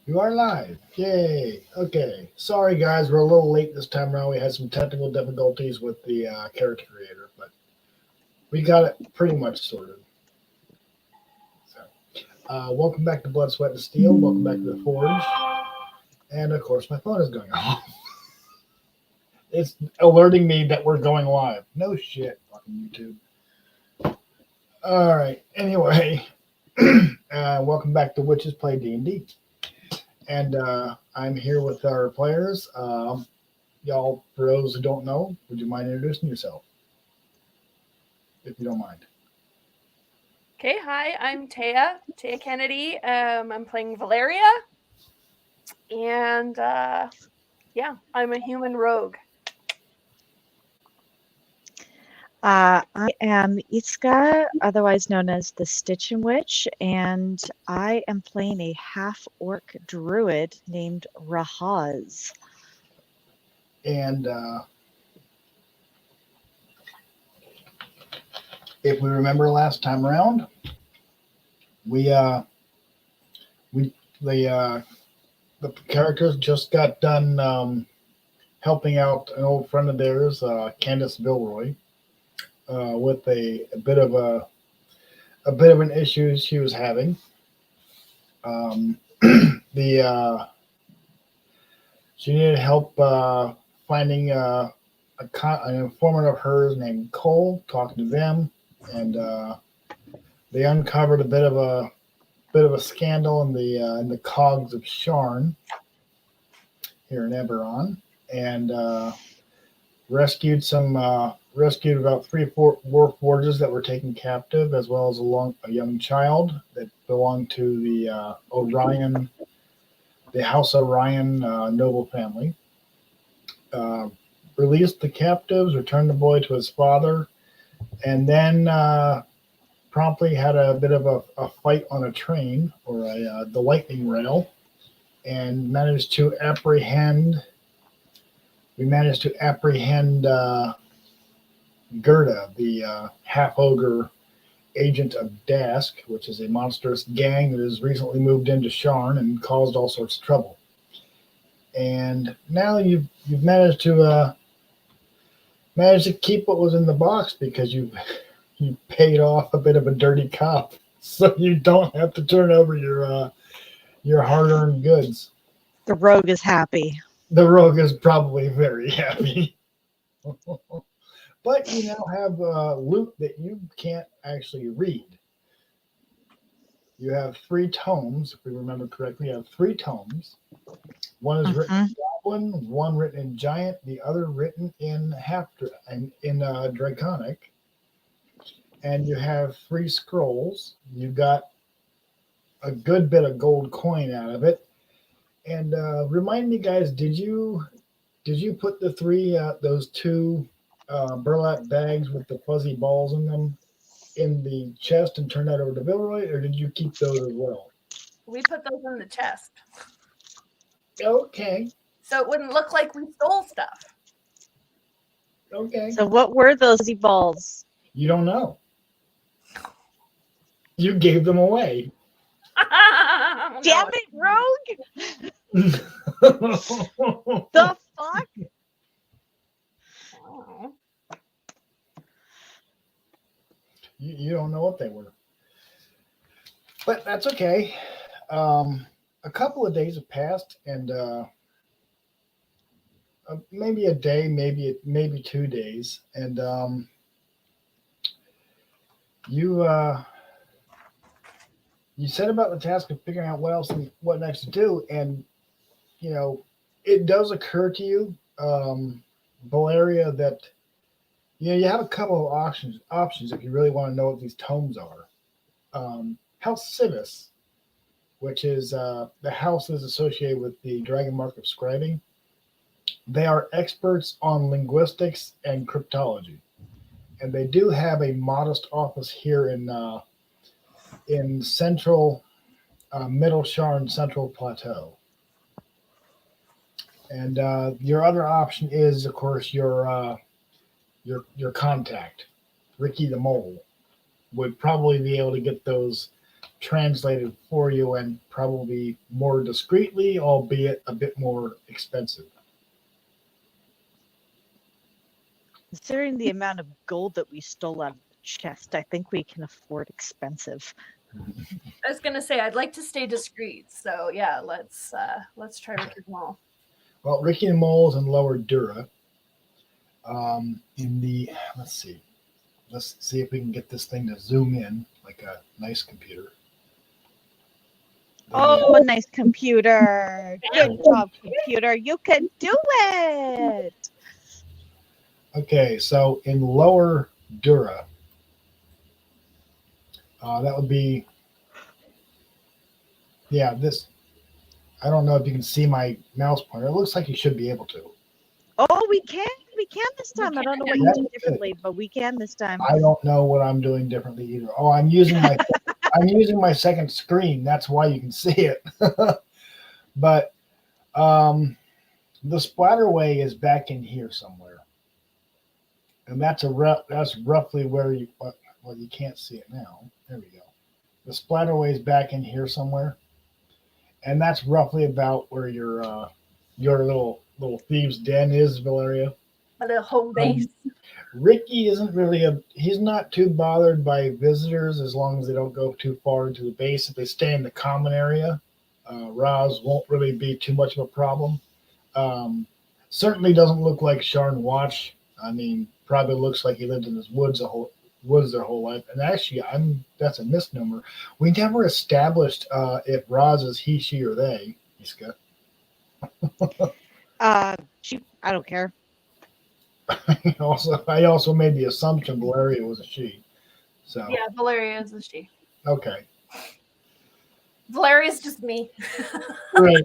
You are live. Yay. Okay. Sorry, guys. We're a little late this time around. We had some technical difficulties with the character creator, but we got it pretty much sorted. So, welcome back to Blood, Sweat, and Steel. Welcome back to the Forge. And, of course, my phone is going off. It's alerting me that we're going live. No shit, fucking YouTube. All right. Anyway, welcome back to Witches Play D&D. And I'm here with our players. Y'all, for those who don't know, would you mind introducing yourself? If you don't mind. Okay, hi, I'm Taya Kennedy. I'm playing Valeria. And yeah, I'm a human rogue. I am Iska, otherwise known as the Stitchin' Witch, and I am playing a half-orc druid named Rahaz. And if we remember last time around, the characters just got done helping out an old friend of theirs, Candace Vilroy, with a bit of an issue she was having. She needed help finding an informant of hers named Cole, talking to them, and they uncovered a bit of a scandal in the cogs of Sharn here in Ebarron, and rescued about 3 or 4 warforges that were taken captive, as well as a young child that belonged to the Orion, the House Orion noble family. Released the captives, returned the boy to his father, and then promptly had a bit of a fight on a train or the lightning rail, and managed to apprehend. We managed to apprehend Gerda, the half ogre agent of Dask, which is a monstrous gang that has recently moved into Sharn and caused all sorts of trouble. And now you've managed to keep what was in the box because you paid off a bit of a dirty cop, so you don't have to turn over your hard-earned goods. The rogue is happy. The rogue is probably very happy. But you now have loot that you can't actually read. You have 3 tomes, if we remember correctly. You have 3 tomes. One is written in Goblin, one written in Giant, the other written in Draconic. And you have 3 scrolls. You got a good bit of gold coin out of it. And remind me, guys, did you put the 3 those 2 burlap bags with the fuzzy balls in them in the chest and turn that over to Vilroy, or did you keep those as well? We put those in the chest. Okay. So it wouldn't look like we stole stuff. Okay. So what were those balls? You don't know. You gave them away. Damn it, rogue! The fuck? You don't know what they were. But that's okay. A couple of days have passed, and maybe a day, maybe 2 days, and you set about the task of figuring out what next to do, and it does occur to you, Valeria, that you have a couple of options if you really want to know what these tomes are. House Civis, which is the house is associated with the Dragon Mark of Scribing. They are experts on linguistics and cryptology, and they do have a modest office here in central Middle Sharn Central Plateau. And your other option is, of course, your contact, Ricky the Mole, would probably be able to get those translated for you and probably more discreetly, albeit a bit more expensive. Considering the amount of gold that we stole out of the chest, I think we can afford expensive. I was gonna say I'd like to stay discreet, so yeah, let's try Ricky the Mole. Well, Ricky the Mole is in Lower Dura. In the let's see if we can get this thing to zoom in like a nice computer. Oh, a nice computer. Good job, computer. You can do it. Okay, so in Lower Dura, that would be, yeah, this. I don't know if you can see my mouse pointer. It looks like you should be able to. Oh, we can this time. I don't know what you That's did differently, but we can this time. I don't know what I'm doing differently either. Oh, I'm using my second screen. That's why you can see it. But the splatterway is back in here somewhere, and that's roughly where you. Well, you can't see it now. There we go. The splatterway is back in here somewhere, and that's roughly about where your little thieves' den is, Valeria. A little home base. Ricky isn't really he's not too bothered by visitors as long as they don't go too far into the base. If they stay in the common area, Roz won't really be too much of a problem. Certainly doesn't look like Sharn Watch. I mean, probably looks like he lived in his woods their whole life. And actually, that's a misnomer. We never established if Roz is he, she, or they. Iska. I don't care. I also made the assumption Valeria was a she. So Yeah, Valeria is a she. okay. Valeria's just me. Right.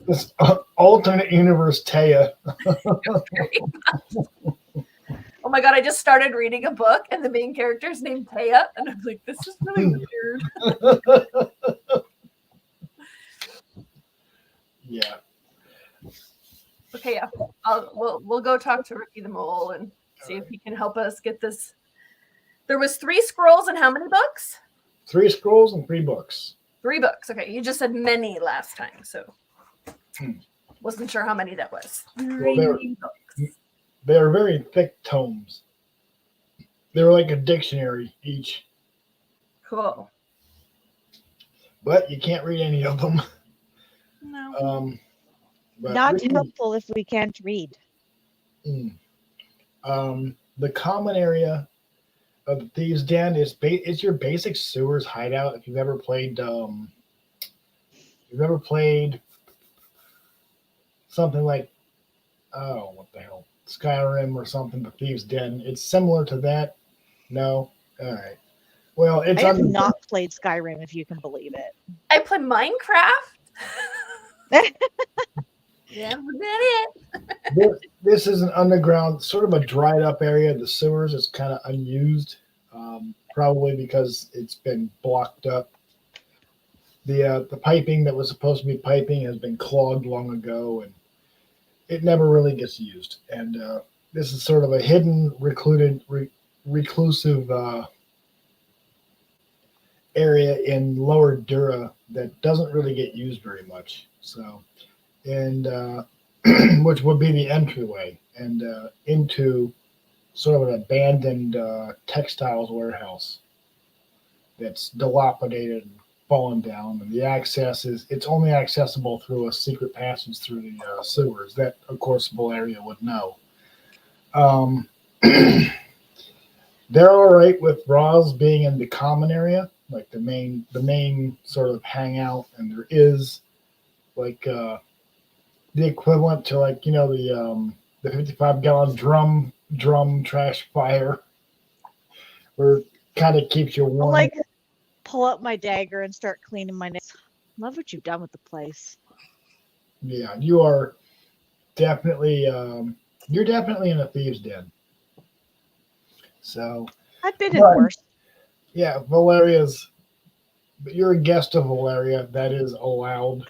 This alternate universe Taya. Oh my god, I just started reading a book and the main character is named Taya, and I'm like, this is really weird. Yeah. Okay, yeah. We'll go talk to Ricky the Mole and see if he can help us get this. There was 3 scrolls and how many books? 3 scrolls and 3 books. 3 books. Okay, you just said many last time, so wasn't sure how many that was. 3 books. They're very thick tomes. They're like a dictionary each. Cool. But you can't read any of them. No. Not helpful if we can't read. The common area of the Thieves' Den is your basic sewers hideout. If you've ever played, something like, what the hell, Skyrim or something, the Thieves' Den. It's similar to that. No, all right. Well, it's I have not played Skyrim, if you can believe it. I play Minecraft. Yeah, was that it? This is an underground, sort of a dried up area. The sewers is kind of unused, probably because it's been blocked up. The piping that was supposed to be piping has been clogged long ago, and it never really gets used. And this is sort of a hidden, reclusive area in Lower Dura that doesn't really get used very much. So, and which would be the entryway and into sort of an abandoned textiles warehouse that's dilapidated and fallen down, and the access it's only accessible through a secret passage through the sewers that, of course, Valeria would know. They're all right with Roz being in the common area, like the main sort of hangout, and there is like the equivalent to, like, the 55-gallon drum trash fire, where it kind of keeps you warm. Like, pull out my dagger and start cleaning my nails. Love what you've done with the place. Yeah, you are definitely you're definitely in a thieves' den. So I've been in worse. Yeah, Valeria's. But you're a guest of Valeria. That is allowed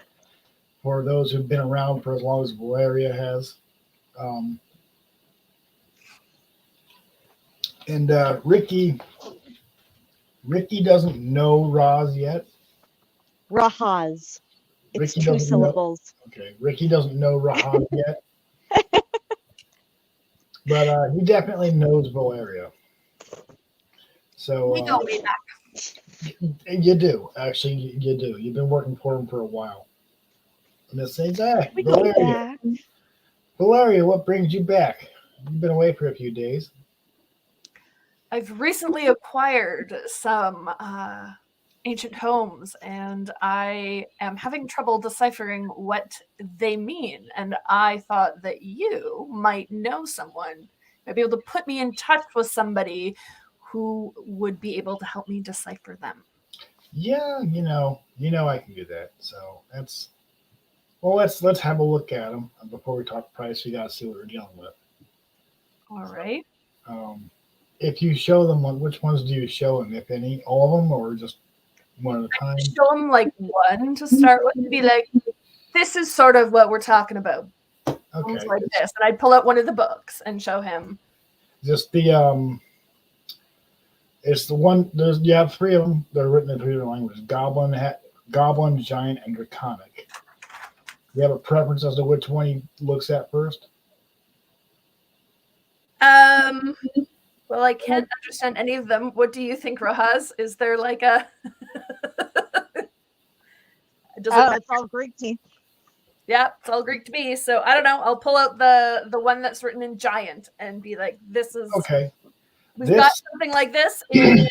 for those who've been around for as long as Valeria has. And Ricky Ricky doesn't know Roz yet. Rahaz. It's Ricky 2 doesn't know. syllables. Okay, Ricky doesn't know Rahaz yet, but he definitely knows Valeria. So We go way back. you do actually. You do. You've been working for him for a while. And this says, We go Valeria. back. Valeria, what brings you back? You've been away for a few days. I've recently acquired some ancient homes, and I am having trouble deciphering what they mean. And I thought that you might know someone, might be able to put me in touch with somebody who would be able to help me decipher them. Yeah, you know I can do that. So let's have a look at them before we talk price. We gotta see what we're dealing with. All right. If you show them which ones do you show them, if any, all of them, or just one at a time? Show them like one to start with, and be like, this is sort of what we're talking about. Okay. Like this. And I'd pull out one of the books and show him. Just the it's the one. You have 3 of them. They're written in 3 different languages: Goblin, Giant, and Draconic. You have a preference as to which one he looks at first? Well, I can't understand any of them. What do you think, Rahaz? Is there like a It's all Greek to me. Yeah, it's all Greek to me. So I don't know. I'll pull out the one that's written in Giant and be like, this is Okay. We've got something like this in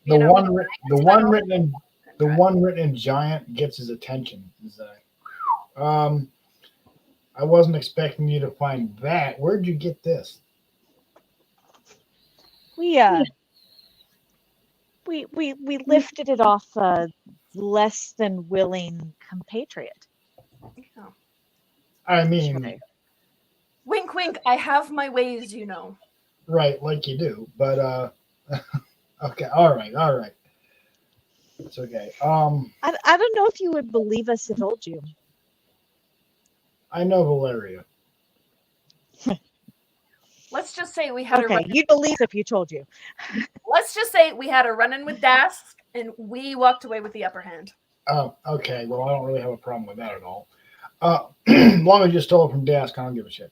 the one written in Giant gets his attention. He's like, I wasn't expecting you to find that. Where'd you get this? We lifted it off a less than willing compatriot. Yeah. I mean, wink, wink. I have my ways, you know. Right, like you do. But okay, all right. It's okay. I don't know if you would believe us if I told you. I know Valeria. Let's just say we had okay. You'd believe if you told you. Let's just say we had a run-in with Dask, and we walked away with the upper hand. Oh, okay. Well, I don't really have a problem with that at all. As long as you stole it from Dask, I don't give a shit.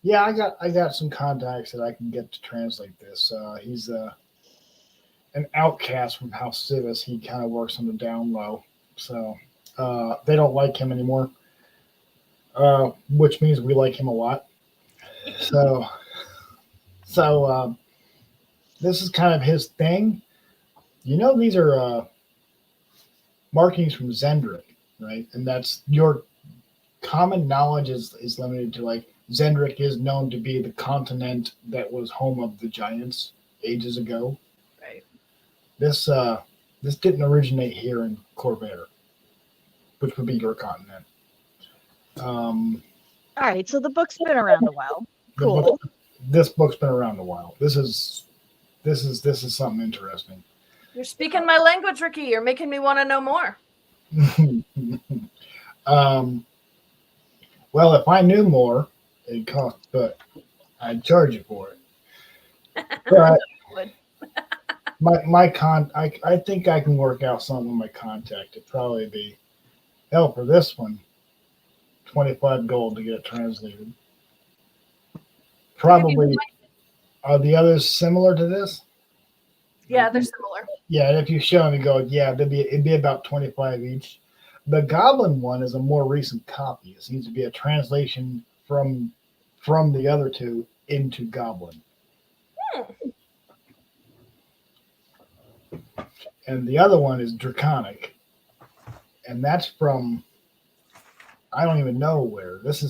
Yeah, I got some contacts that I can get to translate this. He's an outcast from House Civis. He kind of works on the down low, so they don't like him anymore. Which means we like him a lot. So this is kind of his thing. You know, these are markings from Zendrick, right? And that's your common knowledge is limited to like Zendrick is known to be the continent that was home of the giants ages ago. Right. This didn't originate here in Corvair, which would be your continent. All right, so the book's been around a while. Cool. This book's been around a while. This is something interesting. You're speaking my language, Ricky. You're making me want to know more. Well, if I knew more, it'd cost, but I'd charge you for it. But I think I can work out something with my contact. It'd probably be hell for this one. 25 gold to get it translated. Probably. Are the others similar to this? Yeah, they're similar. Yeah, and if you show them, you go, yeah, it'd be about 25 each. The Goblin one is a more recent copy. It seems to be a translation from the other two into Goblin. And the other one is Draconic. And that's from I don't even know where. This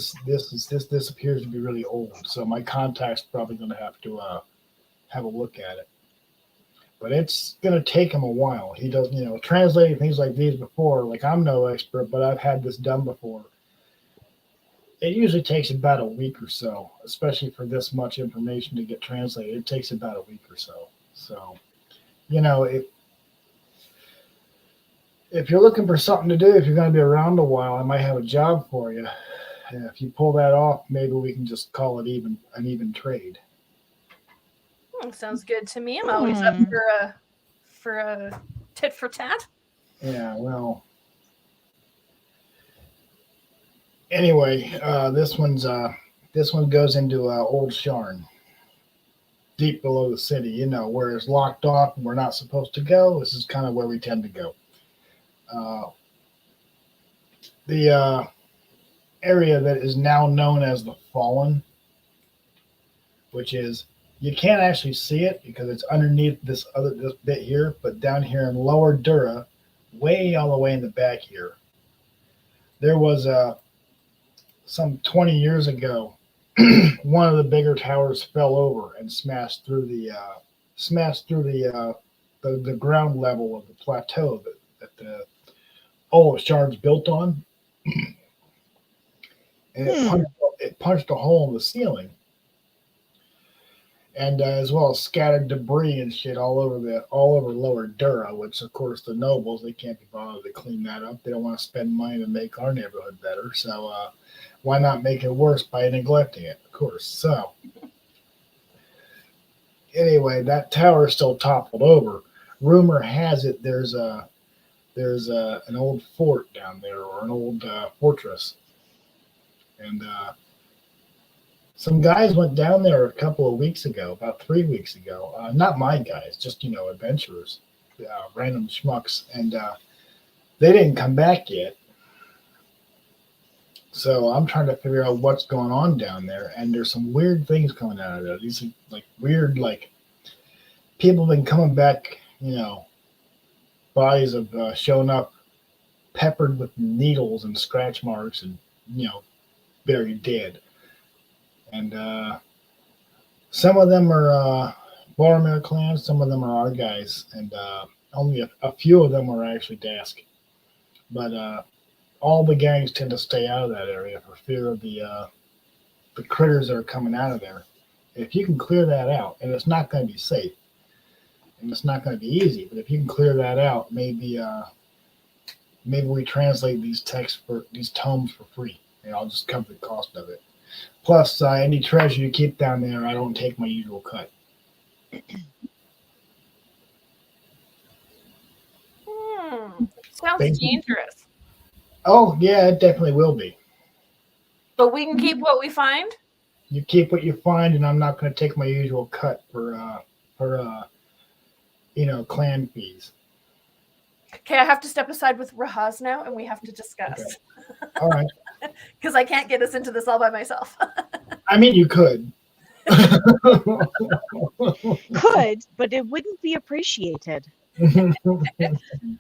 appears to be really old. So my contact's probably gonna have to have a look at it. But it's going to take him a while. He does, translating things like these before. Like, I'm no expert, but I've had this done before. It usually takes about a week or so, especially for this much information to get translated. It takes about a week or so. So, if you're looking for something to do, if you're going to be around a while, I might have a job for you. And if you pull that off, maybe we can just call it an even trade. Sounds good to me. I'm always up for a tit for tat. Yeah, well. Anyway, this one goes into Old Sharn, deep below the city. You know, where it's locked off and we're not supposed to go. This is kind of where we tend to go. The area that is now known as the Fallen, which is you can't actually see it because it's underneath this bit here, but down here in Lower Dura, way all the way in the back here, there was some 20 years ago, one of the bigger towers fell over and smashed through the ground level of the plateau that all of Shard's built on, and it punched a hole in the ceiling, and as well as scattered debris and shit all over Lower Dura, which of course the nobles, they can't be bothered to clean that up. They don't want to spend money to make our neighborhood better, so why not make it worse by neglecting it? Of course. So anyway, that tower is still toppled over. Rumor has it there's an old fort down there, or an old fortress, and some guys went down there a couple of weeks ago, about 3 weeks ago. Not my guys, just adventurers, random schmucks, and they didn't come back yet. So I'm trying to figure out what's going on down there, and there's some weird things coming out of there. These weird people have been coming back. Bodies have shown up, peppered with needles and scratch marks, and buried dead. And some of them are Boromir clans, some of them are our guys, and only a few of them are actually Dask. But all the gangs tend to stay out of that area for fear of the critters that are coming out of there. If you can clear that out, and it's not going to be safe, and it's not going to be easy, but if you can clear that out, maybe we translate these tomes for free, and I'll just cover the cost of it. Plus, any treasure you keep down there, I don't take my usual cut. Sounds dangerous. Oh, yeah, it definitely will be. But we can keep what we find? You keep what you find, and I'm not going to take my usual cut for clan fees. Okay, I have to step aside with Rahaz now, and we have to discuss. Okay. All right. Because I can't get us into this all by myself. I mean, you could. Could, but it wouldn't be appreciated. All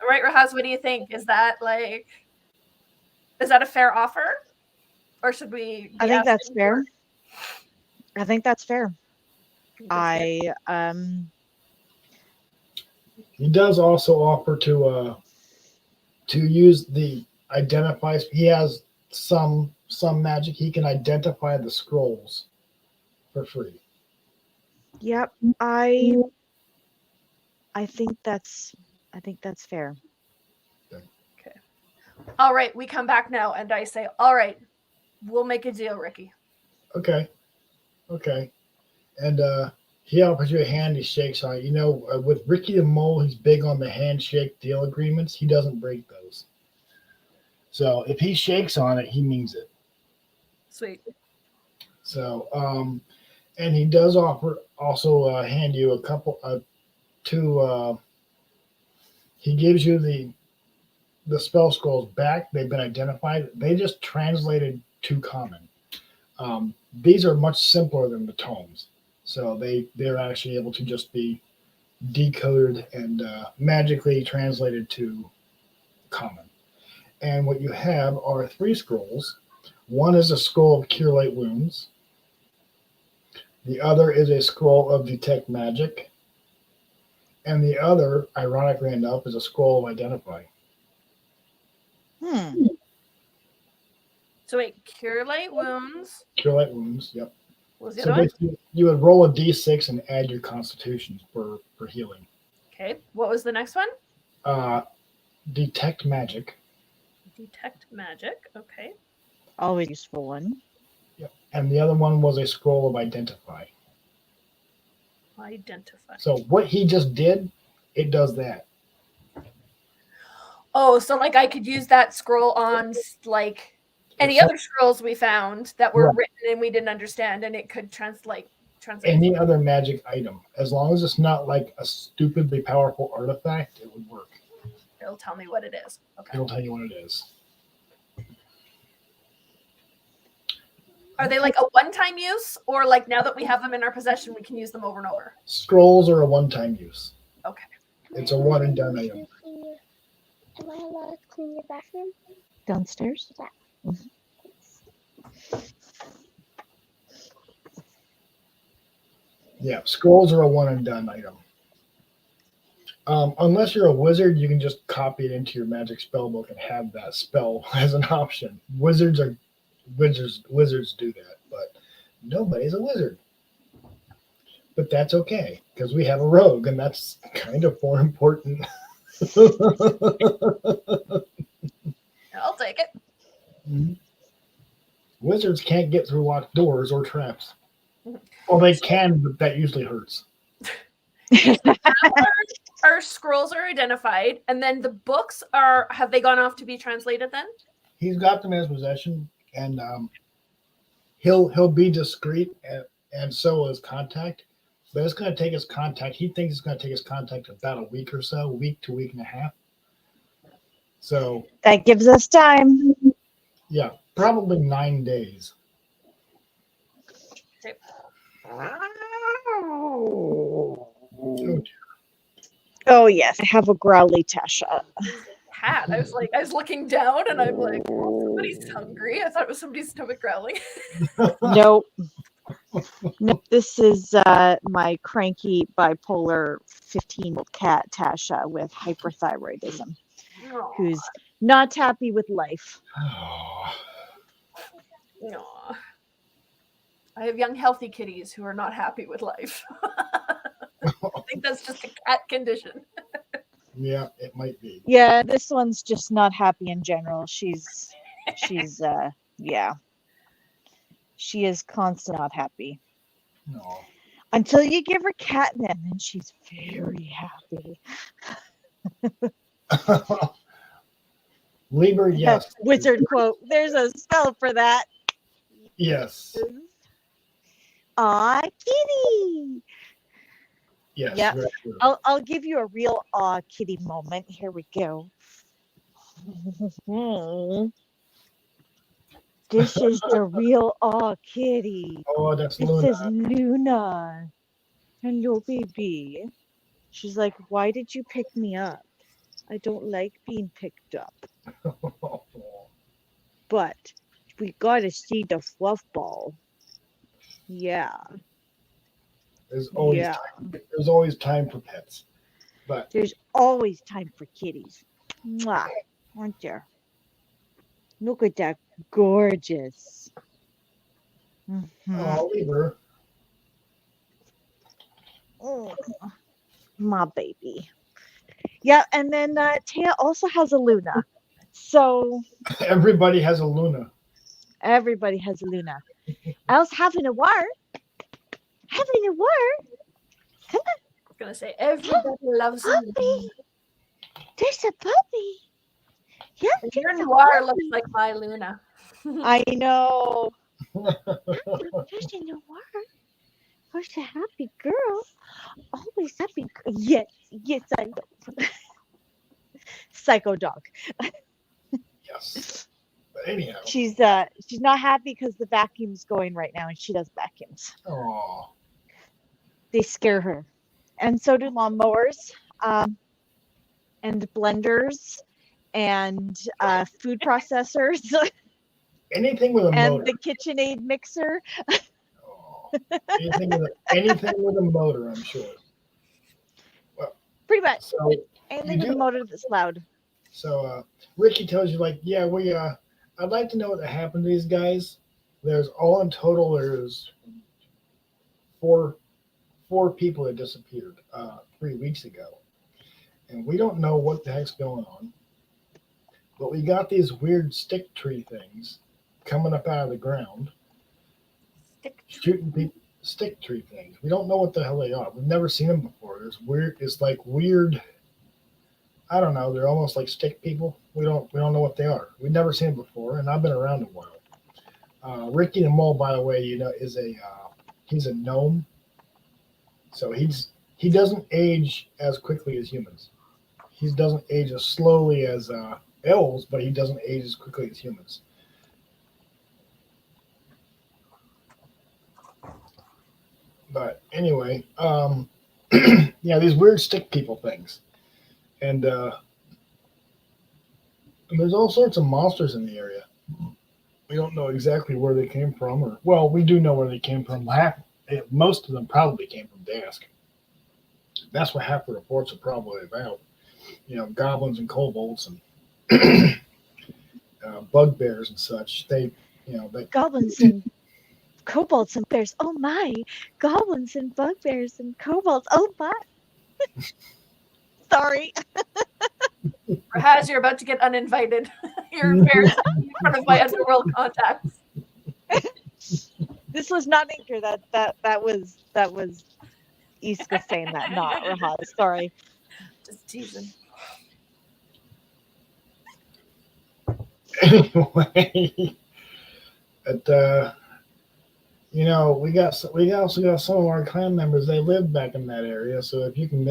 right, Rahaz, what do you think? Is that a fair offer? Or should we... I think that's fair. I think that's fair. He does also offer to use the identify. He has some magic. He can identify the scrolls for free. Yep, I think that's fair. Okay. All right, we come back now, and I say, all right, we'll make a deal, Ricky. Okay. And he offers you a hand. He shakes on it. With Ricky the Mole, he's big on the handshake deal agreements. He doesn't break those. So if he shakes on it, he means it. Sweet. So, and he does also hand you a couple two. He gives you the spell scrolls back. They've been identified. They just translated to common. These are much simpler than the tomes, so they're actually able to just be decoded and magically translated to common. And what you have are 3 scrolls. One is a scroll of Cure Light Wounds. The other is a scroll of Detect Magic. And the other, ironically enough, is a scroll of Identify. So wait, Cure Light Wounds? Cure Light Wounds, yep. What was the So other one? basically, you would roll a d6 and add your Constitution for healing. Okay, what was the next one? Detect Magic. Detect Magic, okay. Always useful one. Yep. And the other one was a scroll of Identify. Identify. So what he just did, it does that. Oh, so like I could use that scroll on like any other scrolls we found that were Right. written and we didn't understand, and it could translate. Any other magic item, as long as it's not like a stupidly powerful artifact, it would work. It'll tell me what it is. Okay. It'll tell you what it is. Are they like a one-time use, or like now that we have them in our possession, we can use them over and over? Scrolls are a one-time use. Okay. It's a one and done item. Am I allowed to clean your bathroom? Downstairs? Yeah, scrolls are a one and done item. Unless you're a wizard, you can just copy it into your magic spell book and have that spell as an option. Wizards do that, but nobody's a wizard. But that's okay, because we have a rogue, and that's kind of more important. I'll take it. Wizards can't get through locked doors or traps. Well, they can, but that usually hurts. Our scrolls are identified, and then the books have they gone off to be translated then? He's got them in his possession, and he'll be discreet, and so is contact. But it's going to take his contact. He thinks it's going to take his contact about a week or so, week to week and a half. So That gives us time. yeah, probably 9 days. Oh, dear. Oh yes, I have a growly Tasha. Hat. I was looking down, and I'm like, somebody's hungry. I thought it was somebody's stomach growling. Nope. Nope. This is my cranky bipolar 15-year-old cat Tasha with hyperthyroidism, who's not happy with life. Oh. Aw. I have young, healthy kitties who are not happy with life. I think that's just a cat condition. Yeah, it might be. Yeah, this one's just not happy in general. She's yeah. She is constantly not happy. No. Until you give her catnip, and she's very happy. Lieber, yes. Wizard quote. There's a spell for that. Yes. Aw, kitty. Yes. Yeah. Very true. I'll give you a real aw kitty moment. Here we go. This is the real aw kitty. Oh, that's This Luna. is Luna. Hello, baby. She's like, why did you pick me up? I don't like being picked up. But we gotta see the fluff ball. Yeah. There's always time for pets. But There's always time for kitties. Mwah. Aren't there? Look at that. Gorgeous. Mhm. oh, Lieber. Oh, my baby. Yeah, and then Taya also has a Luna. So Everybody has a Luna. everybody has a Luna. Else having a war. Having a war. Come on, I was gonna say everybody loves a puppy. There's a puppy. Yeah, Your there's a noir looks like my Luna. I know. There's a noir. Who's a happy girl? Always happy. Yes, yes, I know. Psycho dog. Yes. But anyhow. She's not happy because the vacuum's going right now, and she does vacuums. Oh. They scare her, and so do lawnmowers, and blenders, and food processors, Anything with a and motor. the KitchenAid mixer. Oh. Anything with a motor, I'm sure. Pretty much. So Anything you with a do- motor that's loud. So Ricky tells you, like, yeah, I'd like to know what happened to these guys. There's all in total, there's four people that disappeared 3 weeks ago. And we don't know what the heck's going on. But we got these weird stick tree things coming up out of the ground, shooting stick tree things. We don't know what the hell they are. We've never seen them before. It's weird. It's like weird. I don't know. They're almost like stick people. We don't know what they are. We've never seen them before, and I've been around a while. Ricky the Mole, by the way, is he's a gnome, so he doesn't age as quickly as humans. He doesn't age as slowly as elves, but he doesn't age as quickly as humans. But anyway, yeah, these weird stick people things, and there's all sorts of monsters in the area. We don't know exactly where they came from, or well, we do know where they came from. Most of them probably came from Dask. That's what half the reports are probably about. Goblins and kobolds and bugbears and such. They Goblins and kobolds and bears. Oh my! Goblins and bugbears and kobolds. Oh my! Sorry. Rahaz, you're about to get uninvited. You're embarrassed in front of my underworld contacts. This was not Anchor. That was Iska saying that, not Rahaz. Sorry. Just teasing. Anyway, but we also got some of our clan members. They live back in that area, so if you can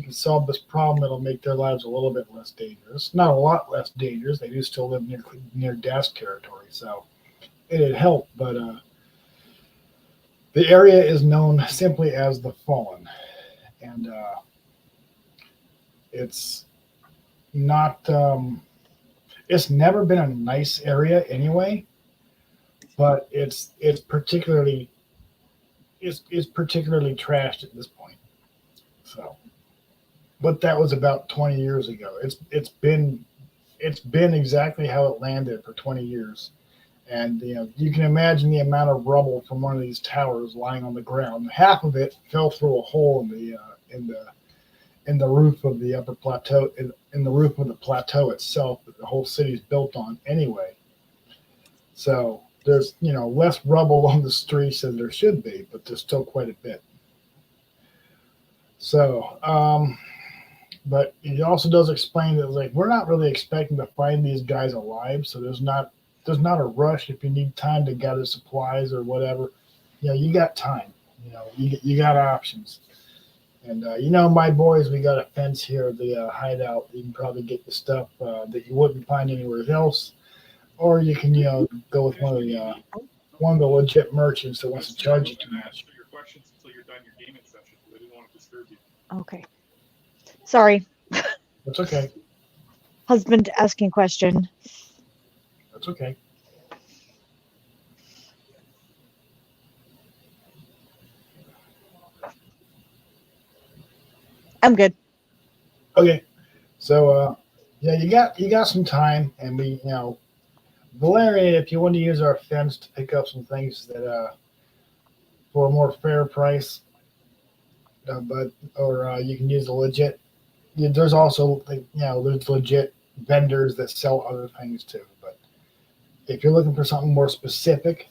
solve this problem, it'll make their lives a little bit less dangerous. Not a lot less dangerous. They do still live near Dask territory, so it'd help. But the area is known simply as the Fallen, and it's not. It's never been a nice area anyway, but it's particularly trashed at this point. So. But that was about 20 years ago. It's been exactly how it landed for 20 years, and you can imagine the amount of rubble from one of these towers lying on the ground. Half of it fell through a hole in the roof of the upper plateau, in the roof of the plateau itself that the whole city's built on anyway. So there's less rubble on the streets than there should be, but there's still quite a bit. So. But it also does explain that we're not really expecting to find these guys alive, so there's not a rush if you need time to gather supplies or whatever. You got time. You got options. And my boys, we got a fence here at the hideout. You can probably get the stuff that you wouldn't find anywhere else, or you can go with one of the legit merchants that wants to charge you too much. Your questions until you're done your gaming session. I didn't want to disturb you. Okay. Sorry. That's okay. Husband asking question. That's okay. I'm good. Okay. So yeah, you got some time, and Valerian, if you want to use our fence to pick up some things that for a more fair price, or you can use a legit. There's also there's legit vendors that sell other things too. But if you're looking for something more specific,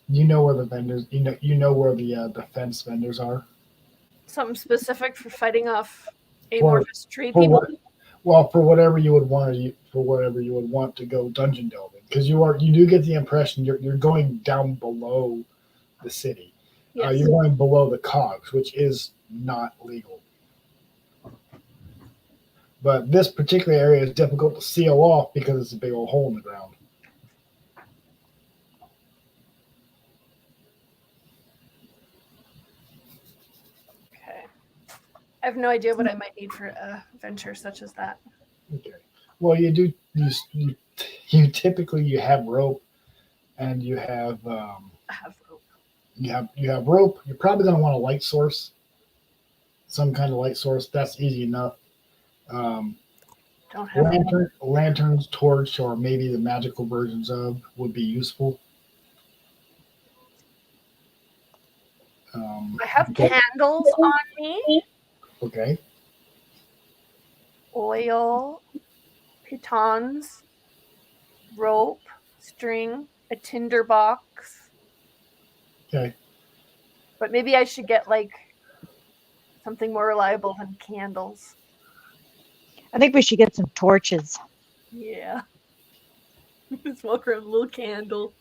where the vendors, where the fence vendors are. Something specific for fighting off amorphous tree people. For whatever you would want to go dungeon delving, because you do get the impression you're going down below the city. Yes. You're going below the cogs, which is not legal. But this particular area is difficult to seal off because it's a big old hole in the ground. Okay. I have no idea what I might need for a venture such as that. Okay. Well, you typically have rope, and you have I have rope. you have rope. You're probably going to want a light source, some kind of light source. That's easy enough. Don't have lanterns, torch, or maybe the magical versions of would be useful. I have candles on me. Okay. Oil, pitons, rope, string. a tinder box. Okay. But maybe I should get like something more reliable than candles. I think we should get some torches. Yeah. Just walk around with a little candle.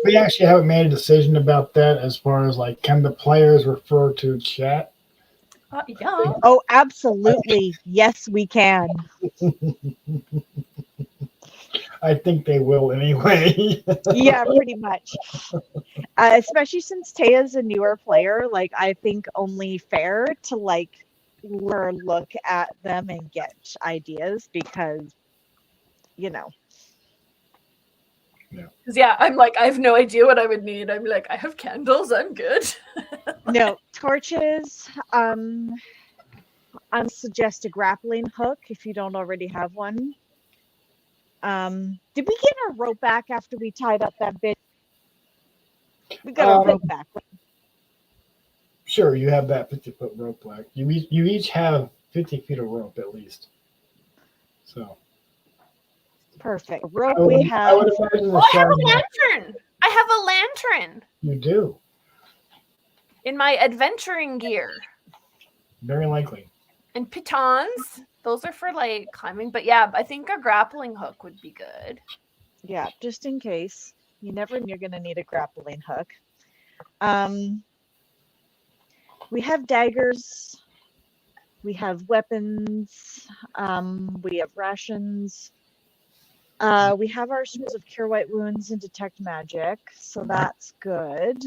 We actually haven't made a decision about that as far as like, can the players refer to chat? Yeah. Oh, absolutely. Yes, we can. I think they will anyway. Yeah, pretty much. Especially since Taya's a newer player, like I think only fair to like look at them and get ideas because, you know. Because yeah, I'm like, I have no idea what I would need. I'm like, I have candles, I'm good. No, torches. I suggest a grappling hook if you don't already have one. Did we get our rope back after we tied up that bit? We got our rope back. Sure, you have that 50-foot rope back. You each have 50 feet of rope at least. So Perfect. Rope I would we have. imagine the I have a shark- lantern. I have a lantern You do. in my adventuring gear. Very likely. And pitons. Those are for like climbing. But yeah, I think a grappling hook would be good. Yeah, just in case. You never know you're going to need a grappling hook. We have daggers. We have weapons. We have rations. We have our swords of cure white wounds and detect magic, so that's good.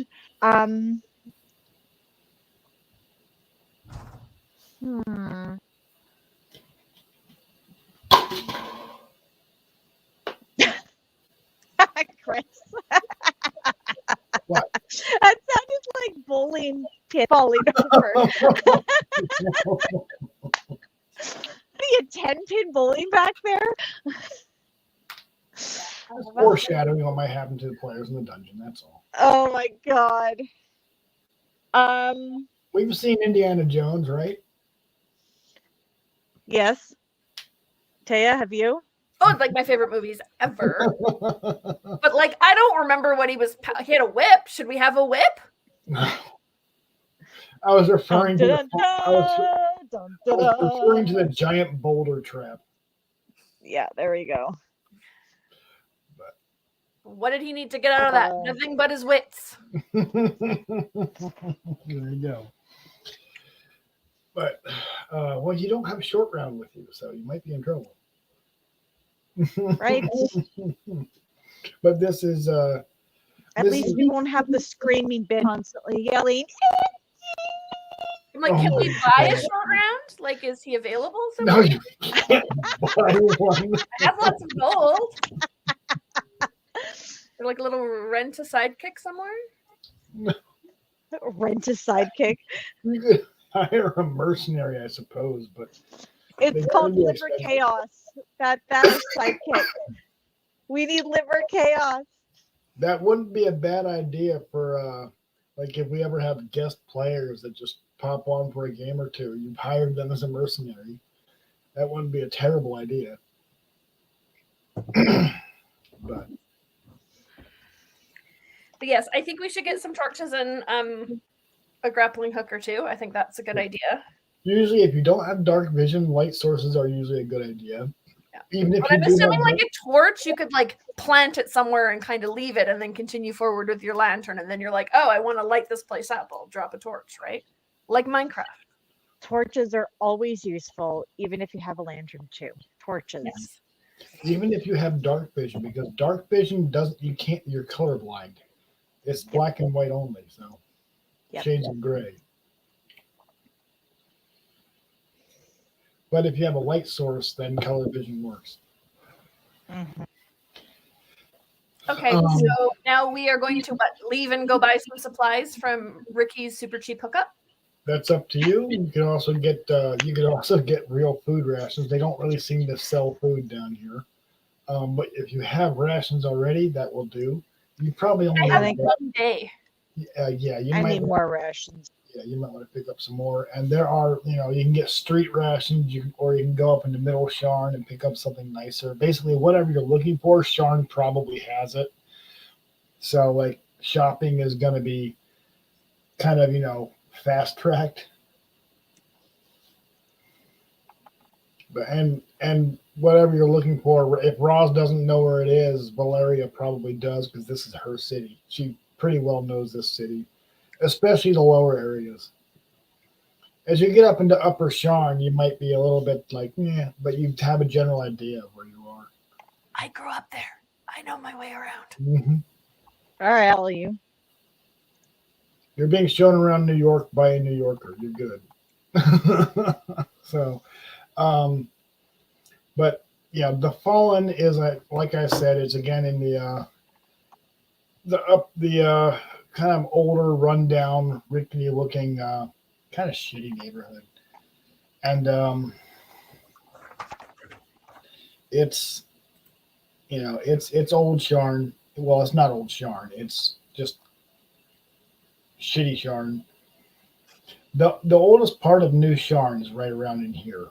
Chris. What? That sounded like bowling pin falling over. Be a 10-pin bowling back there. Foreshadowing what might happen to the players in the dungeon, that's all. Oh my god. We've seen Indiana Jones, right? Yes. Taya, have you? Oh, it's like my favorite movies ever. But like, I don't remember what he had a whip. Should we have a whip? I was referring to the giant boulder trap. Yeah, there we go. What did he need to get out of that? Nothing but his wits. There you go. But well, you don't have a short round with you, so you might be in trouble. Right. But this is At least we won't have the screaming bit constantly yelling. I'm like, can we buy a short round? Like, is he available No, somewhere? you can't buy one. I have lots of gold. Or like a little rent a sidekick somewhere. Rent a sidekick. You could hire a mercenary, I suppose, but It's called liver chaos. That's sidekick. We need liver chaos. that wouldn't be a bad idea for like if we ever have guest players that just pop on for a game or two. You've hired them as a mercenary. That wouldn't be a terrible idea. But yes, I think we should get some torches and a grappling hook or two. I think that's a good idea. usually, if you don't have dark vision, light sources are usually a good idea. Yeah. Even if But you I'm do assuming have like a torch, you could like plant it somewhere and kind of leave it and then continue forward with your lantern. And then you're like, oh, I want to light this place up. I'll drop a torch, right? Like Minecraft. Torches are always useful, even if you have a lantern too. Torches. Yes. even if you have dark vision, because dark vision doesn't, you're colorblind. It's black and white only, so shades of gray. But if you have a light source, then color vision works. Mm-hmm. Okay, so now we are going to leave and go buy some supplies from Ricky's super cheap hookup. That's up to you. You can also get real food rations. They don't really seem to sell food down here, but if you have rations already, that will do. You probably only I have one day. yeah. You I might need more rations. yeah, you might want to pick up some more. And there are, you can get street rations, or you can go up into Middle Sharn and pick up something nicer. Basically, whatever you're looking for, Sharn probably has it. So, like, shopping is going to be kind of, fast tracked. But and whatever you're looking for, if Roz doesn't know where it is, Valeria probably does because this is her city. She pretty well knows this city, especially the lower areas. As you get up into Upper Sharn, you might be a little bit like, yeah, but you have a general idea of where you are. I grew up there. I know my way around. Mm-hmm. All right, all of you. You're being shown around New York by a New Yorker. You're good. So, but yeah, the Fallen is like I said, it's again in the kind of older, rundown, rickety looking, kind of shitty neighborhood, and it's it's old Sharn. Well, it's not old Sharn. It's just shitty Sharn. The oldest part of New Sharn is right around in here.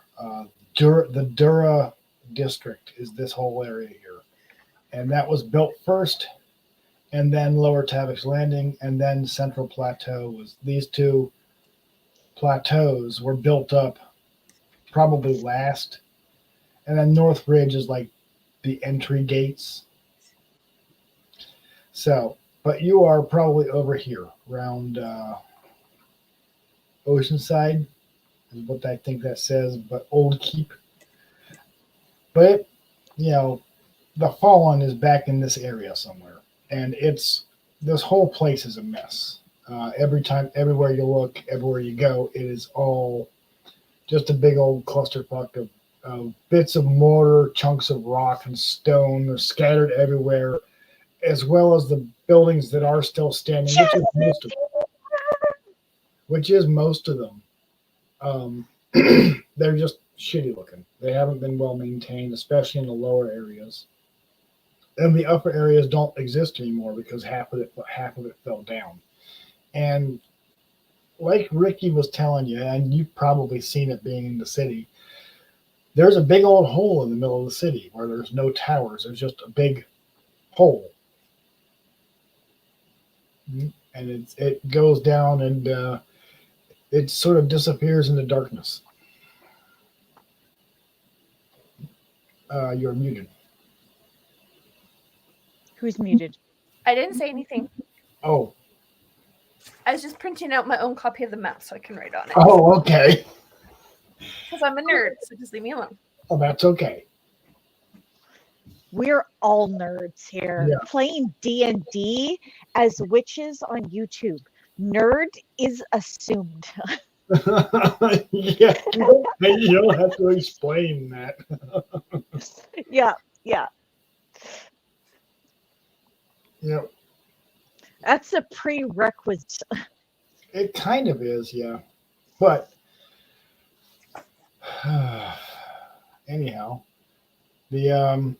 The Dura district is this whole area here, and that was built first, and then Lower Tavik's Landing, and then Central Plateau. Was these two plateaus were built up probably last, and then North Ridge is like the entry gates. So, but you are probably over here around Oceanside is what I think that says, but Old Keep. But the Fallen is back in this area somewhere, and this whole place is a mess. Everywhere you look, everywhere you go, it is all just a big old clusterfuck of bits of mortar, chunks of rock and stone. They're scattered everywhere, as well as the buildings that are still standing, which is most of them. They're just shitty looking. They haven't been well maintained, especially in the lower areas. And the upper areas don't exist anymore because half of it fell down. And like Ricky was telling you, and you've probably seen it being in the city, there's a big old hole in the middle of the city where there's no towers. There's just a big hole. And it goes down and it sort of disappears into darkness. You're muted. Who's muted? I didn't say anything. Oh. I was just printing out my own copy of the map so I can write on it. Oh, okay. Because I'm a nerd, so just leave me alone. Oh, that's okay. We're all nerds here. Yeah. Playing D&D as witches on YouTube. Nerd is assumed. Yeah, you don't have to explain that. Yeah. Yep. That's a prerequisite. It kind of is, yeah. But anyhow, the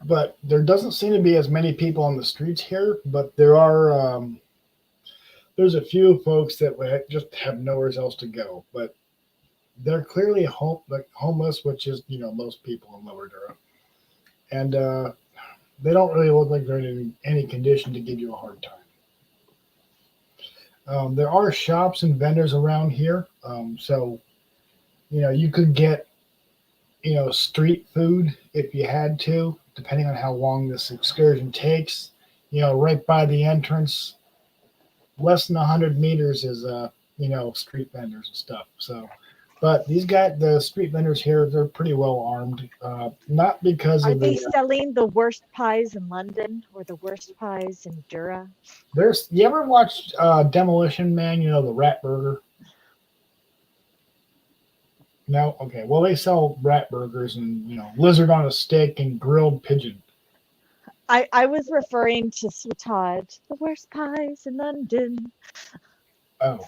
but there doesn't seem to be as many people on the streets here, but there are there's a few folks that just have nowhere else to go, but they're clearly homeless, which is most people in Lower Dura, and they don't really look like they're in any condition to give you a hard time. There are shops and vendors around here, so you could get street food if you had to, depending on how long this excursion takes. Right by the entrance, less than 100 meters is street vendors and stuff. So, but these guys, the street vendors here, they're pretty well armed. Not because Are they selling the worst pies in London or the worst pies in Dura? You ever watched Demolition Man? The rat burger. No, okay. Well, they sell rat burgers and lizard on a stick and grilled pigeon. I was referring to Swatad, the worst pies in London. Oh.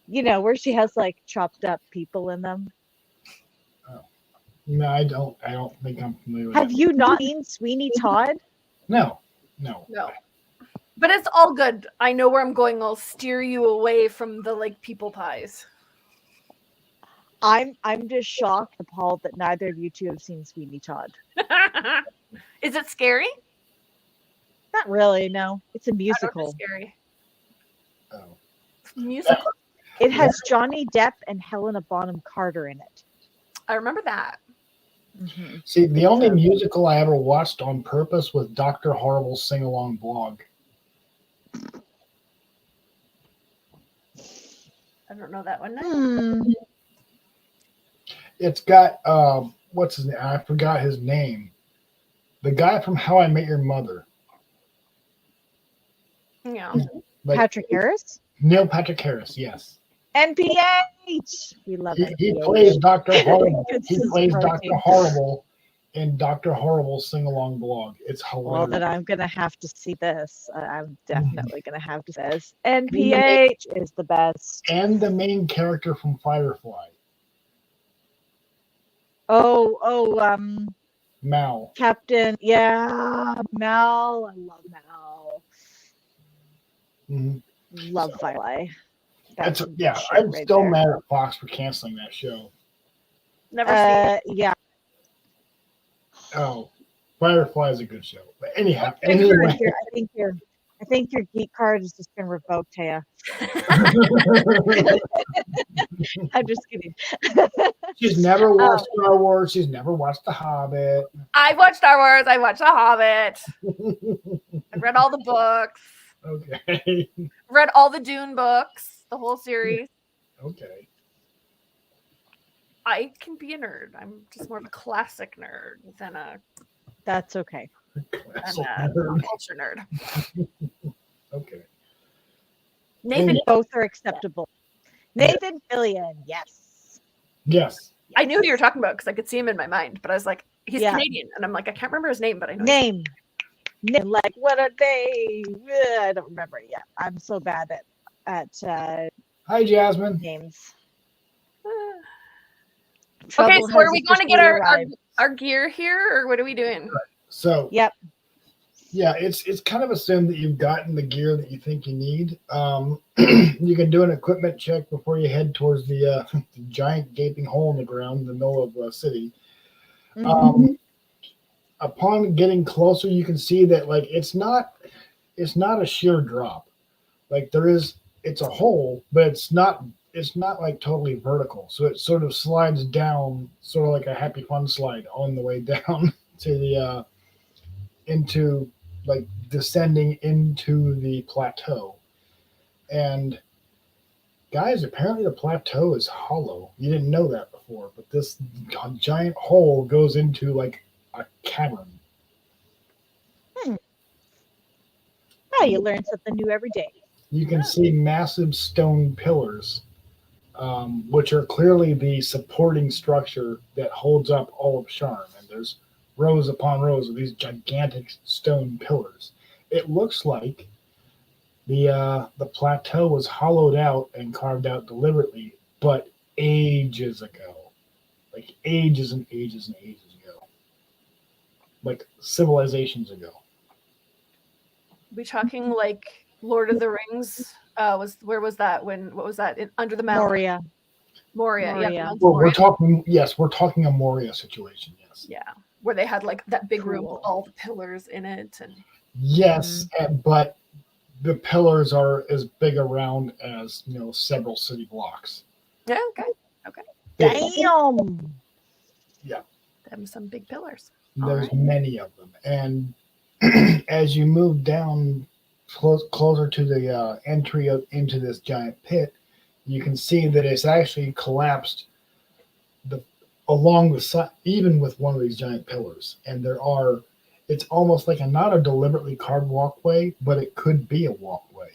Where she has like chopped up people in them. Oh. No, I don't think I'm familiar with Have that. you not seen Sweeney Todd? No. But it's all good. I know where I'm going. I'll steer you away from the like people pies. I'm just shocked, appalled that neither of you two have seen Sweeney Todd. Is it scary? Not really, no. It's a I don't know if musical. it's scary. Oh. Musical. It has Johnny Depp and Helena Bonham Carter in it. I remember that. Mm-hmm. See, the only musical I ever watched on purpose was Dr. Horrible's sing-along blog. I don't know that one. Hmm. It's got what's his name? I forgot his name. The guy from How I Met Your Mother. Yeah. Like, Patrick Harris? Neil Patrick Harris, yes. NPH! We love He NPH. plays Dr. Horrible. It's He his plays Dr. protein. Horrible in Dr. Horrible's sing-along blog. It's hilarious. Well, then I'm going to have to see this. I'm definitely going to have to see this. NPH is the best. And the main character from Firefly, Mal. Captain. Yeah, Mal. I love Mal. Mhm. Love Firefly. That's some yeah. shit I'm right still there. mad at Fox for canceling that show. Never seen it. Yeah. Oh, Firefly is a good show. But anyhow, I anyway. think your geek card has just been revoked, Taya. I'm just kidding. She's never watched Star Wars. She's never watched The Hobbit. I watched Star Wars. I watched The Hobbit. I read all the books. Okay. Read all the Dune books, the whole series. Okay. I can be a nerd. I'm just more of a classic nerd than a That's okay. Classic pop nerd. culture nerd. Okay. Nathan, Both are acceptable. Nathan Fillion, yes. Yes. I knew who you were talking about because I could see him in my mind, but I was like, he's Yeah. Canadian, and I'm like, I can't remember his name, but I know. Name. Like what a day. I don't remember it yet. I'm so bad at Hi, Jasmine. names. Okay, Trouble so are has we going to get officially arrived. our gear here, or what are we doing? So Yep. yeah, it's kind of assumed that you've gotten the gear that you think you need. You can do an equipment check before you head towards the giant gaping hole in the ground in the middle of the city. Mhm. Upon getting closer, you can see that like it's not a sheer drop. Like it's a hole, but it's not like totally vertical. So it sort of slides down, sort of like a Happy Fun slide on the way down to the into like descending into the plateau. And guys, apparently the plateau is hollow. You didn't know that before, but this giant hole goes into like a cavern. Oh, you learn something new every day. You can see massive stone pillars, which are clearly the supporting structure that holds up all of Sharn. And there's rows upon rows of these gigantic stone pillars. It looks like the plateau was hollowed out and carved out deliberately, but ages ago, like ages and ages and ages ago, like civilizations ago. We talking like Lord of the Rings? Where was that? What was that? Under the mountain. Moria. Moria. Yeah. Moria. Well, Moria. we're talking a Moria situation. Yes. Yeah, where they had like that big room with Cool. all the pillars in it, and Yes, but the pillars are as big around as several city blocks. yeah, okay, Damn. them some big pillars. There's Alright. many of them, and as you move down closer to the entry into this giant pit, you can see that it's actually collapsed along the side, even with one of these giant pillars. And it's almost like not a deliberately carved walkway, but it could be a walkway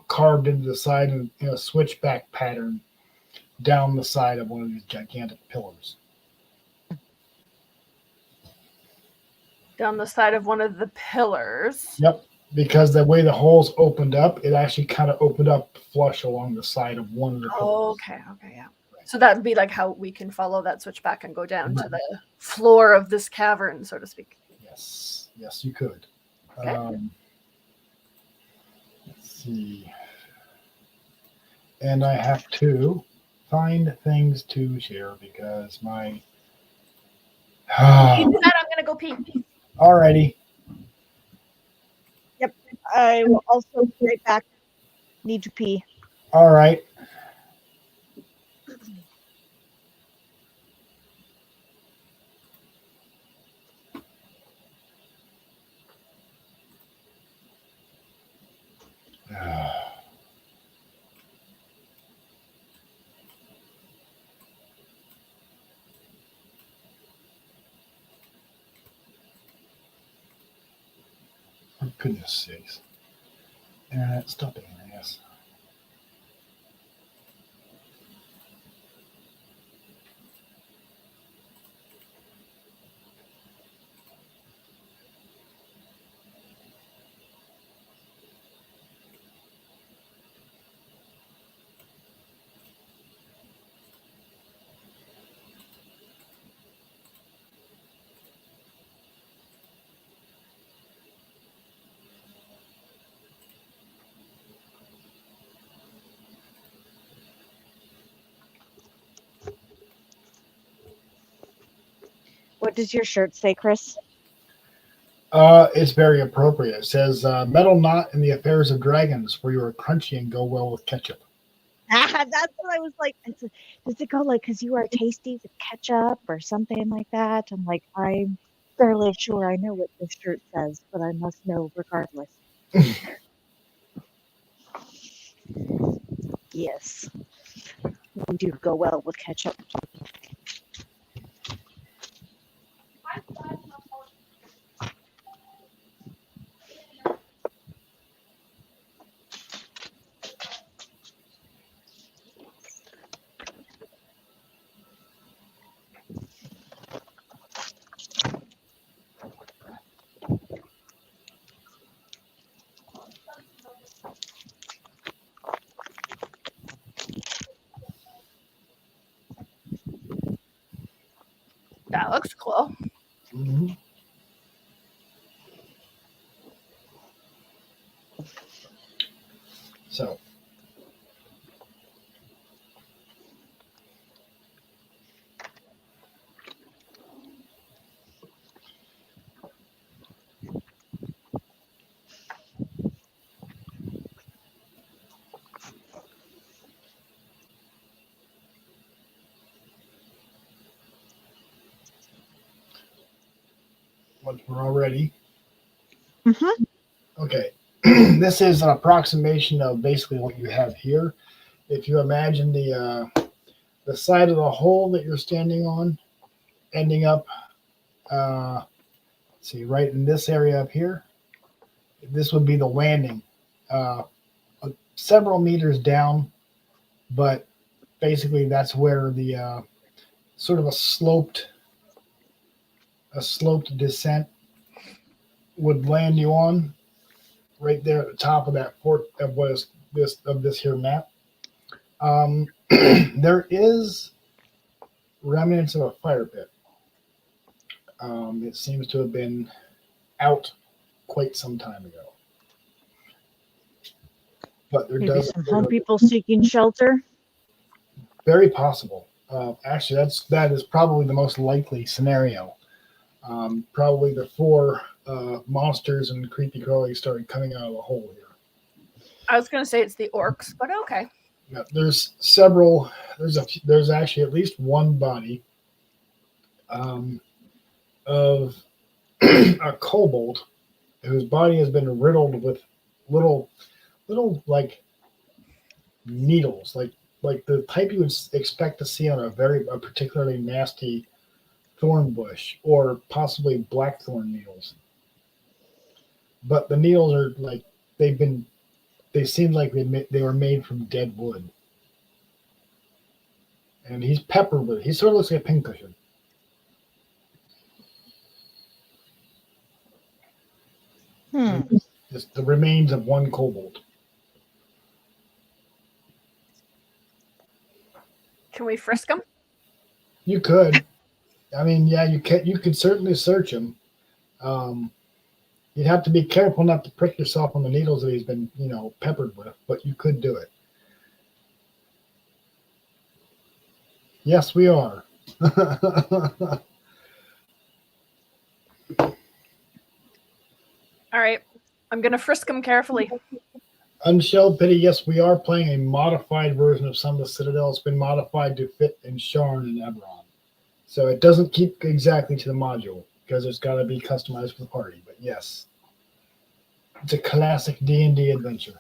carved into the side in a switchback pattern down the side of one of these gigantic pillars. Down the side of one of the pillars. Yep, because the way the holes opened up, it actually kind of opened up flush along the side of one of the pillars. Okay, yeah. So that would be like how we can follow that switchback and go down to the floor of this cavern, so to speak. Yes, you could. Okay. see. And I have to find things to share because my. You do that, I'm gonna go pee. Alrighty. I will also be right back. Need to pee. All right. For goodness sakes. Stop being an ass. What does your shirt say, Chris? It's very appropriate. It says, meddle not in the affairs of dragons, for you are crunchy and go well with ketchup. That's what I was like. Does it go like, because you are tasty with ketchup or something like that? I'm like, I'm fairly sure I know what this shirt says, but I must know regardless. Yes. We do go well with ketchup. That looks cool. Mm-hmm. So, once we're all ready. Mm-hmm. Okay. This is an approximation of basically what you have here. If you imagine the side of the hole that you're standing on, ending up, see, right in this area up here, this would be the landing, several meters down, but basically that's where the sort of a sloped descent would land you on, right there at the top of that fort of what is this here map. There is remnants of a fire pit. It seems to have been out quite some time ago. But there Maybe does some home people seeking shelter. very possible. Actually, that is probably the most likely scenario. Probably before monsters and creepy crawlies started coming out of the hole here. I was gonna say it's the orcs, but okay. Now, there's several. There's actually at least one body of a kobold whose body has been riddled with little like needles, like the type you would expect to see on a particularly nasty thorn bush or possibly blackthorn needles. But the needles are like they seem like they were made from dead wood. And he's peppered with it. He sort of looks like a pincushion. Just the remains of one kobold. Can we frisk him? You could. I mean, yeah, you could certainly search him. You'd have to be careful not to prick yourself on the needles that he's been, peppered with, but you could do it. Yes, we are. All right. I'm going to frisk him carefully. Unshelled Pity, yes, we are playing a modified version of Son of the Citadel. It's been modified to fit in Sharn and Ebarron. So it doesn't keep exactly to the module because it's got to be customized for the party. But yes, it's a classic D&D adventure.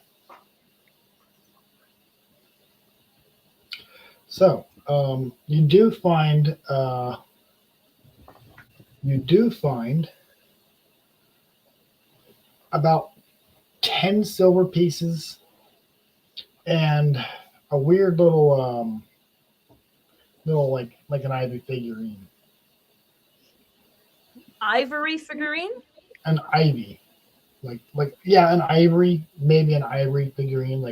So you do find about 10 silver pieces and a weird little like an ivory figurine. Ivory figurine? An ivy. An ivory, maybe an ivory figurine,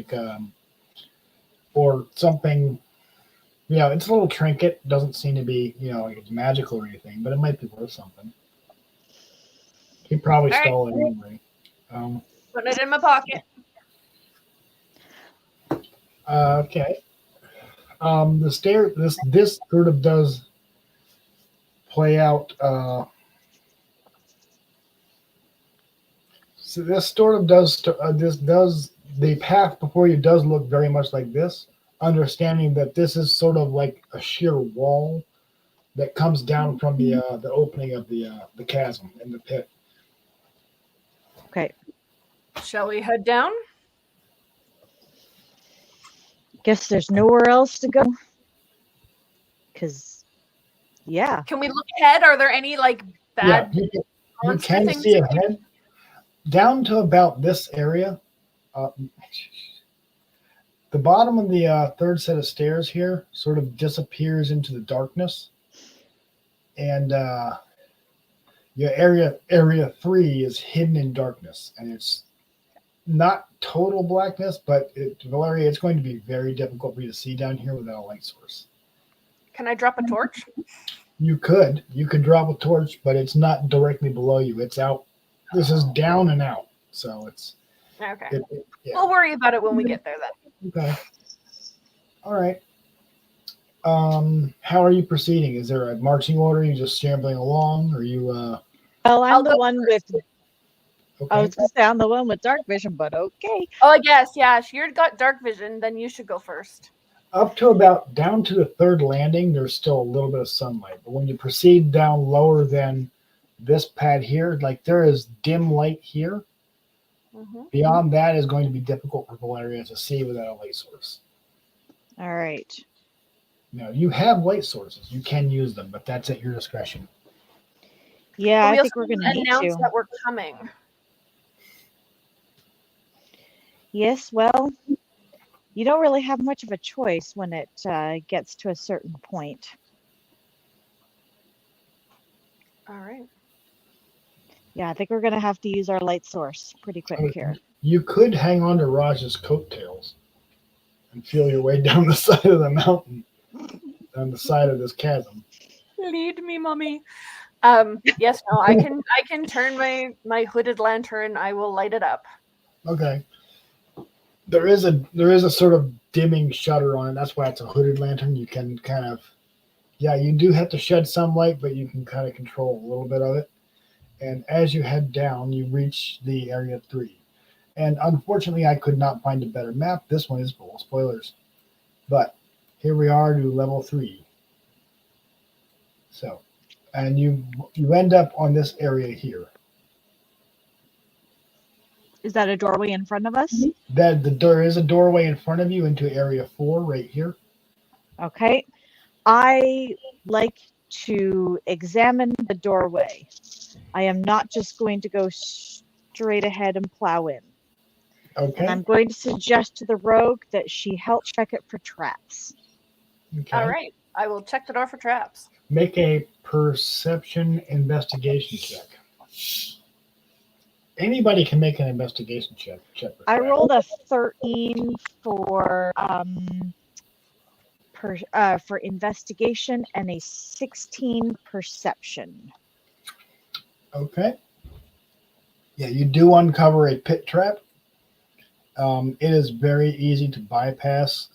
or something. It's a little trinket. Doesn't seem to be, like it's magical or anything, but it might be worth something. He probably stole it anyway. Put it in my pocket. Okay. This sort of does play out. So this sort of does. The path before you does look very much like this. Understanding that this is sort of like a sheer wall that comes down from the opening of the chasm in the pit. Okay. Shall we head down? Guess there's nowhere else to go. Because, yeah. Can we look ahead? Are there any bad you monster can things? see ahead down to about this area. The bottom of the third set of stairs here sort of disappears into the darkness, and your area 3 is hidden in darkness, and it's not total blackness, but Valeria, it's going to be very difficult for you to see down here without a light source. Can I drop a torch? You could drop a torch, but it's not directly below you. It's out. This is down and out, so it's Okay. yeah. We'll worry about it when we get there then. Okay. All right. How are you proceeding? Is there a marching order? Are you just shambling along? Are you? Well, I'll I'm the go one with. Okay. I was going to say I'm the one with dark vision, but okay. Oh, I guess, yeah. If you've got dark vision, then you should go first. Up to about down to the third landing, there's still a little bit of sunlight. But when you proceed down lower than this pad here, there is dim light here. Mm-hmm. Beyond that is going to be difficult for Valeria to see without a light source. All right. Now, you have light sources. You can use them, but that's at your discretion. Yeah, But I think we're going to need announce to. that we're coming. Yes, well, you don't really have much of a choice when it gets to a certain point. All right. Yeah, I think we're going to have to use our light source pretty quick here. You could hang on to Raj's coattails and feel your way down the side of the mountain, down the side of this chasm. Lead me, mommy. Yes, no, I can turn my hooded lantern. I will light it up. Okay. There is a sort of dimming shutter on it. That's why it's a hooded lantern. You can kind of, you do have to shed some light, but you can kind of control a little bit of it. And as you head down, you reach the area 3. And unfortunately, I could not find a better map. This one is full of spoilers. But here we are to level 3. So, and you end up on this area here. Is that a doorway in front of us? There is a doorway in front of you into area 4 right here. Okay. I like to examine the doorway. I am not just going to go straight ahead and plow in. Okay. And I'm going to suggest to the rogue that she help check it for traps. Okay. All right. I will check the door for traps. Make a perception investigation check. Anybody can make an investigation check. I rolled a 13 for investigation and a 16 perception. Okay. Yeah, you do uncover a pit trap. It is very easy to bypass.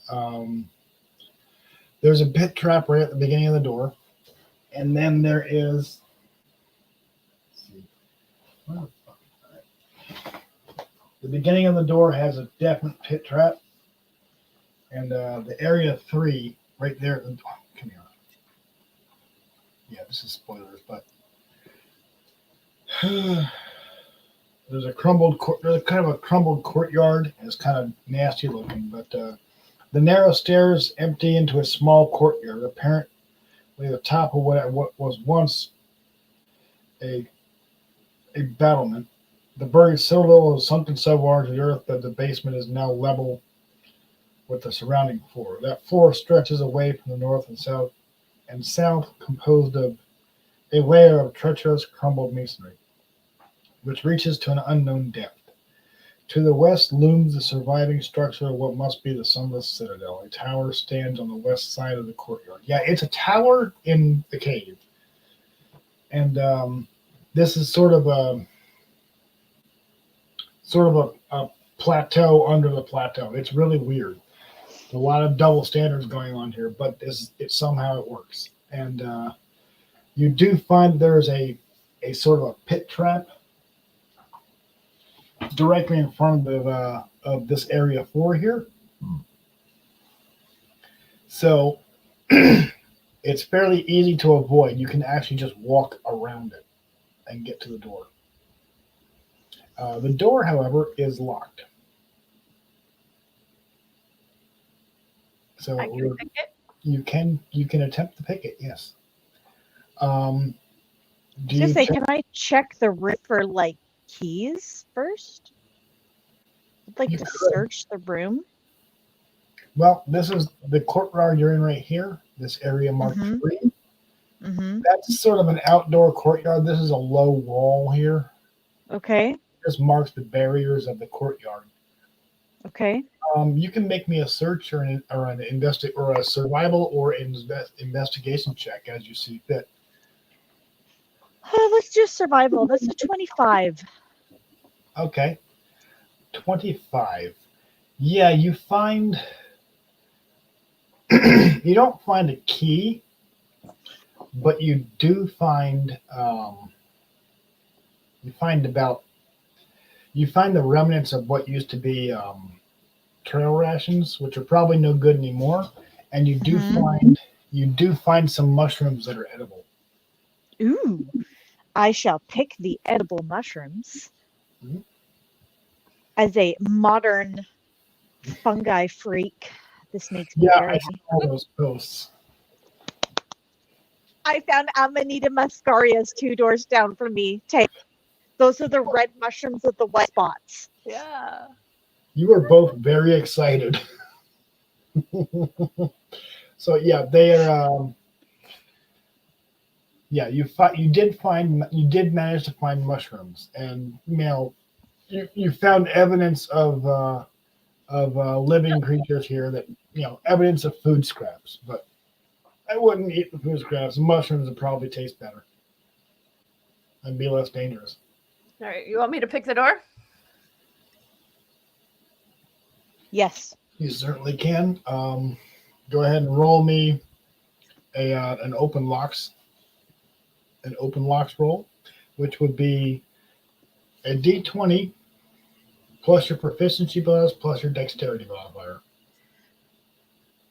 There's a pit trap right at the beginning of the door, and then there is. Let's see, where the fuck is that? The beginning of the door has a definite pit trap, and the area 3 right there. Come here. Yeah, this is spoilers, but there's a there's kind of a crumbled courtyard. It's kind of nasty looking, but the narrow stairs empty into a small courtyard, apparently the top of what was once a battlement. The buried so little is sunken so far into the earth that the basement is now level with the surrounding floor. That floor stretches away from the north and south, composed of a layer of treacherous crumbled masonry, which reaches to an unknown depth. To the west looms the surviving structure of what must be the Sunless Citadel. A tower stands on the west side of the courtyard. Yeah, it's a tower in the cave. And this is sort of a plateau under the plateau. It's really weird. A lot of double standards going on here, but somehow it works. And you do find there's a sort of a pit trap directly in front of this area 4 here. So it's fairly easy to avoid. You can actually just walk around it and get to the door. The door, however, is locked. So I can pick it. you can attempt to pick it. Yes. Do you Just say, check- can I check the room for like keys first? I'd like You to could. search the room. Well, this is the courtyard you're in right here. This area marked Mhm. 3. Mm-hmm. That's sort of an outdoor courtyard. This is a low wall here. Okay. This marks the barriers of the courtyard. Okay. You can make me a search or a survival or investigation check as you see fit. Let's do survival. That's a 25. Okay. 25. Yeah, you find you don't find a key, but you do find you find the remnants of what used to be trail rations, which are probably no good anymore, and you do find some mushrooms that are edible. Ooh. I shall pick the edible mushrooms. Mhm. As a modern fungi freak, this makes me Yeah, very. I saw all those posts. I found Amanita muscarias 2 doors down from me. Take. Those are the red mushrooms with the white spots. Yeah. You were both very excited. So yeah, they are. Yeah, you did manage to find mushrooms, and you found evidence of living creatures here that evidence of food scraps, but I wouldn't eat the food scraps. Mushrooms would probably taste better and be less dangerous. All right. You want me to pick the door? Yes. You certainly can. Go ahead and roll me an open locks roll, which would be a D20 plus your proficiency bonus plus your dexterity modifier.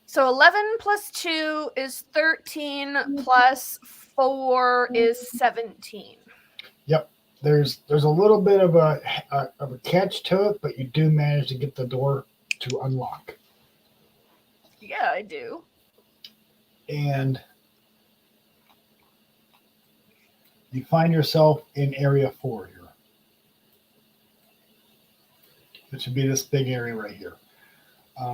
So 11 plus 2 is 13 plus 4 is 17. Yep. There's a little bit of a catch to it, but you do manage to get the door to unlock. Yeah, I do. And you find yourself in area 4 here. Which would be this big area right here.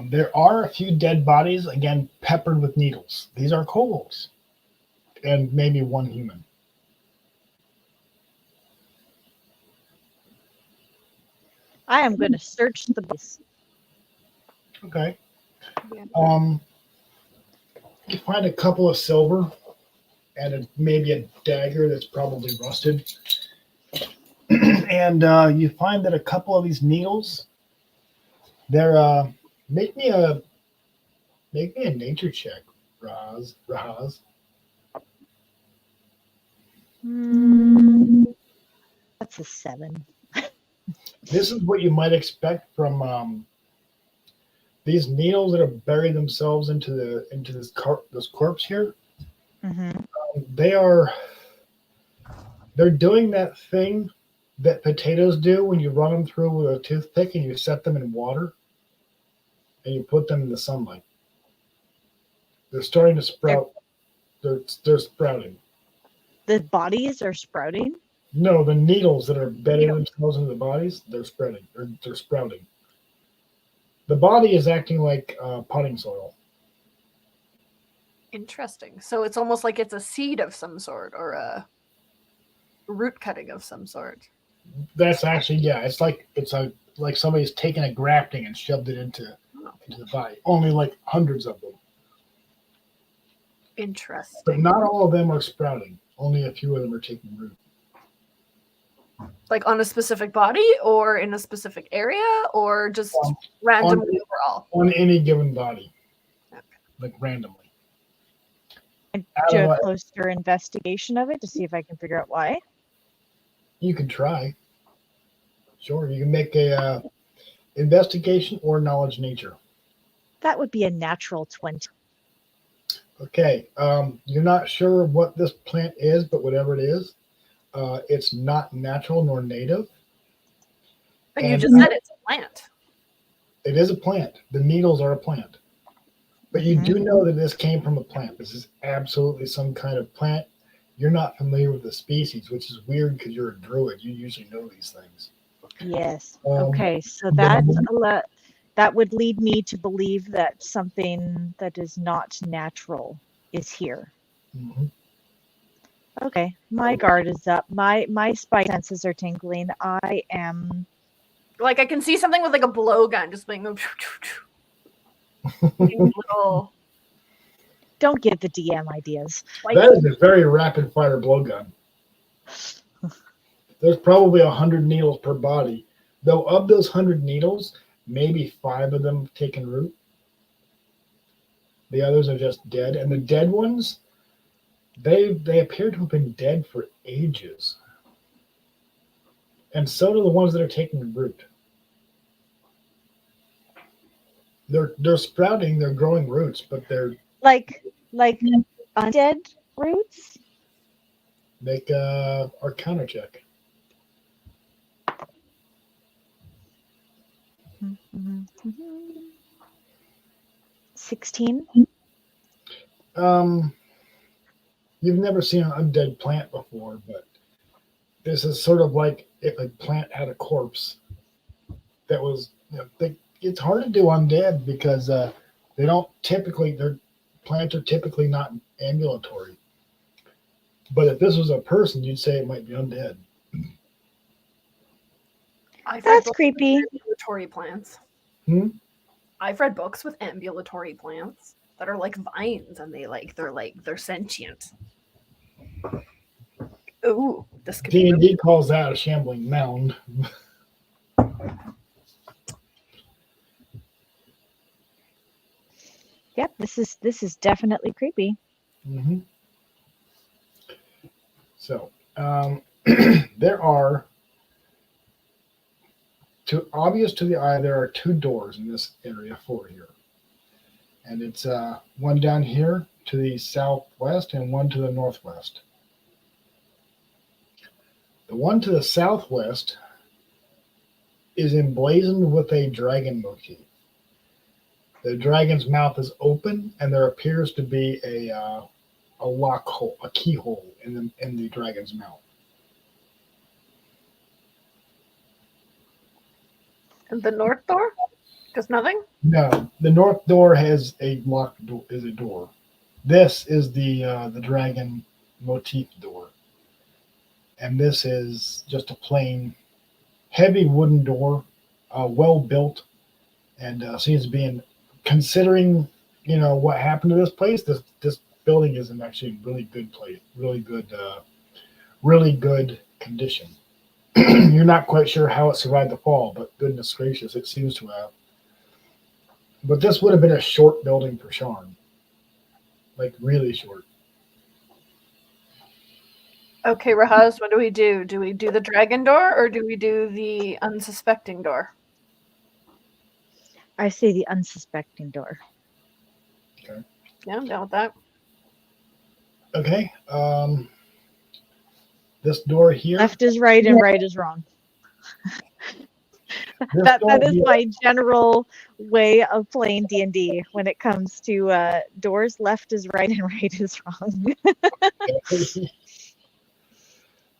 There are a few dead bodies, again, peppered with needles. These are kobolds. And maybe one human. I am going to search the base. Okay. Yeah. You find a couple of silver and maybe a dagger that's probably rusted. and you find that a couple of these needles, they're make me a nature check, Rahaz. That's a 7. This is what you might expect from these needles that have buried themselves into this corpse here. They're doing that thing that potatoes do when you run them through with a toothpick and you set them in water and you put them in the sunlight. They're starting to sprout. They're sprouting. The bodies are sprouting? No, the needles that are bedding themselves into the bodies, they're spreading. They're sprouting. The body is acting like potting soil. Interesting. So it's almost like it's a seed of some sort or a root cutting of some sort. That's actually, yeah, it's like somebody's taken a grafting and shoved it into the body. Only like hundreds of them. Interesting. But not all of them are sprouting. Only a few of them are taking root. Like on a specific body or in a specific area or just randomly overall? On any given body. Okay. Like randomly. And do a closer investigation of it to see if I can figure out why. You can try. Sure, you can make a investigation or knowledge nature. That would be a natural 20. Okay, you're not sure what this plant is, but whatever it is, it's not natural nor native. And you just said it's a plant. It is a plant. The needles are a plant. But you do know that this came from a plant. This is absolutely some kind of plant. You're not familiar with the species, which is weird because you're a druid. You usually know these things. Yes. Okay, so that would lead me to believe that something that is not natural is here. Okay, my guard is up. My spidey senses are tingling. I am like I can see something with like a blowgun just being little. Don't give the DM ideas. Like, that is a very rapid fire blowgun. There's probably 100 needles per body. Though of those 100 needles, maybe 5 of them have taken root. The others are just dead. And the dead ones, they appear to have been dead for ages. And so do the ones that are taking root. They're sprouting, they're growing roots, but they're like undead roots. Make a Arcana check. 16. You've never seen an undead plant before, but this is sort of like if a plant had a corpse that was. It's hard to do undead because they don't typically. Their plants are typically not ambulatory. But if this was a person, you'd say it might be undead. That's creepy. Ambulatory plants. I've read books with ambulatory plants that are like vines, and they're sentient. Ooh, this could be. D&D calls that a shambling mound. Yep, this is definitely creepy. So there are, obvious to the eye, there are 2 doors in this area 4 here. And it's one down here to the southwest and one to the northwest. The one to the southwest is emblazoned with a dragon motif. The dragon's mouth is open, and there appears to be a lock hole, a keyhole in the dragon's mouth. And the north door? Just nothing? No, the north door has a locked door. Is a door. This is the dragon motif door, and this is just a plain, heavy wooden door, well built, and seems to be in. Considering what happened to this place, this building is in actually a really good place, really good condition. You're not quite sure how it survived the fall, but goodness gracious, it seems to have. But this would have been a short building for Sean. Like, really short. Okay, Rahaz, what do we do? Do we do the dragon door or do we do the unsuspecting door? I say the unsuspecting door. Yeah, I'm down with that. Okay. This door here. Left is right and right is wrong. This That door is here- my general way of playing D&D when it comes to doors. Left is right and right is wrong.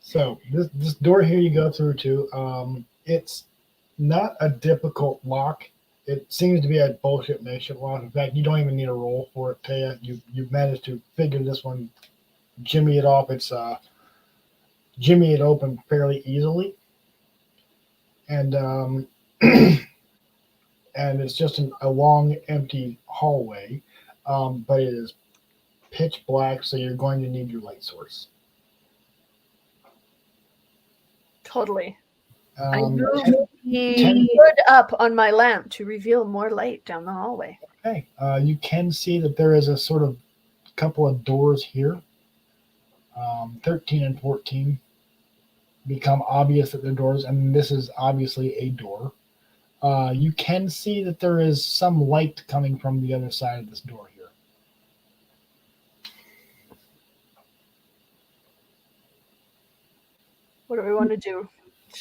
So this door here you go through to, it's not a difficult lock. It seems to be a bullshit makeshift lock. In fact, you don't even need a roll for it, Taya. You've managed to figure this one, jimmy it off. It's jimmy it open fairly easily. And and it's just a long empty hallway. But it is pitch black, so you're going to need your light source. Totally. I Um, moved ten- the hood up on my lamp to reveal more light down the hallway. Okay, you can see that there is a sort of couple of doors here. 13 and 14 become obvious that they're doors, and this is obviously a door. You can see that there is some light coming from the other side of this door here. What do we want to do?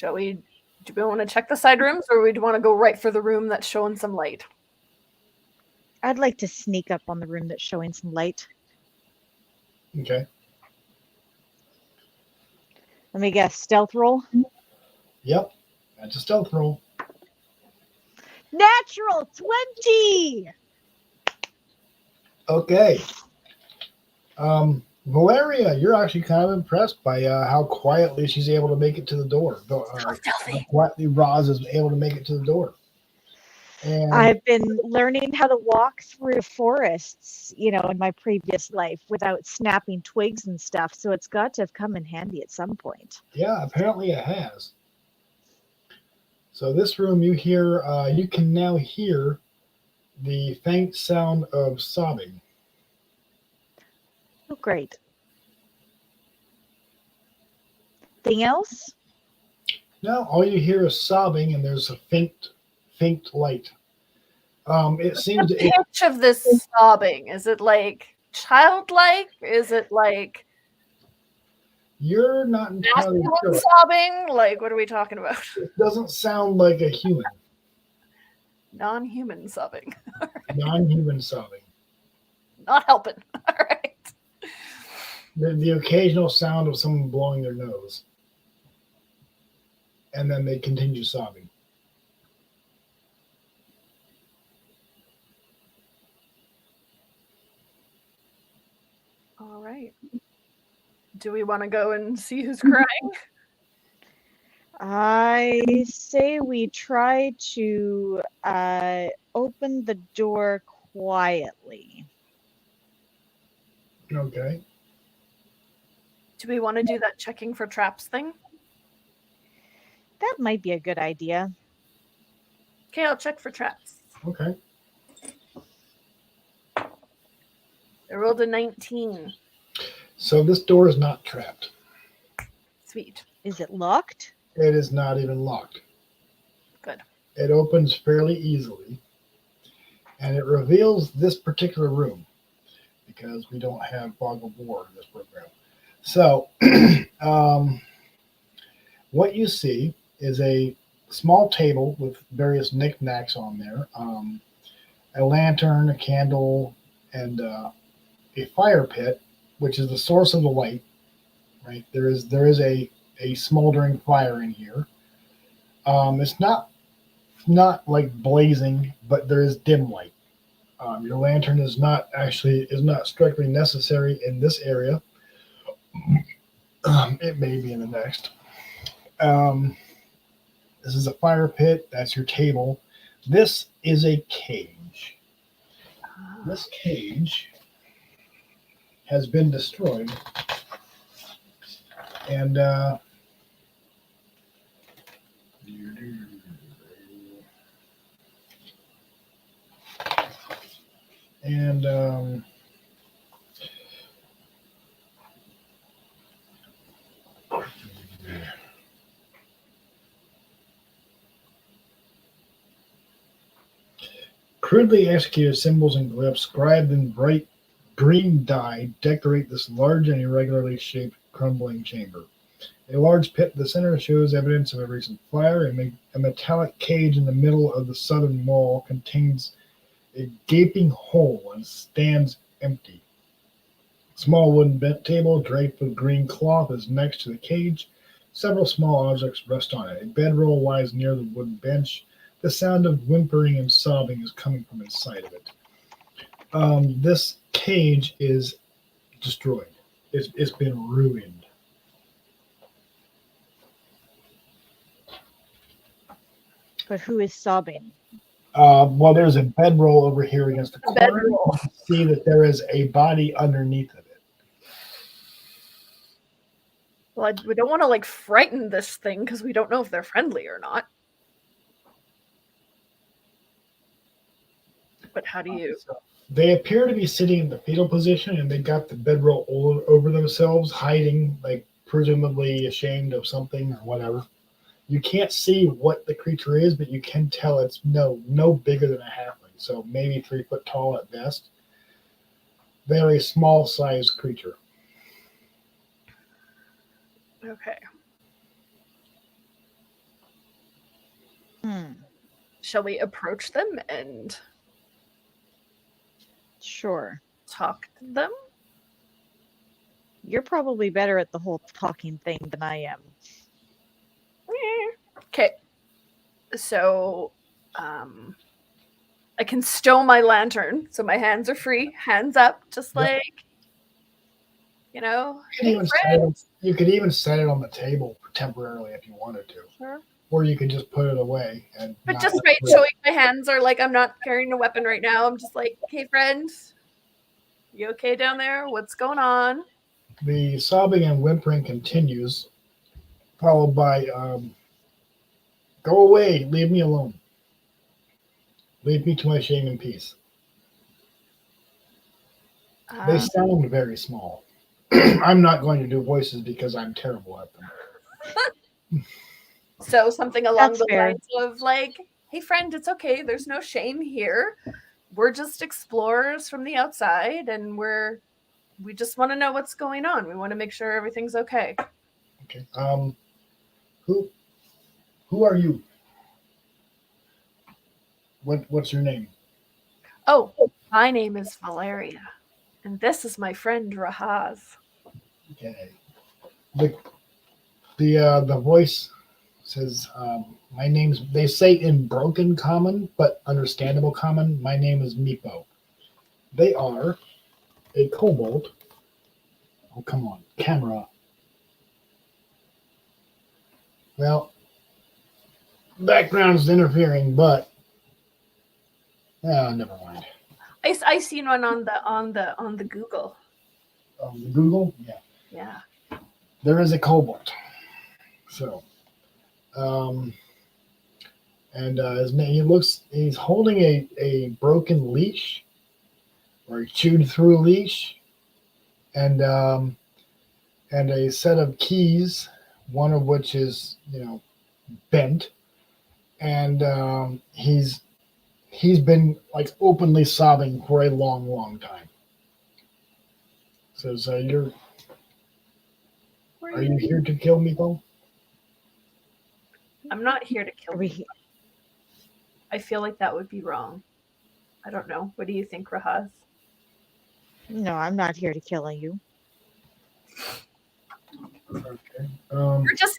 Do we want to check the side rooms or we want to go right for the room that's showing some light? I'd like to sneak up on the room that's showing some light. Okay. Let me guess, stealth roll? Yep, that's a stealth roll. Natural 20! Okay. Valeria, you're actually kind of impressed by how quietly she's able to make it to the door. How quietly Roz is able to make it to the door. And I've been learning how to walk through forests, in my previous life without snapping twigs and stuff. So it's got to have come in handy at some point. yeah, apparently it has. So this room, you can now hear the faint sound of sobbing. Oh, great. Anything else? No, all you hear is sobbing, and there's a faint light. It seems The pitch of this sobbing, is it like childlike? Is it like you're not entirely masculine sure. sobbing? Like, what are we talking about? It doesn't sound like a human. Non-human sobbing. Non-human sobbing. Not helping. All right. The occasional sound of someone blowing their nose. And then they continue sobbing. All right. Do we want to go and see who's crying? I say we try to open the door quietly. Okay. Do we want to do that checking for traps thing? That might be a good idea. Okay, I'll check for traps. Okay. I rolled a 19. So this door is not trapped. Sweet. Is it locked? It is not even locked. Good. It opens fairly easily. And it reveals this particular room because we don't have Fog of War in this program. So what you see is a small table with various knickknacks on there. A lantern, a candle, and a fire pit, which is the source of the light. Right, there is a smoldering fire in here. It's not like blazing, but there is dim light. Your lantern is not strictly necessary in this area. It may be in the next. This is a fire pit. That's your table. This is a cage. This cage has been destroyed, and And crudely executed symbols and glyphs scribed in bright green dye decorate this large and irregularly shaped crumbling chamber. A large pit in the center shows evidence of a recent fire. A metallic cage in the middle of the southern wall contains a gaping hole and stands empty. A small wooden bent table draped with green cloth is next to the cage. Several small objects rest on it. A bedroll lies near the wooden bench. The sound of whimpering and sobbing is coming from inside of it. This cage is destroyed. It's been ruined. But who is sobbing? Well, there's a bedroll over here against the corner. Bedroll. You can see that there is a body underneath of it. Well, we don't want to like frighten this thing because we don't know if they're friendly or not. But how do you? They appear to be sitting in the fetal position, and they got the bedroll over themselves, hiding, like presumably ashamed of something or whatever. You can't see what the creature is, but you can tell it's no bigger than a halfling, so maybe 3 foot tall at best. They're a small-sized creature. Okay. Shall we approach them and Sure. talk to them? You're probably better at the whole talking thing than I am. Okay. So, I can stow my lantern, so my hands are free, hands up, just Yep. like, you know. You could even set it on the table temporarily if you wanted to, Sure. or you could just put it away. But just right, showing my hands are like, I'm not carrying a weapon right now. I'm just like, hey, friend, you okay down there? What's going on? The sobbing and whimpering continues, followed by, go away, leave me alone. Leave me to my shame and peace. They sound very small. I'm not going to do voices because I'm terrible at them. So something along That's the fair. lines of like, hey, friend, it's okay. There's no shame here. We're just explorers from the outside, and we just want to know what's going on. We want to make sure everything's okay. Okay. Who are you? What's your name? Oh, my name is Valeria, and this is my friend Rahaz. Okay. The voice says, my name's, they say in broken common, but understandable common, my name is Meepo. They are a kobold. Oh, come on, camera. Well, background's interfering, but never mind. I seen one on the Google. Google, yeah. Yeah. There is a kobold. So, his name, he's holding a broken leash, or he chewed through a leash, and a set of keys, one of which is bent, and he's been like openly sobbing for a long time. Says, are you here to kill me, though? I'm not here to kill Are you. we, I feel like that would be wrong. I don't know. What do you think, Rahaz? no, I'm not here to kill you. Okay.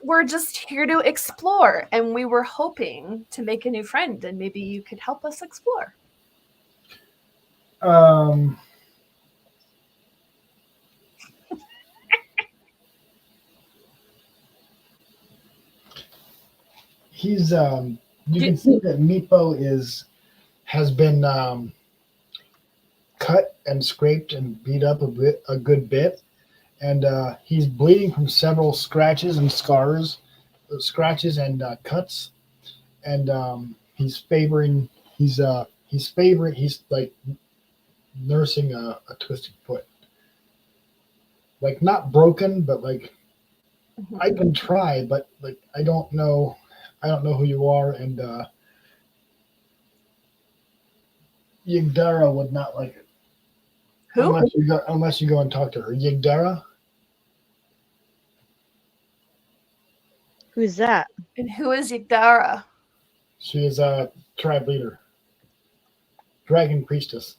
We're just here to explore, and we were hoping to make a new friend, and maybe you could help us explore. He's you can see that Meepo has been cut and scraped and beat up a good bit, and he's bleeding from several scratches and scars, scratches and cuts and he's like nursing a twisted foot, like not broken, but like I can try, but like I don't know who you are, and Yigdara would not like it. Who? Unless you go and talk to her. Yigdara? Who's that? And who is Yigdara? She is a tribe leader. Dragon priestess.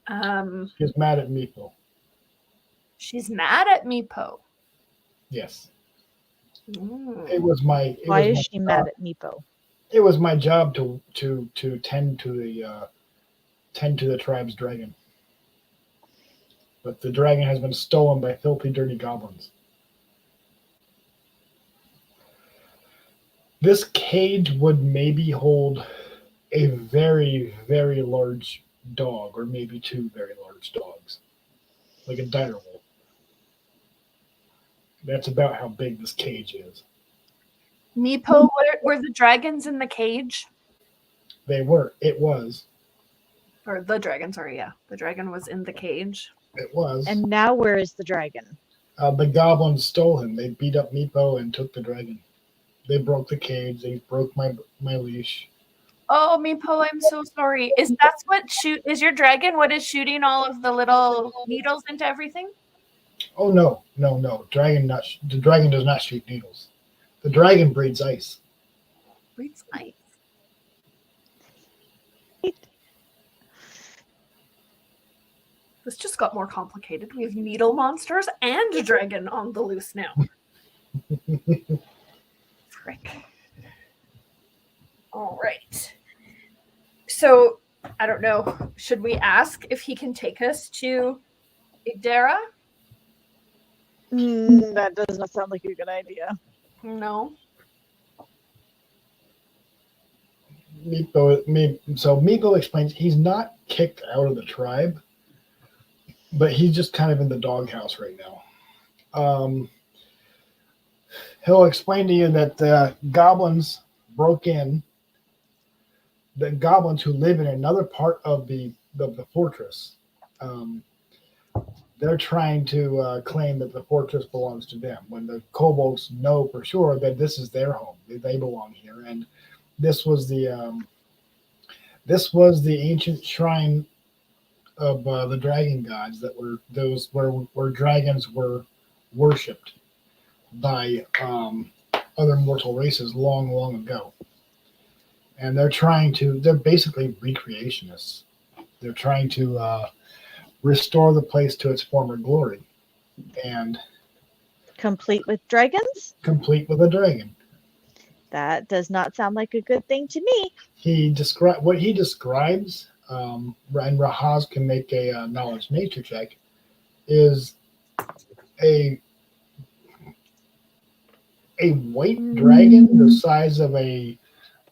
She's mad at Meepo. She's mad at Meepo. Yes. Mm. Why is she mad at Meepo? It was my job to tend to the tribe's dragon. But the dragon has been stolen by filthy, dirty goblins. This cage would maybe hold a very, very large dog, or maybe two very large dogs, like a dire wolf. That's about how big this cage is. Meepo, were the dragons in the cage? It was. Or the dragon, sorry, yeah. The dragon was in the cage. It was. And now where is the dragon? The goblins stole him. They beat up Meepo and took the dragon. They broke the cage. They broke my leash. Oh, Meepo, I'm so sorry. Is your dragon what is shooting all of the little needles into everything? Oh no. The dragon does not shoot needles. The dragon breeds ice. Breeds ice. This just got more complicated. We have needle monsters and a dragon on the loose now. Frick. All right. So, I don't know. Should we ask if he can take us to Yigdara? That does not sound like a good idea. No. Meepo explains he's not kicked out of the tribe, but he's just kind of in the doghouse right now. He'll explain to you that the goblins broke in. The goblins who live in another part of the fortress, they're trying to claim that the fortress belongs to them, when the kobolds know for sure that this is their home. They belong here, and this was the ancient shrine of the dragon gods that were those where dragons were worshipped by other mortal races long ago. And they're basically recreationists. They're trying to restore the place to its former glory, and Complete with dragons? complete with a dragon. That does not sound like a good thing to me. What he describes, and Rahaz can make a knowledge nature check, is a white dragon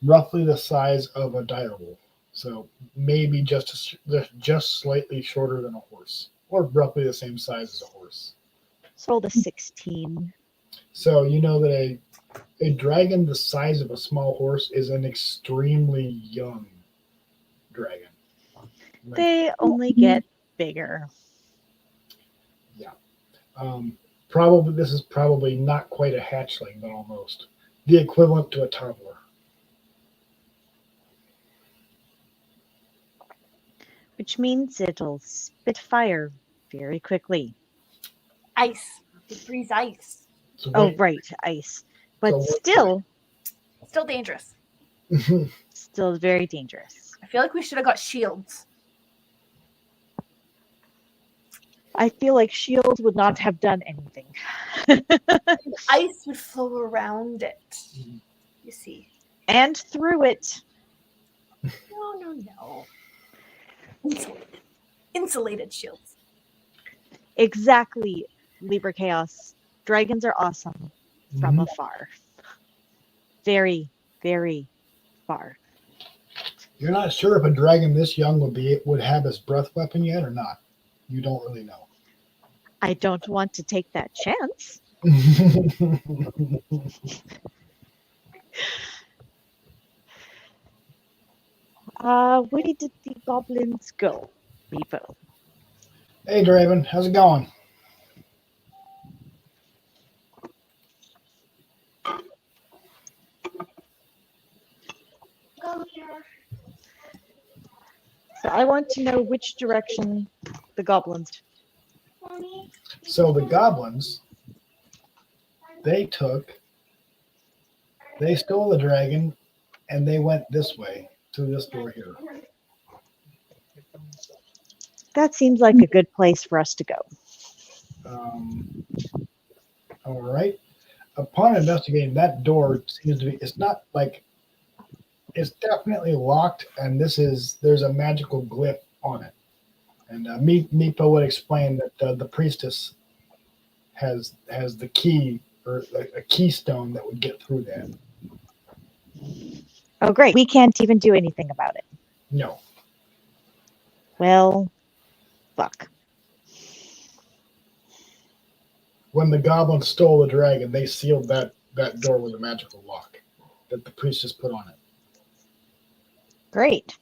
roughly the size of a dire wolf. So maybe just slightly shorter than a horse, or roughly the same size as a horse. Let's roll the 16. So you know that a dragon the size of a small horse is an extremely young dragon. They only get bigger. Yeah. This is probably not quite a hatchling, but almost the equivalent to a toddler. Which means it'll spit fire very quickly. Ice. It breathes ice. So Oh, right, ice. But still dangerous. still very dangerous. I feel like we should have got shields. I feel like shields would not have done anything. Ice would flow around it. You see. And through it. No. Insulated shields. Exactly, Libra Chaos. Dragons are awesome from afar. Very, very far. You're not sure if a dragon this young would have his breath weapon yet or not. You don't really know. I don't want to take that chance. Where did the goblins go, Meepo? Hey, Draven, how's it going? Go here. So I want to know which direction the goblins. Mommy. So the goblins, they stole the dragon, and they went this way through this door here. That seems like a good place for us to go. All right. Upon investigating, that door seems to be. It's not like. It's definitely locked, and there's a magical glyph on it. And Meepo would explain that the priestess has the key or a keystone that would get through that. Oh, great. We can't even do anything about it. No. Well, fuck. When the goblins stole the dragon, they sealed that door with a magical lock that the priestess put on it. Great.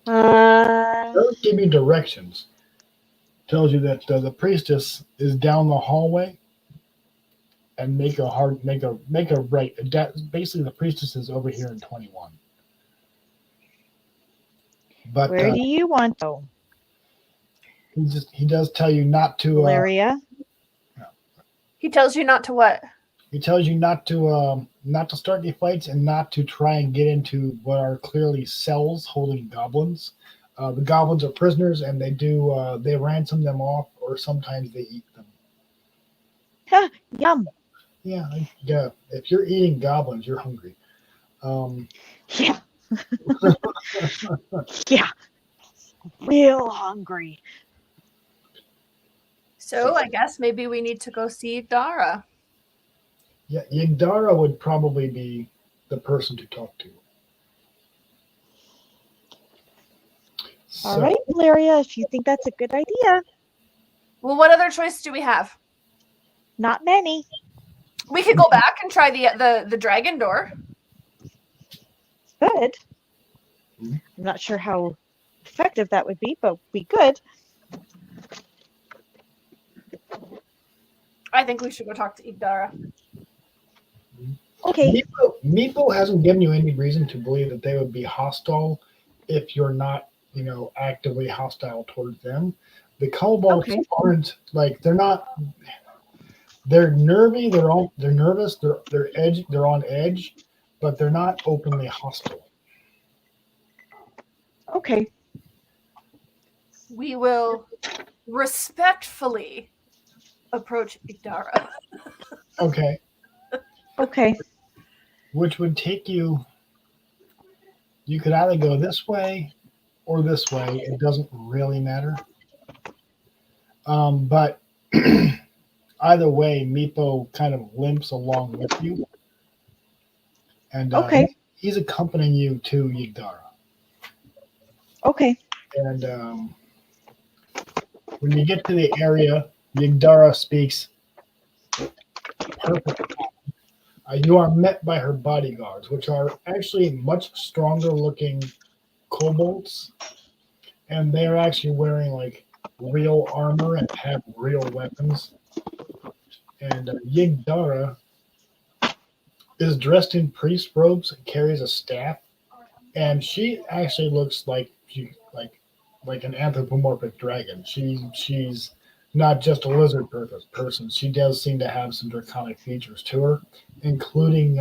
Those give you directions. Tells you that the priestess is down the hallway, and make a right. Basically, the priestess is over here in 21. But Where do you want to go, he does tell you not to. Valeria? He tells you not to what? He tells you not to start any fights and not to try and get into what are clearly cells holding goblins. The goblins are prisoners, and they ransom them off, or sometimes they eat them. Huh, yum. Yeah. If you're eating goblins, you're hungry. Yeah. Yeah. Real hungry. So I guess maybe we need to go see Dara. Yeah, Yigdara would probably be the person to talk to. All right, Valeria, if you think that's a good idea. Well, what other choice do we have? Not many. We could go back and try the dragon door. Good. Mhm. I'm not sure how effective that would be, but we could. I think we should go talk to Igdara. Okay. Meepo hasn't given you any reason to believe that they would be hostile if you're not, actively hostile towards them. The kobolds aren't like they're not. They're nervy. They're nervous. They're on edge, but they're not openly hostile. Okay. We will respectfully approach Igdara. Okay. Okay. Which would take you. You could either go this way or this way. It doesn't really matter. But either way, Meepo kind of limps along with you. And Okay. he's accompanying you to Yigdara. Okay. And when you get to the area, Yigdara speaks perfect. You are met by her bodyguards, which are actually much stronger looking kobolds. And they're actually wearing like real armor and have real weapons. And Yigdara is dressed in priest robes and carries a staff. And she actually looks like an anthropomorphic dragon. She's not just a lizard person. She does seem to have some draconic features to her, including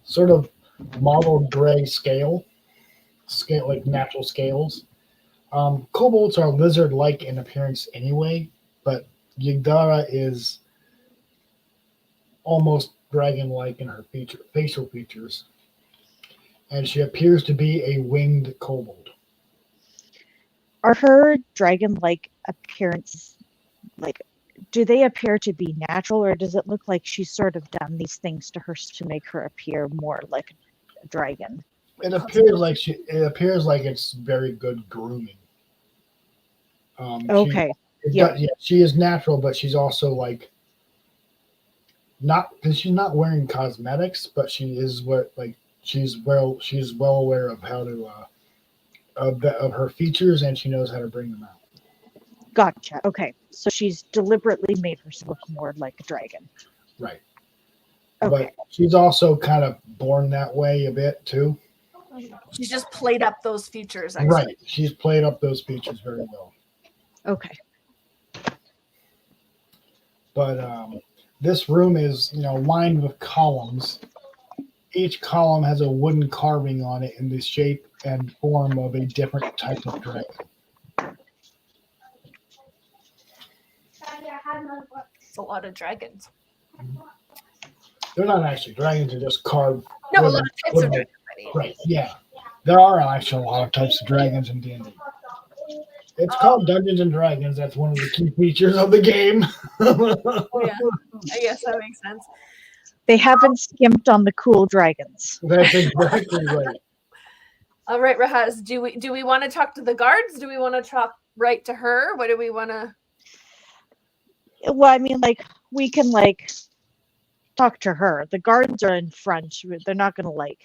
sort of mottled gray scale like natural scales. Kobolds are lizard-like in appearance anyway, but Yigdara is almost dragon-like in her facial features, and she appears to be a winged kobold. Are her dragon-like appearance, do they appear to be natural, or does it look like she's sort of done these things to her to make her appear more like a dragon? It appears like it's very good grooming. Okay. Yeah. Yeah, she is natural, but she's also like not because she's not wearing cosmetics, but she is she's well aware of how to of her features, and she knows how to bring them out. Gotcha. Okay. So she's deliberately made herself look more like a dragon. Right. Okay. But she's also kind of born that way a bit too. She's just played up those features. Actually. Right. She's played up those features very well. Okay. But this room is, lined with columns. Each column has a wooden carving on it in the shape and form of a different type of dragon. It's a lot of dragons. They're not actually dragons; they're just carved. No, a wooden- lot of types of wooden- dragons. I mean. Right? Yeah, there are actually a lot of types of dragons in D&D. It's called Dungeons and Dragons. That's one of the key features of the game. Oh, yeah, I guess that makes sense. They haven't skimped on the cool dragons. That's exactly right. All right, Rahaz, do we want to talk to the guards? Do we want to talk right to her? What do we want to? Well, I mean, like, we can, like, talk to her. The guards are in front. They're not going to, like,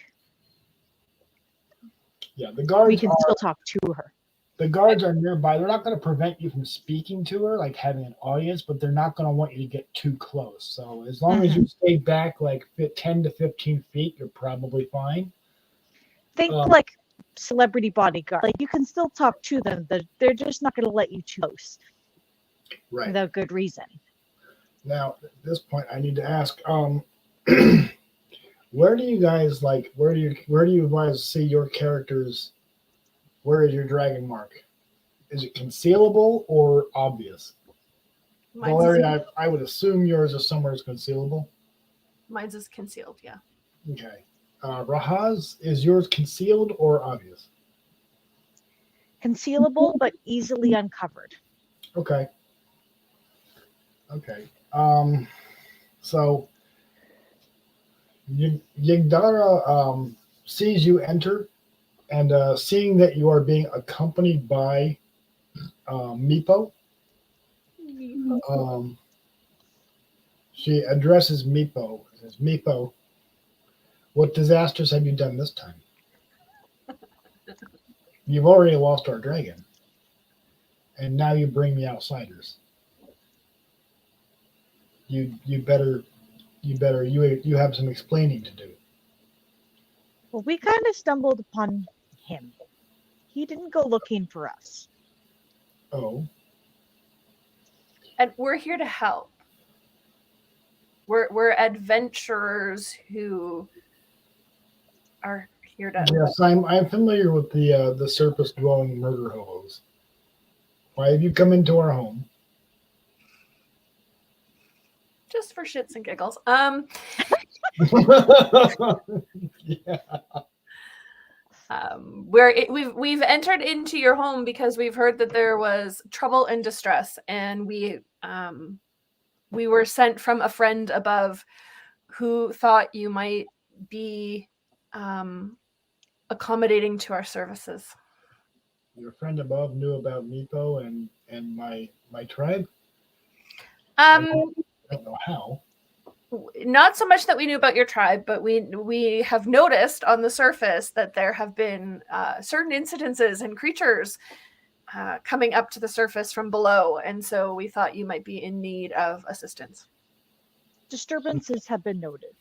Yeah, the guards we can are. still talk to her. The guards are nearby. They're not going to prevent you from speaking to her, like having an audience, but they're not going to want you to get too close. So as long as you stay back like 10 to 15 feet, you're probably fine. Think like celebrity bodyguard. Like, you can still talk to them. They're just not going to let you too close Right. without good reason. Now, at this point, I need to ask, where do you guys where do you guys see your characters? Where is your dragon mark? Is it concealable or obvious? Valeria, I would assume yours is somewhere is concealable. Mine's is concealed, yeah. Okay. Rahaz, is yours concealed or obvious? Concealable, but easily uncovered. Okay. Okay. So Yigdara sees you enter, and seeing that you are being accompanied by Meepo, she addresses Meepo. Says, Meepo, what disasters have you done this time? You've already lost our dragon, and now you bring the outsiders. You have some explaining to do. Well, we kind of stumbled upon him. He didn't go looking for us. Oh, And we're here to help. We're adventurers who are here to. yes, I'm familiar with the surface dwelling murder hobos. Why have you come into our home? Just for shits and giggles. Yeah. We've entered into your home because we've heard that there was trouble and distress, and we were sent from a friend above who thought you might be accommodating to our services. Your friend above knew about Meepo and my tribe. I don't know how. Not so much that we knew about your tribe, but we have noticed on the surface that there have been certain incidences and creatures coming up to the surface from below, and so we thought you might be in need of assistance. Disturbances have been noted.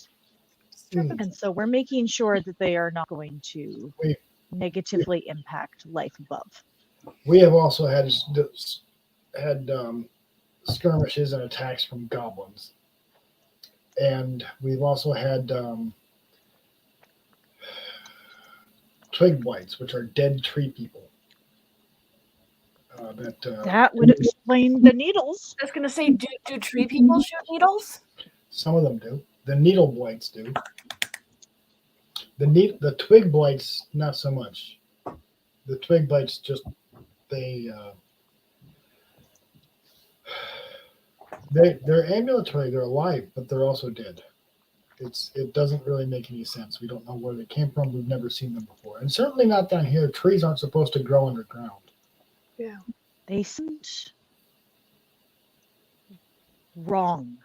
And so we're making sure that they are not going to negatively impact life above. We have also had skirmishes and attacks from goblins. And we've also had twig blights, which are dead tree people. That would explain the needles. I was going to say, do tree people shoot needles? Some of them do. The needle blights do. The twig blights, not so much. The twig blights just they're ambulatory. They're alive, but they're also dead. It doesn't really make any sense. We don't know where they came from. We've never seen them before, and certainly not down here. Trees aren't supposed to grow underground. Yeah, they seemed Wrong.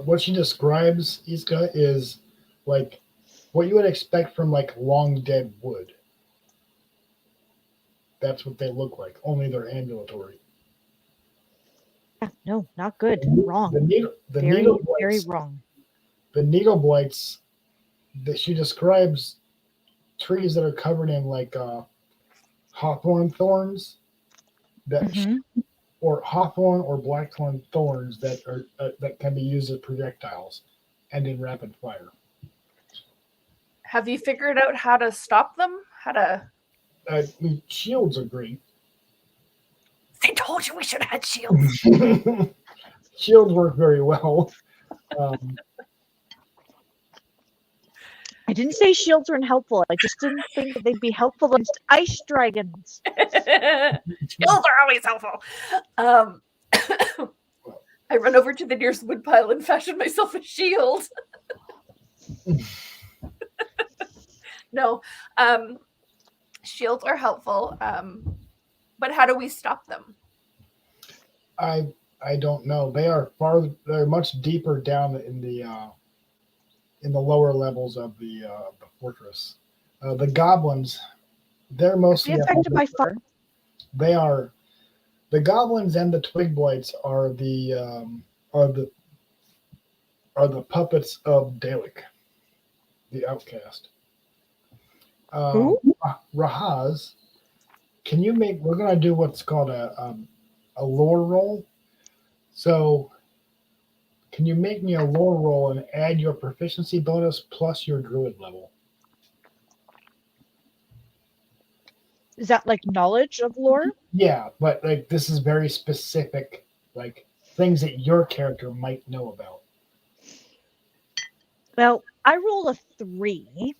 What she describes, Iska, is like what you would expect from like long dead wood. That's what they look like. Only they're ambulatory. Yeah, no, not good. Wrong. The Very, needle very blights. wrong. The needle blights that she describes trees that are covered in like hawthorn thorns that Mhm. or hawthorn or blackthorn thorns that are that can be used as projectiles and in rapid fire. Have you figured out how to stop them? How to? Shields are great. They told you we should have had shields. Shields work very well. I didn't say shields weren't helpful. I just didn't think that they'd be helpful against ice dragons. Shields are always helpful. I run over to the nearest woodpile and fashion myself a shield. No, shields are helpful, but how do we stop them? I don't know. They're much deeper down in the lower levels of the fortress. The goblins, they're Be mostly affected by fire. they are the goblins and the twig blights are the puppets of Dalek, the outcast. Who? Rahaz, can you make? We're gonna do what's called a lore roll. So, can you make me a lore roll and add your proficiency bonus plus your druid level? Is that like knowledge of lore? Yeah, but like this is very specific, like things that your character might know about. Well, I roll a 3.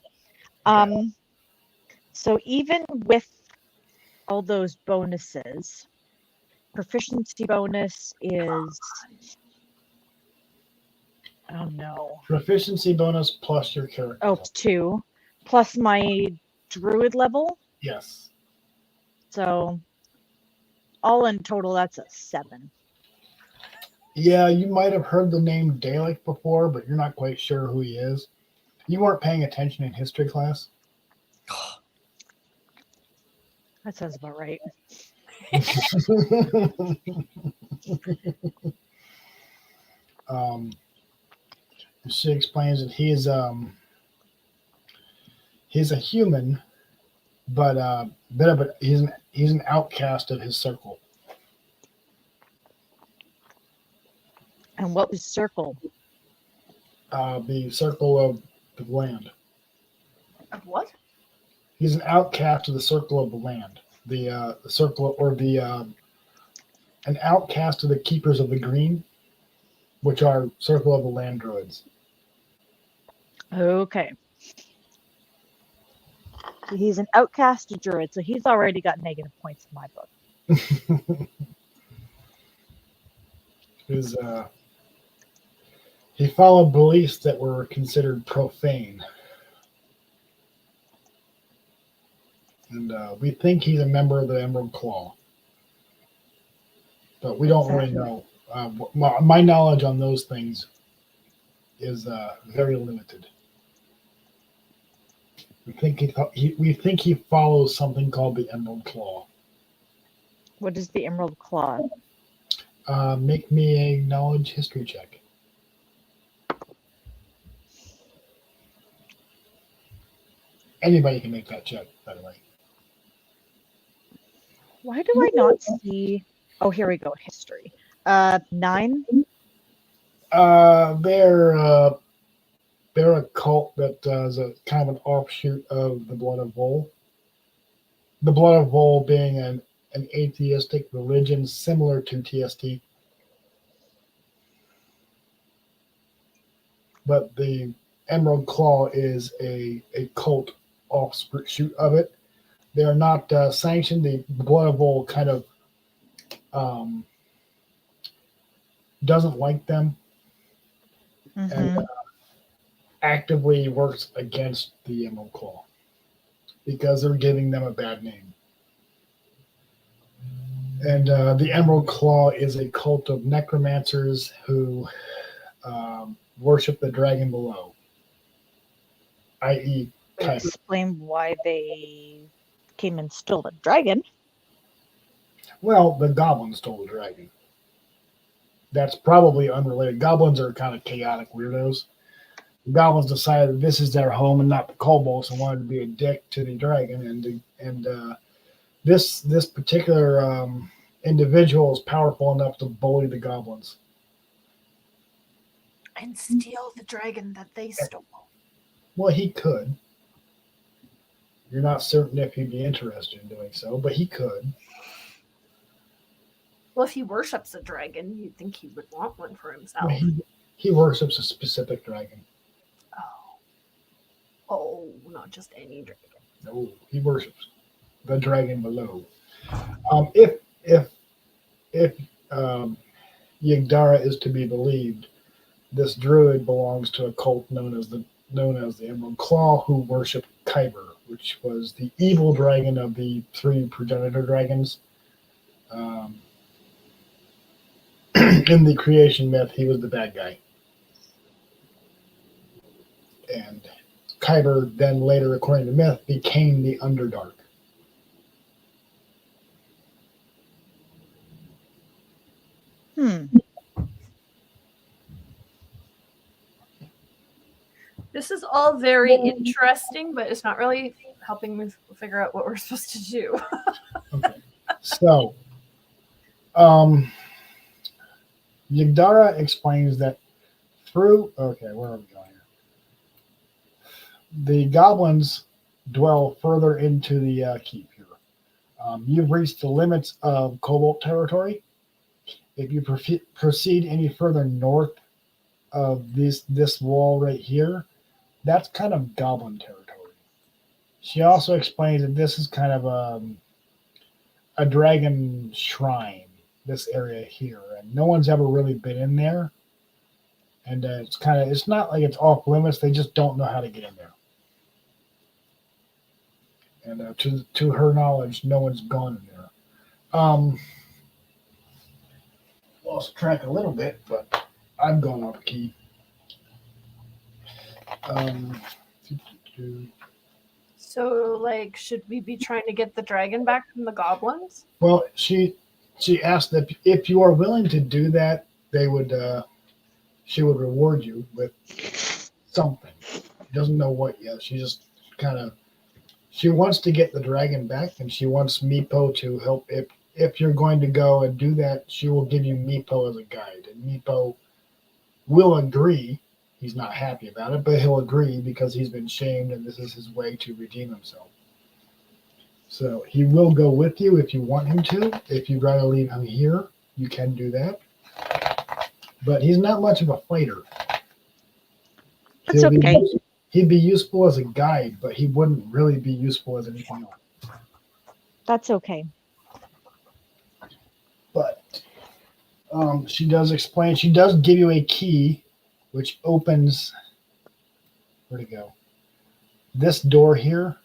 So even with all those bonuses, proficiency bonus is oh no. Proficiency bonus plus your character. Oh, level. 2 plus my druid level. Yes. So all in total, that's a 7. Yeah, you might have heard the name Dalek before, but you're not quite sure who he is. You weren't paying attention in history class. That sounds about right. She explains that he's a human, but he's an outcast of his circle. And what was circle? The circle of the land. Of what? He's an outcast of the circle of the land. The circle or the an outcast of the keepers of the green, which are circle of the land druids. Okay. So he's an outcast druid, so he's already got negative points in my book. He followed beliefs that were considered profane. And we think he's a member of the Emerald Claw. But we don't really know. My knowledge on those things is very limited. We think he follows something called the Emerald Claw. What is the Emerald Claw? Make me a knowledge history check. Anybody can make that check, by the way. Why do I not see? Oh, here we go. History. 9. They're a cult that is a kind of an offshoot of the Blood of Vol. The Blood of Vol being an atheistic religion similar to TST. But the Emerald Claw is a cult offshoot of it. They are not sanctioned. The Blood of Vol kind of doesn't like them and actively works against the Emerald Claw because they're giving them a bad name. And the Emerald Claw is a cult of necromancers who worship the dragon below, i.e., Would Kyber. explain why they came and stole the dragon. Well, the goblins stole the dragon. That's probably unrelated. Goblins are kind of chaotic weirdos. The goblins decided that this is their home and not the kobolds, and wanted to be a dick to the dragon. And this particular individual is powerful enough to bully the goblins. And steal the dragon that they stole. Well, he could. You're not certain if he'd be interested in doing so, but he could. Well, if he worships a dragon, you'd think he would want one for himself. Well, he worships a specific dragon. Oh, not just any dragon. No, he worships the dragon below. If Yigdara is to be believed, this druid belongs to a cult known as the Emerald Claw, who worshipped Kyber, which was the evil dragon of the 3 progenitor dragons. In the creation myth, he was the bad guy. And Kyber then later, according to myth, became the Underdark. This is all very interesting, but it's not really helping me figure out what we're supposed to do. Okay. So, Yigdara explains that through... Okay, where are we going here? The goblins dwell further into the keep here. You've reached the limits of Cobalt territory. If you proceed any further north of this wall right here, that's kind of goblin territory. She also explains that this is kind of a dragon shrine, this area here, and no one's ever really been in there. And it's not like it's off limits. They just don't know how to get in there. And to her knowledge, no one's gone in there. Lost track a little bit, but I'm going off key. So, like, should we be trying to get the dragon back from the goblins? Well, she asked that if you are willing to do that, she would reward you with something. Doesn't know what yet. She just she wants to get the dragon back, and she wants Meepo to help. If you're going to go and do that, she will give you Meepo as a guide, and Meepo will agree. He's not happy about it, but he'll agree because he's been shamed, and this is his way to redeem himself. So he will go with you if you want him to. If you'd rather leave him here, you can do that. But he's not much of a fighter. That's okay. He'd be useful as a guide, but he wouldn't really be useful as anything else. That's okay. But she does explain. She does give you a key, which opens. Where'd it go? This door here,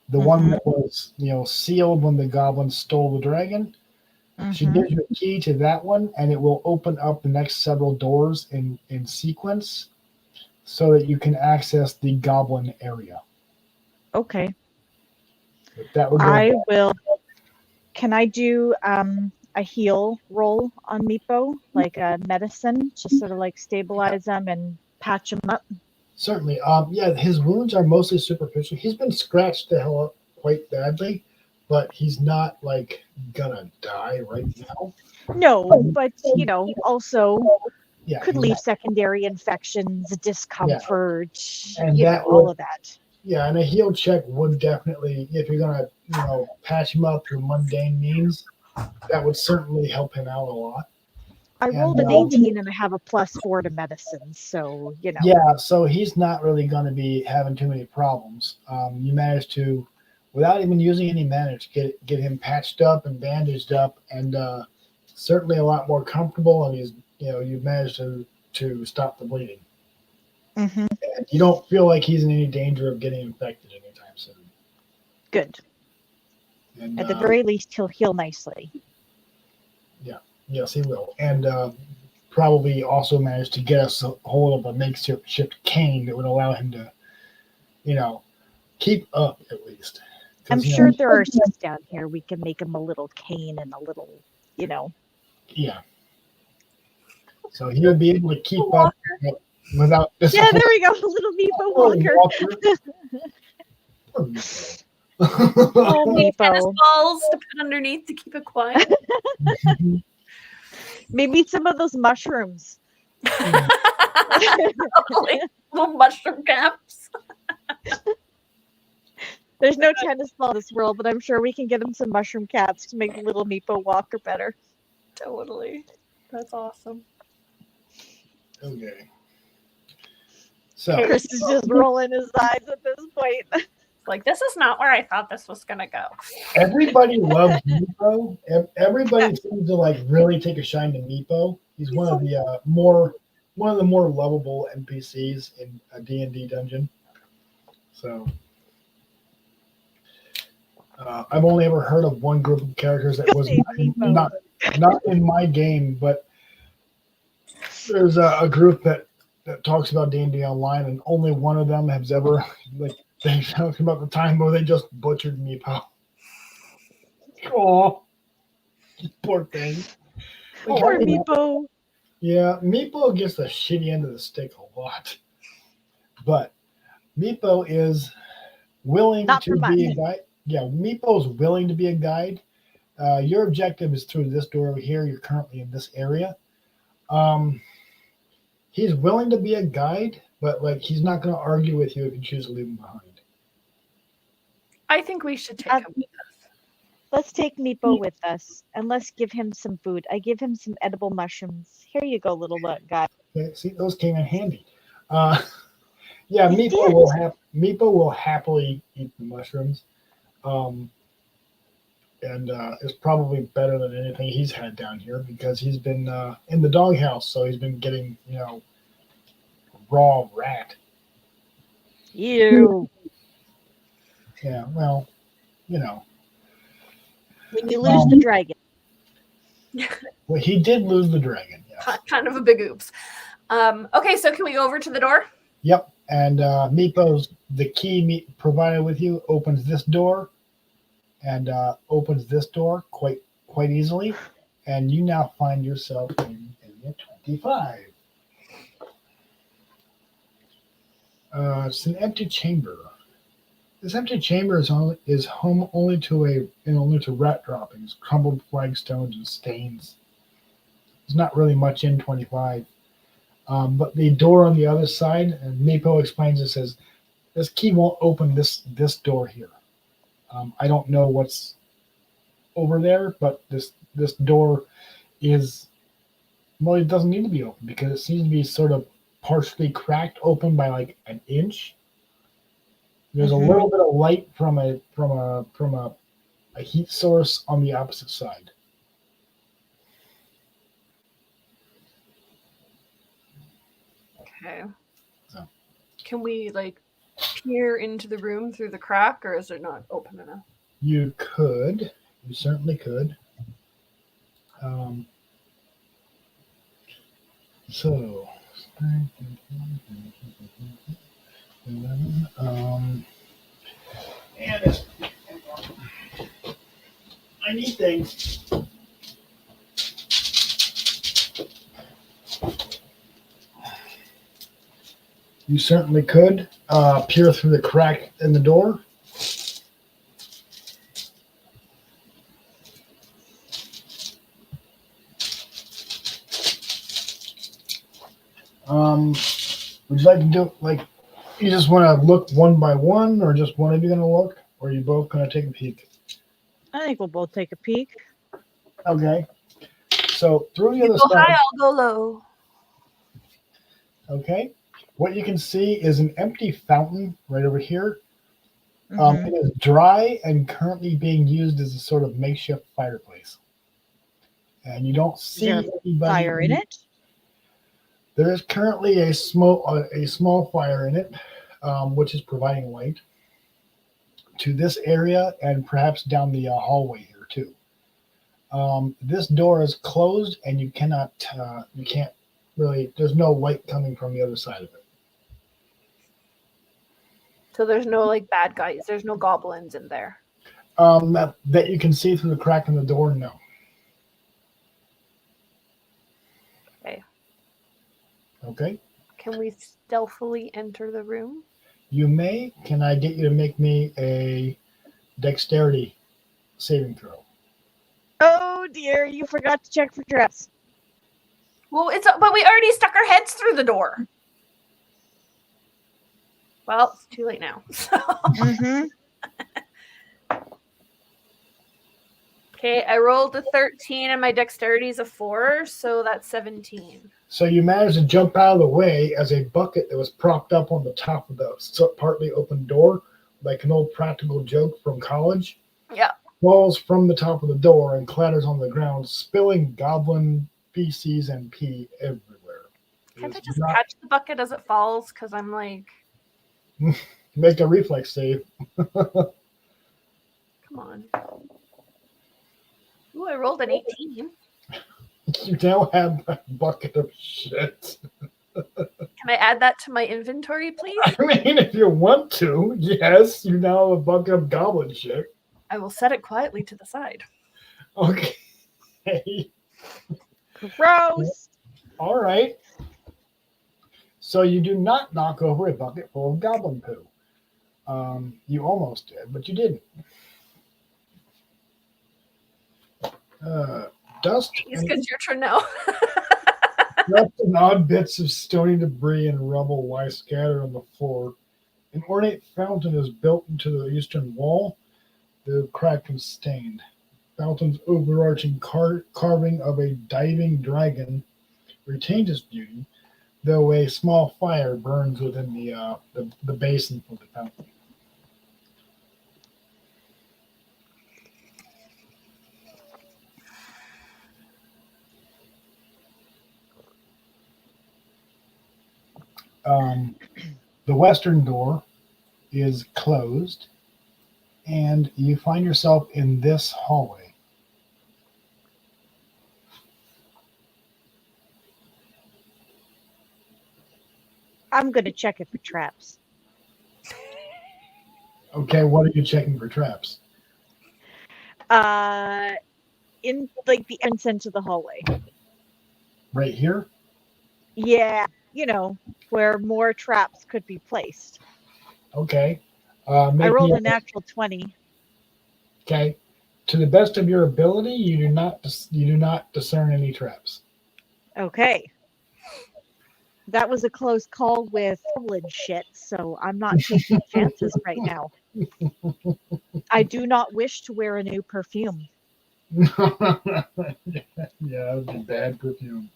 the one that was sealed when the goblins stole the dragon. She gives you a key to that one, and it will open up the next several doors in sequence, so that you can access the goblin area. Okay. That would I will. Can I do a heal roll on Meepo, like a medicine, just sort of like stabilize them and patch them up? Certainly. Yeah, his wounds are mostly superficial. He's been scratched the hell up quite badly, but he's not like gonna die right now. No, but also could leave exactly. secondary infections, discomfort, And all of that. Yeah, and a heal check would definitely, if you're gonna, patch him up through mundane means, that would certainly help him out a lot. I rolled an 18 and I have a +4 to medicine, so Yeah, so he's not really going to be having too many problems. You managed to, without even using any manage, get him patched up and bandaged up, and certainly a lot more comfortable. And he's, you've managed to stop the bleeding. Mm-hmm. And you don't feel like he's in any danger of getting infected anytime soon. Good. And, At the very least, he'll heal nicely. Yes, he will. And probably also manage to get us a hold of a makeshift cane that would allow him to, keep up at least. I'm 'Cause, sure there are some down here. We can make him a little cane and a little, Yeah. So he'll be able to keep up without this. Yeah, there we go. A little Meepo walker. Poor Meepo. Oh, Tennis Meepo. balls to put underneath to keep it quiet. Maybe some of those mushrooms. Like little mushroom caps. There's no tennis ball in this world, but I'm sure we can get him some mushroom caps to make little Meepo walker better. Totally. That's awesome. Okay. So Chris is just rolling his eyes at this point. Like, this is not where I thought this was going to go. everybody loves Meepo. Everybody seems to really take a shine to Meepo. He's one of the more lovable NPCs in a D&D dungeon. So I've only ever heard of one group of characters that was not in my game, but there's a group that talks about D&D online, and only one of them has ever they talked about the time where they just butchered Meepo. Oh, poor thing. Poor Meepo. Yeah, Meepo gets the shitty end of the stick a lot, but Meepo is willing to be a guide. Yeah, Meepo's willing to be a guide. Your objective is through this door over here. You're currently in this area. He's willing to be a guide, but he's not going to argue with you if you choose to leave him behind. I think we should take him with us. Let's take Meepo with us, and let's give him some food. I give him some edible mushrooms. Here you go, little guy. Okay, see, those came in handy. Yeah, Meepo will happily eat the mushrooms. And it's probably better than anything he's had down here because he's been in the doghouse, so he's been getting, raw rat. Ew. Yeah, well, When you lose the dragon. Well, he did lose the dragon, yes. Kind of a big oops. Okay, so can we go over to the door? Yep, and Meepo's, the key provided with you opens this door, and opens this door quite easily, and you now find yourself in area 25. It's an empty chamber. This empty chamber is home only to rat droppings, crumbled flagstones, and stains. There's not really much in 25. But the door on the other side, and Meepo explains it, says, this key won't open this door here. I don't know what's over there, but this door is, well, it doesn't need to be open because it seems to be sort of partially cracked open by an inch. There's a little bit of light from a heat source on the opposite side. Okay. So. Can we peer into the room through the crack, or is it not open enough? You certainly could. So, and I need things. You certainly could peer through the crack in the door. Would you like to do you just want to look one by one, or just one of you going to look, or are you both going to take a peek? I think we'll both take a peek. Okay. So through the other Go side. high, I'll go low. Okay. What you can see is an empty fountain right over here. It is dry and currently being used as a sort of makeshift fireplace. And you don't see anybody Fire in it? There is currently a small fire in it, which is providing light to this area and perhaps down the hallway here too. This door is closed, and you can't really. There's no light coming from the other side of it. So there's no like bad guys. There's no goblins in there. That you can see through the crack in the door. No. Okay. Okay. Can we stealthily enter the room? You may. Can I get you to make me a dexterity saving throw? Oh dear, you forgot to check for traps. Well, but we already stuck our heads through the door. Well, it's too late now. So. Mm-hmm. Okay, I rolled a 13 and my dexterity is a 4, so that's 17. So you managed to jump out of the way as a bucket that was propped up on the top of the partly open door, like an old practical joke from college. Yeah. Falls from the top of the door and clatters on the ground, spilling goblin feces and pee everywhere. Can't I It is just not- catch the bucket as it falls? Because I'm like, Make a reflex save. come on. Ooh, I rolled an 18. You now have a bucket of shit. Can I add that to my inventory, please? I mean, if you want to, yes, you now have a bucket of goblin shit. I will set it quietly to the side. Okay. Gross. All right. So you do not knock over a bucket full of goblin poo. You almost did, but you didn't. Dust It's because your turn now. dust and odd bits of stony debris and rubble lie scattered on the floor. An ornate fountain is built into the eastern wall, though cracked and stained. Fountain's overarching carving of a diving dragon retains its beauty, though a small fire burns within the basin for the fountain. The western door is closed, and you find yourself in this hallway. I'm gonna check it for traps. Okay, what are you checking for traps? In like the entrance into the hallway. Right here? Yeah, where more traps could be placed. Okay. I Make rolled me a natural 20. Okay. To the best of your ability, you do not discern any traps. Okay. That was a close call with goblin shit, so I'm not taking chances right now. I do not wish to wear a new perfume. Yeah, that would be bad perfume.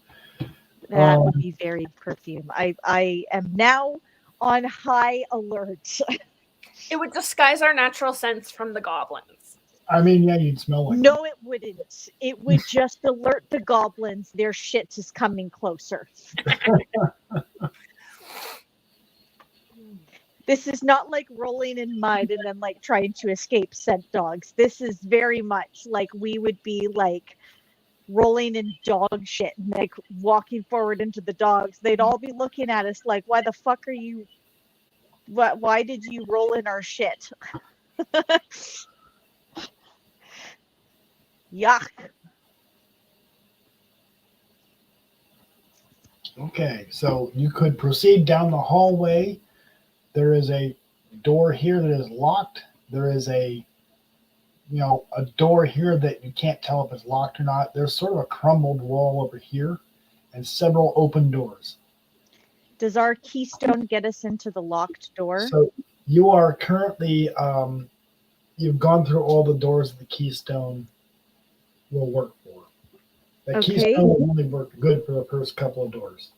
That would be very perfume. I am now on high alert. It would disguise our natural sense from the goblins. I mean, yeah, you'd smell like No, it wouldn't. It would just alert the goblins their shit is coming closer. This is not like rolling in mud and then like trying to escape scent dogs. This is very much like we would be like rolling in dog shit and like walking forward into the dogs. They'd all be looking at us like, why the fuck are you, why did you roll in our shit? Yuck. Okay, so you could proceed down the hallway. There is a door here that is locked. There is a door here that you can't tell if it's locked or not. There's sort of a crumbled wall over here and several open doors. Does our keystone get us into the locked door? So you are currently, you've gone through all the doors the keystone will work for. The Okay. keystone will only work good for the first couple of doors.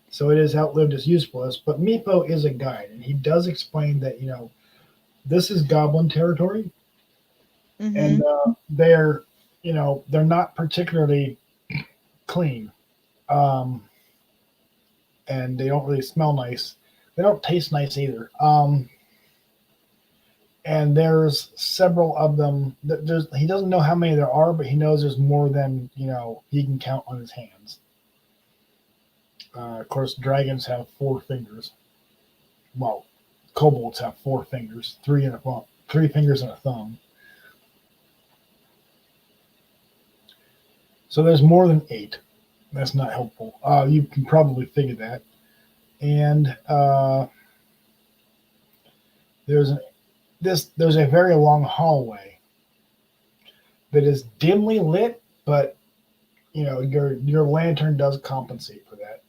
So it has outlived its usefulness, but Meepo is a guide, and he does explain that, this is goblin territory, Mhm. and they're not particularly clean, and they don't really smell nice. They don't taste nice either. and there's several of them. He doesn't know how many there are, but he knows there's more than he can count on his hands. Of course, dragons have 4 fingers. Well, kobolds have 4 fingers, 3 fingers and a thumb. So there's more than 8. That's not helpful. You can probably figure that. And there's a very long hallway that is dimly lit, but your lantern does compensate for that.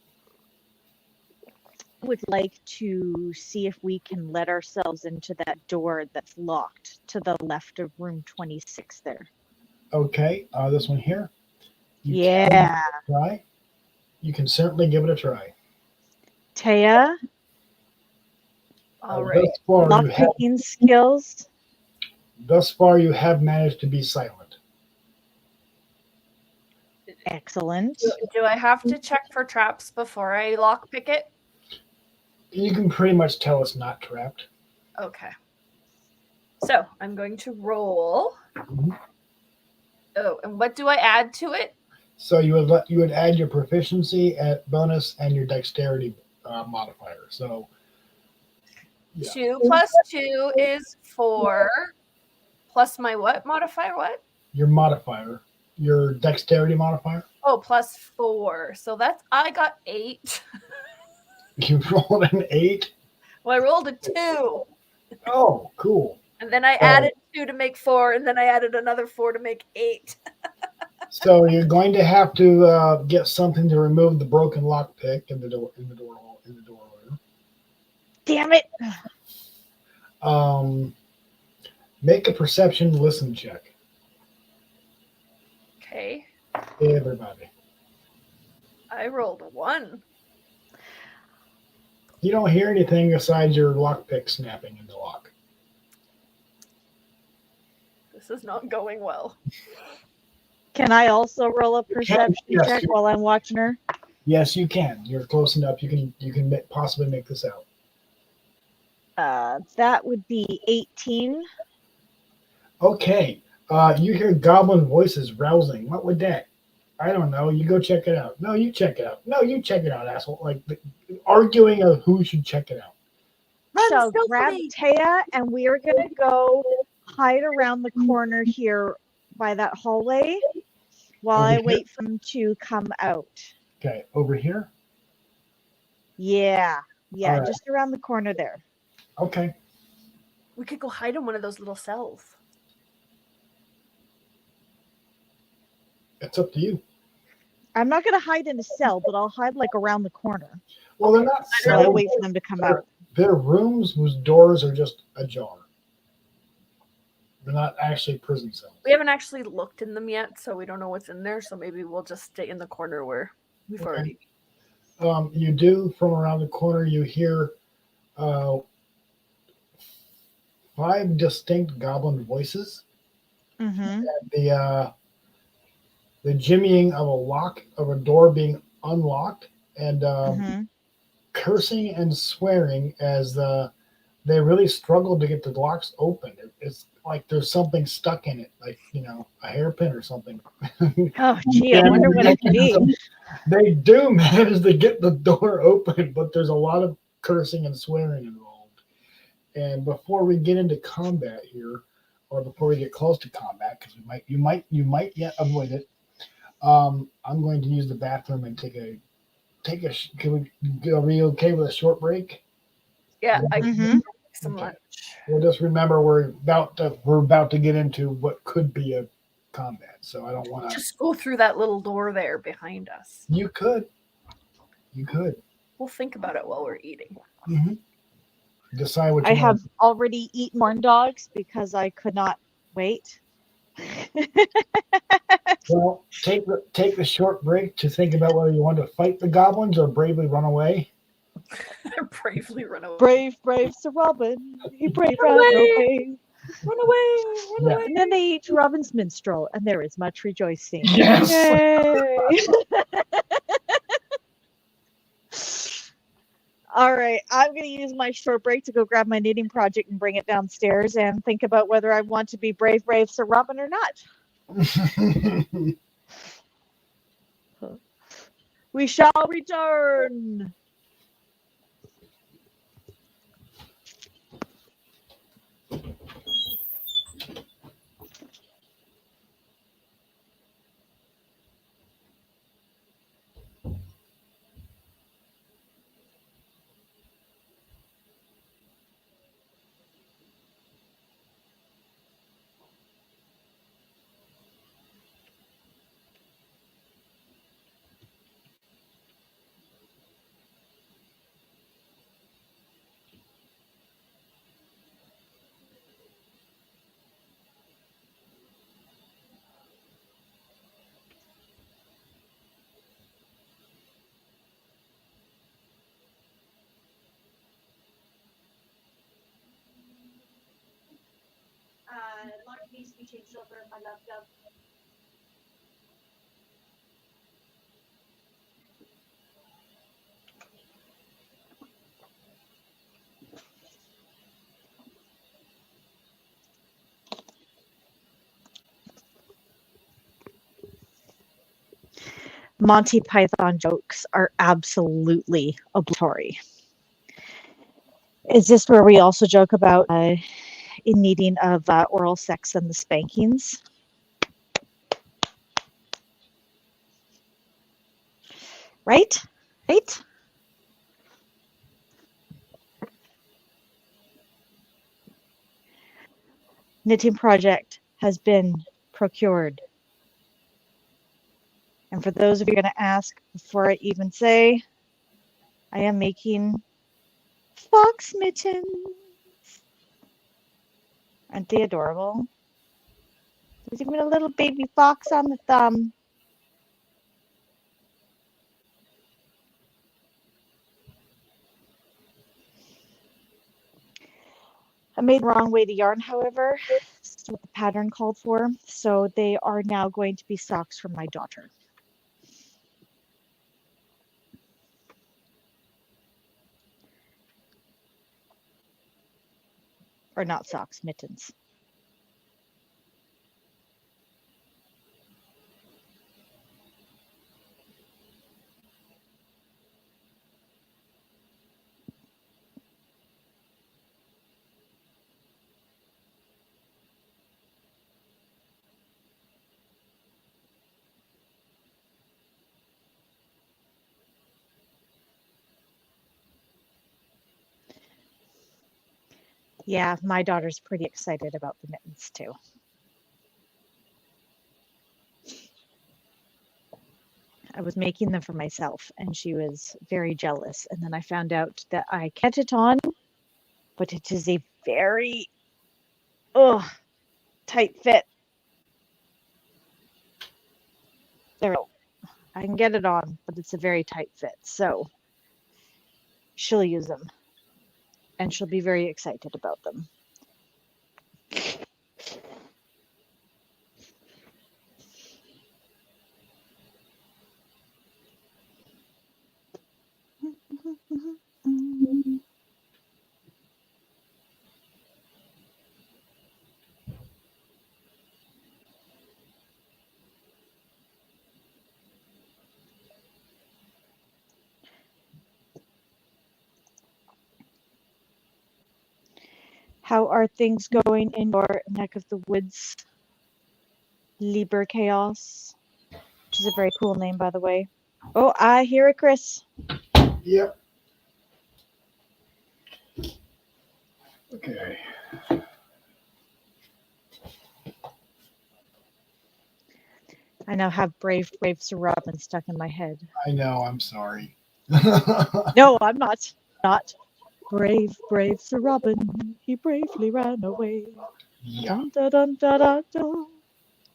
Would like to see if we can let ourselves into that door that's locked to the left of room 26 there. Okay, this one here. You Yeah. can try. You can certainly give it a try. Taya, All right. lockpicking skills. Thus far, you have managed to be silent. Excellent. Do I have to check for traps before I lockpick it? You can pretty much tell it's not trapped. Okay. So I'm going to roll. Mhm. Oh, and what do I add to it? So you would add your proficiency at bonus and your dexterity modifier. So yeah. 2 plus 2 is 4. Plus my what modifier? What? Your modifier, your dexterity modifier. Oh, plus 4. So I got 8. You rolled an 8. Well, I rolled a 2. Oh, cool. And then I added 2 to make 4, and then I added another 4 to make 8. So you're going to have to get something to remove the broken lockpick in the door. Damn it. Make a perception listen check. Okay. Everybody. I rolled a 1. You don't hear anything besides your lockpick snapping in the lock. This is not going well. Can I also roll a perception Yes. check while I'm watching her? Yes, you can. You're close enough. You can possibly make this out. That would be 18. Okay. You hear goblin voices rousing. What would that? I don't know. You go check it out. No, you check it out. No, you check it out, asshole. Like arguing of who should check it out. So grab Taya and we are going to go hide around the corner here by that hallway while Over I here? wait for them to come out. Okay, over here. Yeah. Yeah, All right. just around the corner there. Okay. We could go hide in one of those little cells. It's up to you. I'm not going to hide in a cell, but I'll hide like around the corner Well, they're not while I cells. wait for them to come out. They're rooms whose doors are just ajar. They're not actually prison cells. We haven't actually looked in them yet, so we don't know what's in there. So maybe we'll just stay in the corner where we've Okay. already. You do, from around the corner, you hear 5 distinct goblin voices. Mm-hmm. The jimmying of a door being unlocked, and Mm-hmm. cursing and swearing as they really struggle to get the locks open. It's like there's something stuck in it, like a hairpin or something. Oh, gee, I wonder what it could be. They do manage to get the door open, but there's a lot of cursing and swearing involved. And before we get into combat here, or before we get close to combat, because you might yet avoid it, I'm going to use the bathroom and are we okay with a short break? Yeah, I Mhm. can make some Okay. lunch. We'll just remember we're about to get into what could be a combat, so I don't want to. Just go through that little door there behind us. You could. We'll think about it while we're eating. Mm-hmm. Decide what you I want. have already eaten corn dogs because I could not wait. Well, take the short break to think about whether you want to fight the goblins or bravely run away. Bravely run away. Brave Sir Robin, he brave Run ran away. away. Run away. Run Yeah. away. And then they eat Robin's minstrel, and there is much rejoicing. Yes. Yay! All right, I'm going to use my short break to go grab my knitting project and bring it downstairs and think about whether I want to be brave Sir Robin or not. We shall return. Mark needs to be changed over, my love dove. Monty Python jokes are absolutely obligatory. Is this where we also joke about in needing of oral sex and the spankings? Right? Right? Knitting project has been procured. And for those of you going to ask, before I even say, I am making fox mittens. Aren't they adorable? There's even a little baby fox on the thumb. I made the wrong way to yarn, however. This is what the pattern called for. So they are now going to be socks for my daughter. Or not socks, mittens. Yeah, my daughter's pretty excited about the mittens too. I was making them for myself and she was very jealous. And then I found out that I kept it on, but it is a very tight fit. There we go. I can get it on, but it's a very tight fit. So she'll use them and she'll be very excited about them. How are things going in your neck of the woods, Liber Chaos? Which is a very cool name, by the way. Oh, I hear it, Chris. Yep. Okay. I now have brave Sir Robin stuck in my head. I know, I'm sorry. No, I'm not. Not brave Sir Robin. He bravely ran away. Yeah. Dun, dun, dun, dun, dun, dun.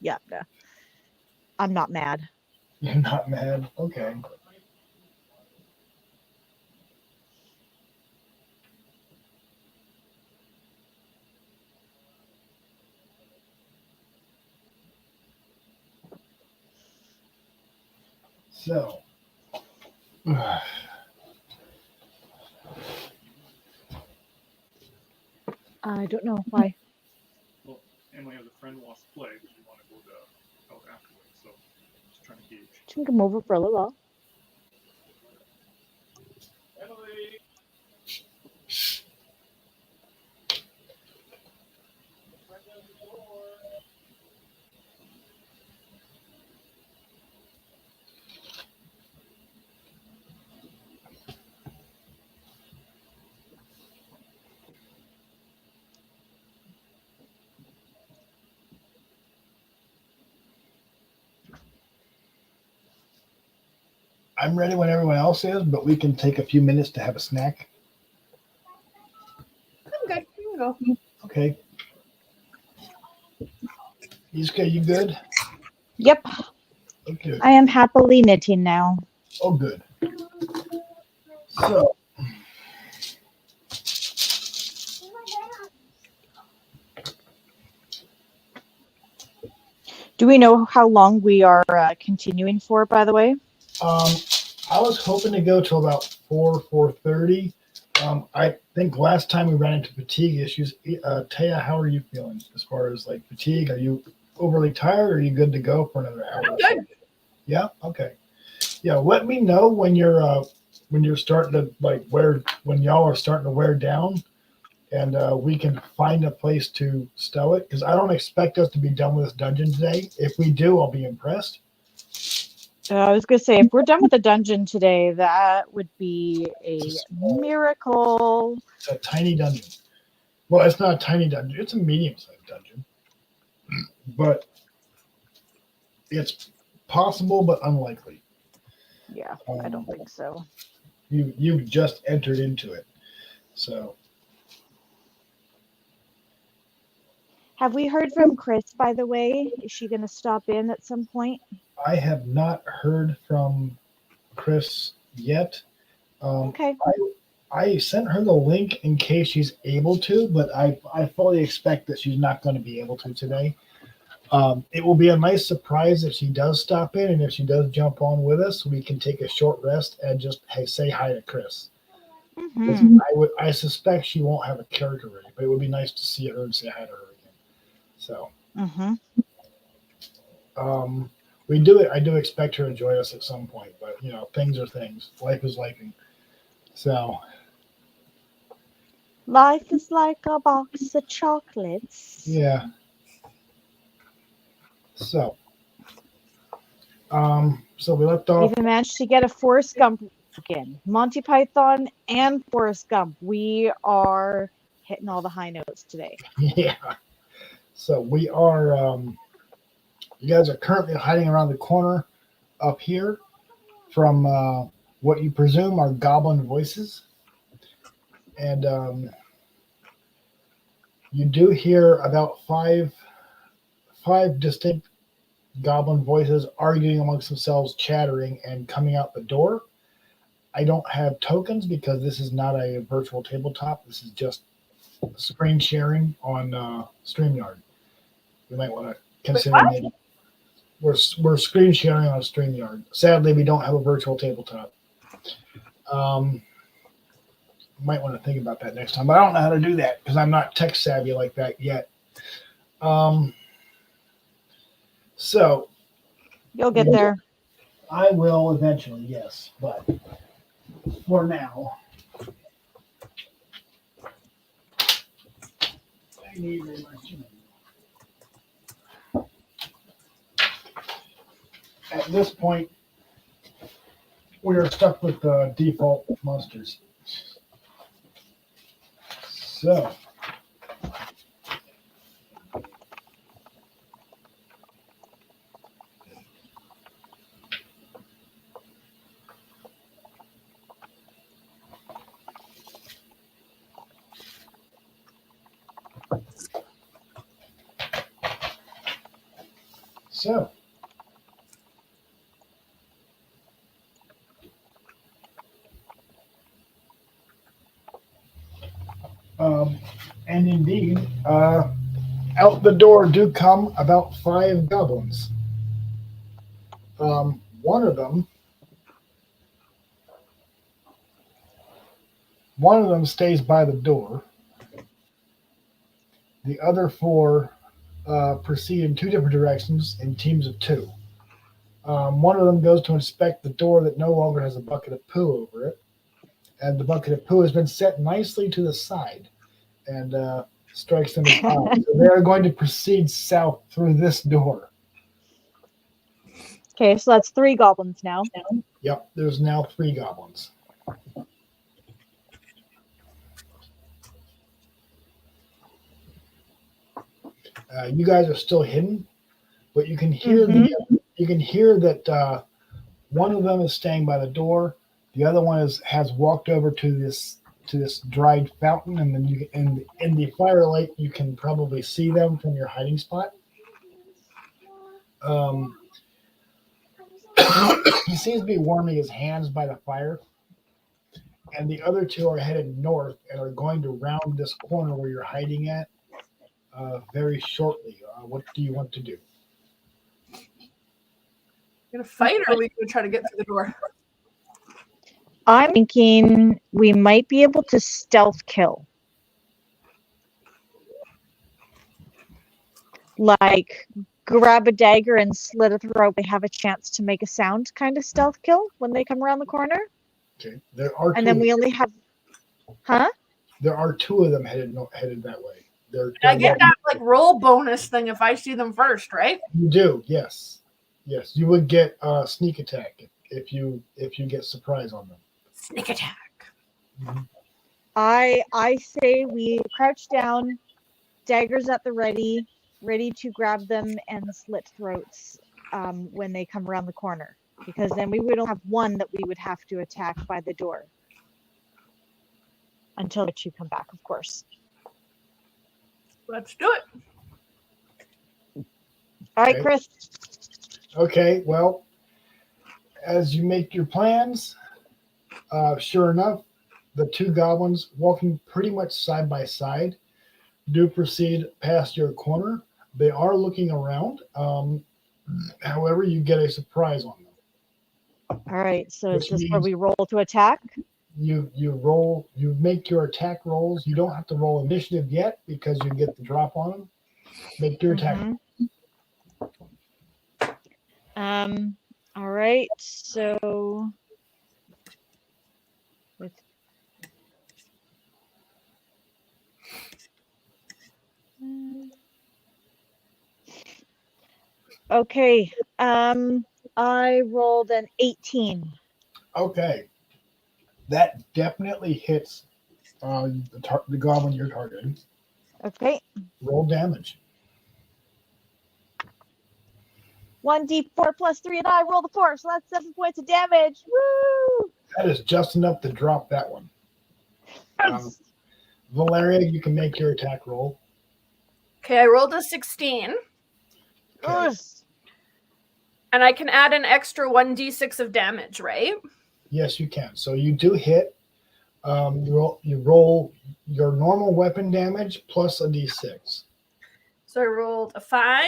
Yeah, no. I'm not mad. You're not mad? Okay. So, I don't know why. Well, Emily has a friend who wants to play, but you want to go out afterwards, so just trying to gauge. She can come over for a little while. Emily! Right down the door. I'm ready when everyone else is, but we can take a few minutes to have a snack. I'm good. You can go. Okay. Iska, you good? Yep, Okay. I am happily knitting now. Oh, good. So, Do we know how long we are continuing for, by the way? I was hoping to go till about 4:30. I think last time we ran into fatigue issues. Taya, how are you feeling as far as like fatigue? Are you overly tired or are you good to go for another hour? I'm good. Yeah. Okay. Yeah. Let me know when you're starting to when y'all are starting to wear down, and we can find a place to stow it because I don't expect us to be done with this dungeon today. If we do, I'll be impressed. I was going to say, if we're done with the dungeon today, that would be a miracle. It's a tiny dungeon. Well, it's not a tiny dungeon. It's a medium-sized dungeon, but it's possible but unlikely. Yeah, I don't think so. You've just entered into it, so Have we heard from Chris, by the way? Is she going to stop in at some point? I have not heard from Chris yet. Okay. I sent her the link in case she's able to, but I fully expect that she's not going to be able to today. It will be a nice surprise if she does stop in, and if she does jump on with us, we can take a short rest and just say hi to Chris. Mm-hmm. I suspect she won't have a character ready, but it would be nice to see her and say hi to her again. So Mm-hmm. I do expect her to join us at some point, but things are things. Life is life. So Life is like a box of chocolates. yeah. So so we left We off. even managed to get a Forrest Gump again. Monty Python and Forrest Gump. We are hitting all the high notes today. Yeah. So we are. You guys are currently hiding around the corner up here from what you presume are goblin voices, and you do hear about five distinct goblin voices arguing amongst themselves, chattering, and coming out the door. I don't have tokens because this is not a virtual tabletop. This is just screen sharing on StreamYard. You might want to consider what? maybe we're screen sharing on StreamYard. Sadly, we don't have a virtual tabletop. Might want to think about that next time, but I don't know how to do that because I'm not tech savvy like that yet. So You'll get there. I will eventually, yes, but for now, I need a much. At this point, we are stuck with the default monsters. So, and indeed, out the door do come about 5 goblins. One of them stays by the door. The other four proceed in two different directions in teams of two. One of them goes to inspect the door that no longer has a bucket of poo over it, and the bucket of poo has been set nicely to the side and strikes them as odd. So they are going to proceed south through this door. Okay, so that's 3 goblins now. Yep, there's now 3 goblins. You guys are still hidden, but you can hear that one of them is staying by the door. The other one has walked over to this dried fountain, and then in the firelight you can probably see them from your hiding spot. He seems to be warming his hands by the fire, and the other 2 are headed north and are going to round this corner where you're hiding at very shortly. What do you want to do? Gonna fight, or are we gonna try to get through the door? I'm thinking we might be able to stealth kill. Like, grab a dagger and slit a throat. They have a chance to make a sound kind of stealth kill when they come around the corner. Okay, there are. And then we only have, huh? There are 2 of them headed that way. I get that like roll bonus thing if I see them first, right? You do, yes. Yes, you would get sneak attack if you get surprise on them. Sneak attack. Mm-hmm. I say we crouch down, daggers at the ready to grab them and slit throats when they come around the corner. Because then we would have one that we would have to attack by the door. Until the 2 come back, of course. Let's do it. All right, Okay. Chris. Okay, well, as you make your plans, sure enough, the 2 goblins walking pretty much side by side do proceed past your corner. They are looking around. However, you get a surprise on them. All right, so Which is this where means- we roll to attack? You roll. You make your attack rolls. You don't have to roll initiative yet because you get the drop on them. Make your attack. All right, so with okay, I rolled an 18. Okay, that definitely hits the goblin you're targeting. Okay, Roll damage. 1d4 plus 3, and I roll the 4, so that's 7 points of damage. Woo! That is just enough to drop that one. Valeria, you can make your attack roll. Okay, I rolled a 16, Okay. and I can add an extra 1d6 of damage, right? Yes, you can. So you do hit. You roll your normal weapon damage plus a d6. So I rolled a 5.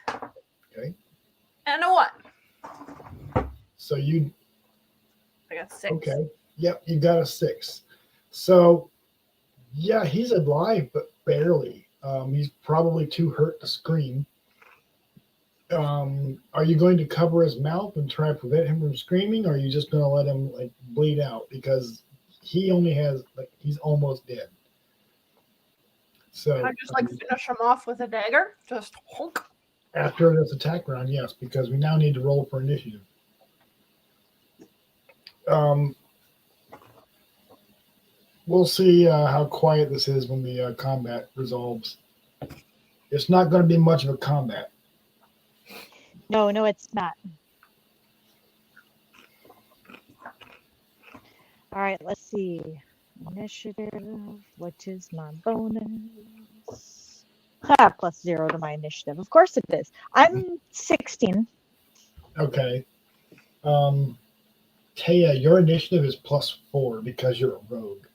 Okay. And a 1. So you I got 6. okay? Yep, you got a 6. So yeah, he's alive, but barely. He's probably too hurt to scream. Are you going to cover his mouth and try to prevent him from screaming, or are you just going to let him like bleed out because he only has he's almost dead? So Can I just like finish him off with a dagger? Just honk. after this attack round, yes, because we now need to roll for initiative. We'll see how quiet this is when the combat resolves. It's not going to be much of a combat. No, it's not. All right, let's see. Initiative, what is my bonus? Plus 0 to my initiative. Of course it is. I'm 16. Okay. Taya, your initiative is plus 4 because you're a rogue.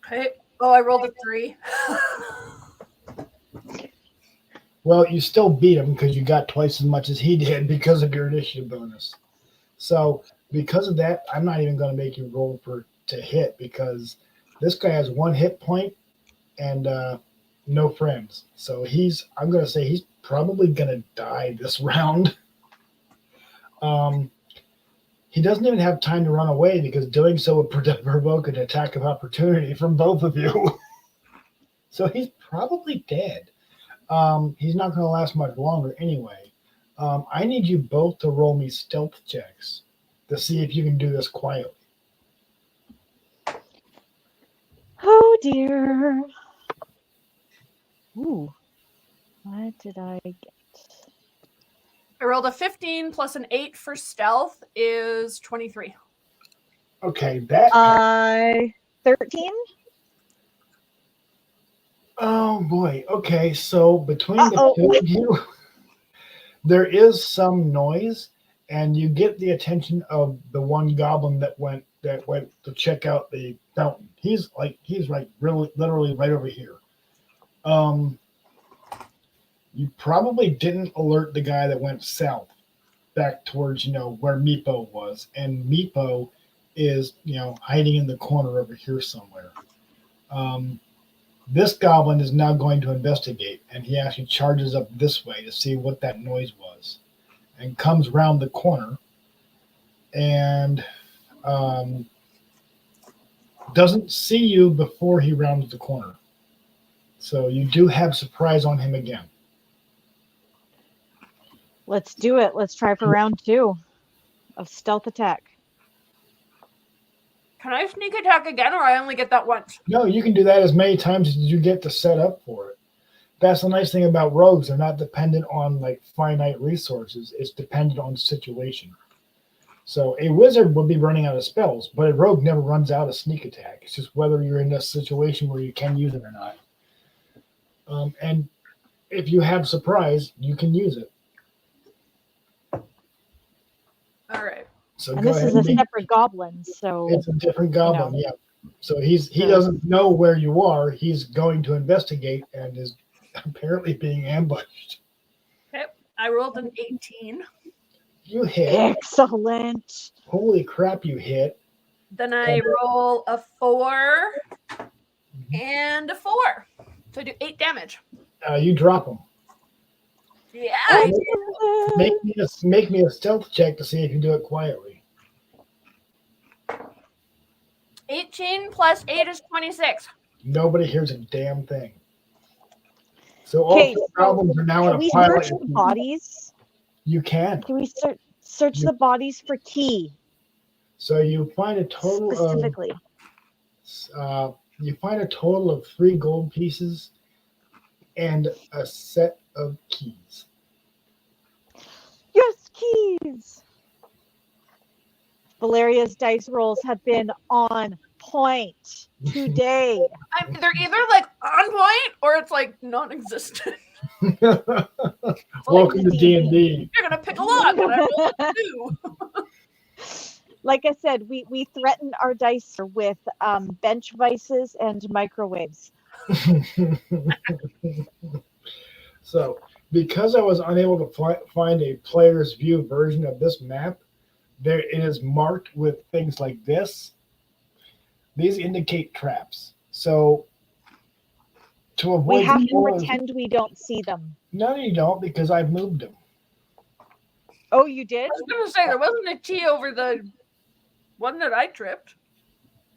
Okay. Oh, I rolled a 3. Well, you still beat him because you got twice as much as he did because of your initiative bonus. So because of that, I'm not even going to make you roll to hit because this guy has 1 hit point, and no friends. So I'm going to say he's probably going to die this round. He doesn't even have time to run away because doing so would provoke an attack of opportunity from both of you. So he's probably dead. He's not going to last much longer anyway. I need you both to roll me stealth checks to see if you can do this quietly. Oh dear. Ooh. What did I get? I rolled a 15 plus an 8 for stealth is 23. Okay, that. 13? Oh boy. Okay, so between Uh-oh. the two of you, there is some noise, and you get the attention of the one goblin that went to check out the fountain. He's really literally right over here. You probably didn't alert the guy that went south back towards where Meepo was, and Meepo is hiding in the corner over here somewhere. This goblin is now going to investigate, and he actually charges up this way to see what that noise was, and comes round the corner, and doesn't see you before he rounds the corner. So you do have surprise on him again. Let's do it. Let's try for round 2 of stealth attack. Can I sneak attack again, or I only get that once? No, you can do that as many times as you get to set up for it. That's the nice thing about rogues. They're not dependent on finite resources. It's dependent on situation. So a wizard would be running out of spells, but a rogue never runs out of sneak attack. It's just whether you're in a situation where you can use it or not. And if you have surprise, you can use it. All right. So And go this ahead is a and separate goblin, so it's a different goblin, yeah. So he doesn't know where you are. He's going to investigate and is apparently being ambushed. Okay. I rolled an 18. You hit. excellent. Holy crap, you hit. Then I roll a 4 and a 4. So I do 8 damage. You drop him. Yeah. Make me a stealth check to see if you do it quietly. 18 plus 8 is 26. Nobody hears a damn thing. So all Okay, four so goblins are now Can in a we pilot. search the bodies? You can. Can we search the bodies for key So you find a total specifically? of 3 gold pieces and a set of keys. Yes, keys. Valeria's dice rolls have been on point today. They're either on point or it's non-existent. Welcome to D&D. You're gonna pick a lot, but I rolled a 2. Like I said, we threaten our dice with bench vices and microwaves. So, because I was unable to find a player's view version of this map, it is marked with things like this. These indicate traps. So, to avoid We have to spoilers- pretend we don't see them. No, you don't, because I've moved them. Oh, you did? I was gonna say there wasn't a T over the one that I tripped.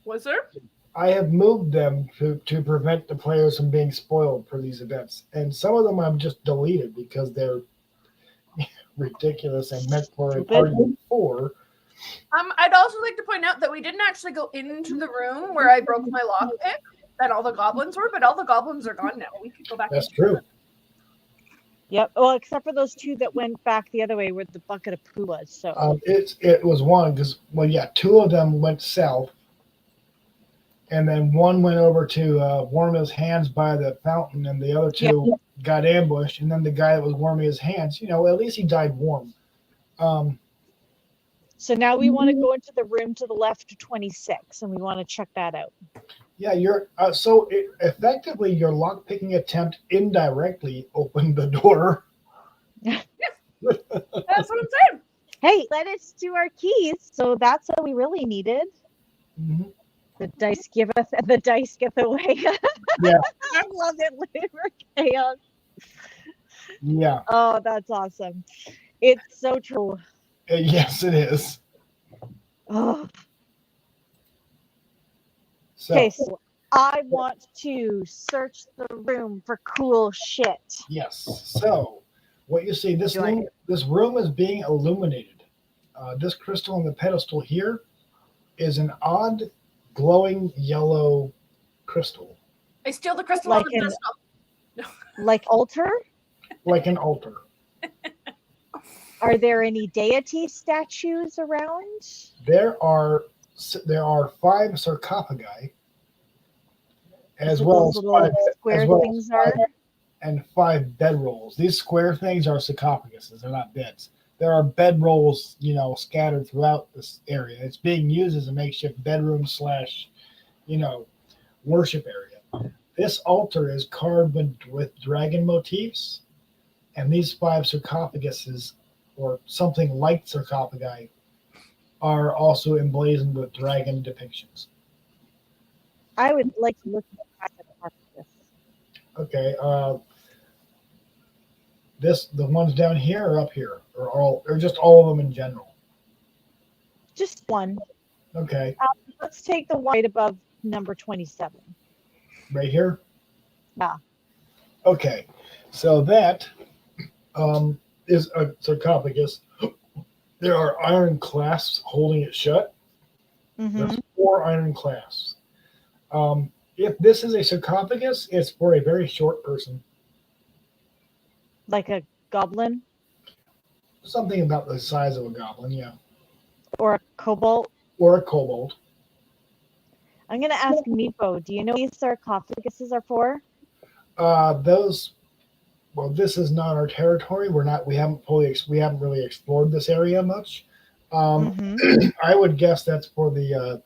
Was there? I have moved them to prevent the players from being spoiled for these events. And some of them I've just deleted because they're ridiculous and meant for a party of 4. I'd also like to point out that we didn't actually go into the room where I broke my lockpick that all the goblins were, but all the goblins are gone now. We could go back. That's true. Yep. Well, except for those 2 that went back the other way where the bucket of poo was. So It was one because 2 of them went south, and then one went over to warm his hands by the fountain, and the other 2 got ambushed. And then the guy that was warming his hands, at least he died warm. So now we want to go into the room to the left of 26, and we want to check that out. Yeah, effectively your lockpicking attempt indirectly opened the door. That's what I'm saying. Hey, let us do our keys. So that's what we really needed. Mm-hmm. The dice giveth, and the dice get away. Yeah. I'm love it, Liver Chaos. Yeah. Oh, that's awesome. It's so true. Yes, it is. Oh. So, Okay, so I want to search the room for cool shit. yes. So, what you see, this Do I- this room is being illuminated. This crystal on the pedestal here is an odd, glowing yellow crystal, I steal the crystal Like on the an- pedestal. Like altar? like an altar. Are there any deity statues around? There are 5 sarcophagi, as Is it well those as little 5 square as well as things 5 are? and 5 bedrolls. These square things are sarcophaguses; they're not beds. There are bedrolls, scattered throughout this area. It's being used as a makeshift bedroom / worship area. This altar is carved with dragon motifs, and these 5 sarcophaguses, or something like sarcophagi, are also emblazoned with dragon depictions. I would like to look at the sarcophagus. Okay, the ones down here or up here, or just all of them in general. Just one. Okay, Let's take the one right above number 27. right here. Yeah. Okay, so that is a sarcophagus. There are iron clasps holding it shut. Mm-hmm. There's 4 iron clasps. If this is a sarcophagus, it's for a very short person. Like a goblin Something about the size of a goblin, yeah. or a kobold. Or a kobold. I'm going to ask Meepo, do you know what these sarcophaguses are for? This is not our territory. We haven't really explored this area much. Mm-hmm. I would guess that's for the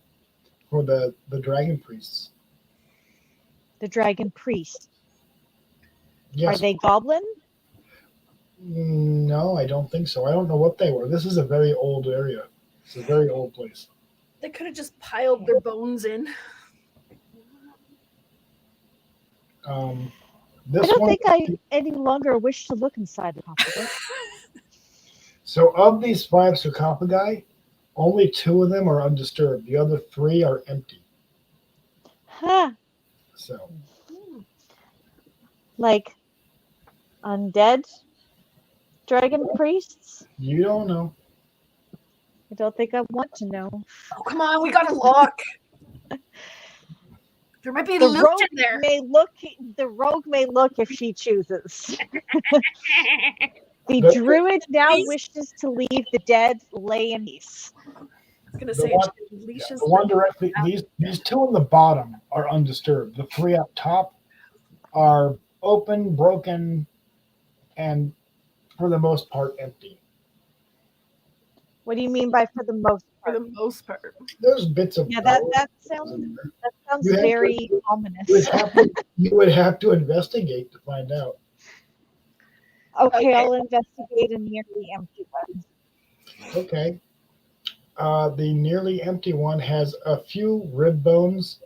dragon priests. The dragon priest. Yes. Are they goblin? No, I don't think so. I don't know what they were. This is a very old area. It's a very old place. They could have just piled their bones in. This I don't one. think I any longer wish to look inside the sarcophagus. So of these 5 sarcophagi, only 2 of them are undisturbed. The other 3 are empty. Huh. So Like undead dragon priests? you don't know. I don't think I want to know. Oh, come on, we gotta look. There might be The loot rogue in there. may look. The rogue may look if she chooses. The The- druid now Please? wishes to leave the dead lay in peace. I was gonna The say one- she leashes The one them. directly, these 2 on the bottom are undisturbed. The 3 up top are open, broken, and for the most part empty. What do you mean by for the most for part? the most part. There's bits of Yeah, gold that in sounds there. You have very to- ominous. You would have to investigate to find out. Okay, I'll investigate a nearly empty one. Okay. The nearly empty one has a few rib bones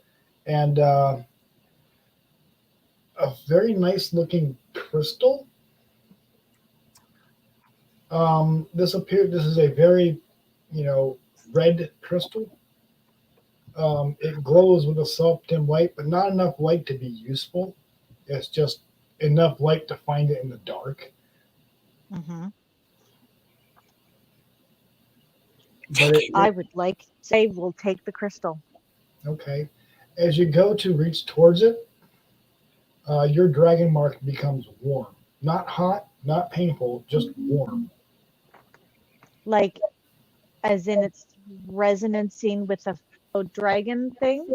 and a very nice looking crystal. This is a very, red crystal. It glows with a soft dim light, but not enough light to be useful. It's just enough light to find it in the dark. Mm-hmm. But I would like to say we'll take the crystal. okay. As you go to reach towards it, your dragon mark becomes warm. Not hot, not painful, just warm. Like, as in it's resonancing with a dragon thing?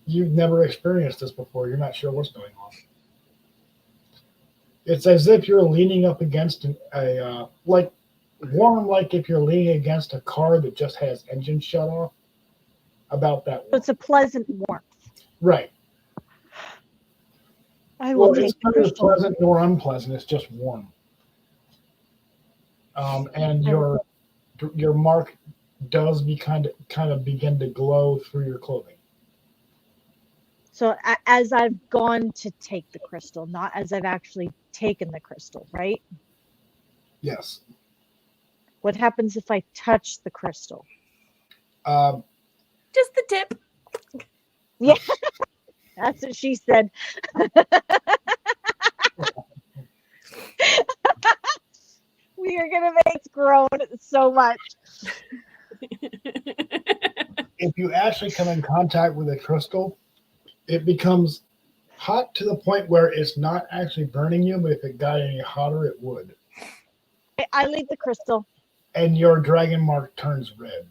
You've never experienced this before. You're not sure what's going on. It's as if you're leaning up against warm, like if you're leaning against a car that just had its engine shut off. About that So warm. it's a pleasant warmth. Right. I will Well, take it's the neither crystal. pleasant nor unpleasant. It's just warm. And your mark does kind of begin to glow through your clothing. So as I've gone to take the crystal, not as I've actually taken the crystal, right? Yes. What happens if I touch the crystal? Just the tip. Yeah, that's what she said. We are gonna make it grown so much. If you actually come in contact with a crystal, it becomes hot to the point where it's not actually burning you, but if it got any hotter, it would. I leave the crystal. And your dragon mark turns red.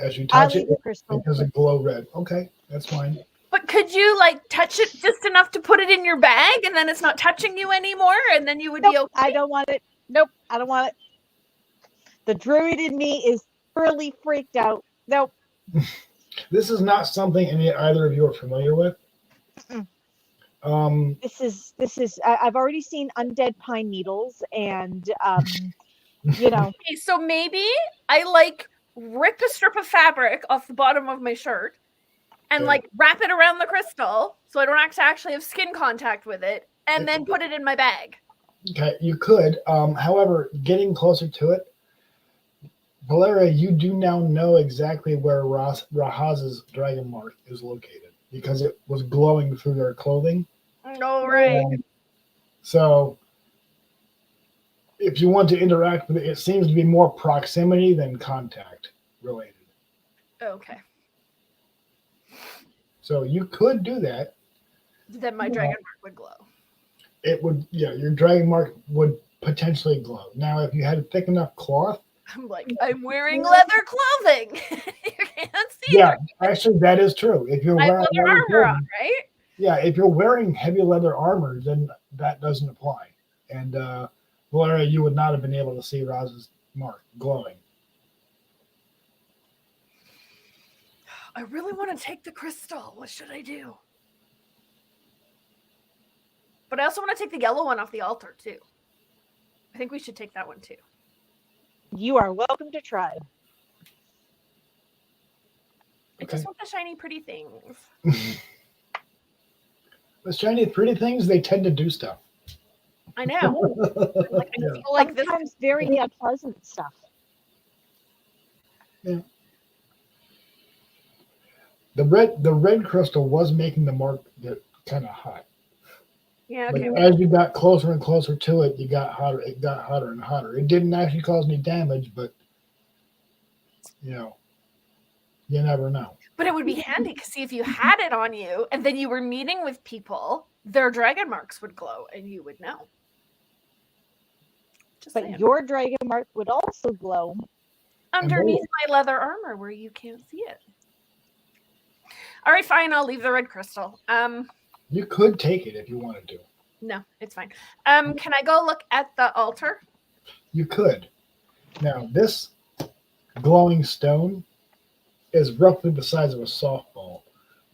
As you I touch it, leave the crystal. it doesn't glow red. Okay, that's fine. But could you like touch it just enough to put it in your bag and then it's not touching you anymore and then you would be Nope, okay? I don't want it. Nope, I don't want it. The druid in me is thoroughly freaked out. Nope. This is not something either of you are familiar with. Mm-mm. This is. I've already seen undead pine needles, and you know. Okay, so maybe I like rip a strip of fabric off the bottom of my shirt and Okay. like wrap it around the crystal so I don't actually have skin contact with it and then put it in my bag. Okay, you could. However, getting closer to it, Valeria, you do now know exactly where Rahaz's dragon mark is located because it was glowing through their clothing. No, right. So, if you want to interact with it, it seems to be more proximity than contact related. Okay. So you could do that. Then my dragon mark would glow. It would, yeah, your dragon mark would potentially glow. Now, if you had a thick enough cloth, I'm like, I'm wearing leather clothing. You can't see yeah, it. actually, that is true. If you're I have wearing leather armor clothing, on, right? yeah, if you're wearing heavy leather armor, then that doesn't apply. And Valeria, you would not have been able to see Raz's mark glowing. I really want to take the crystal. What should I do? But I also want to take the yellow one off the altar too. I think we should take that one too. You are welcome to try. I just want the shiny, pretty things. The shiny, pretty things, they tend to do stuff. I know. Like, I Yeah. feel like this. Sometimes very unpleasant stuff. Yeah. The red crystal was making the mark get kind of hot. Yeah. But Okay. as you got closer and closer to it, you got hotter. It got hotter and hotter. It didn't actually cause any damage, but you never know. But it would be handy because see if you had it on you and then you were meeting with people, their dragon marks would glow and you would know. Just But saying. your dragon mark would also glow. Underneath my leather armor where you can't see it. All right, fine. I'll leave the red crystal. You could take it if you wanted to. No, it's fine. Can I go look at the altar? You could. Now, this glowing stone is roughly the size of a softball.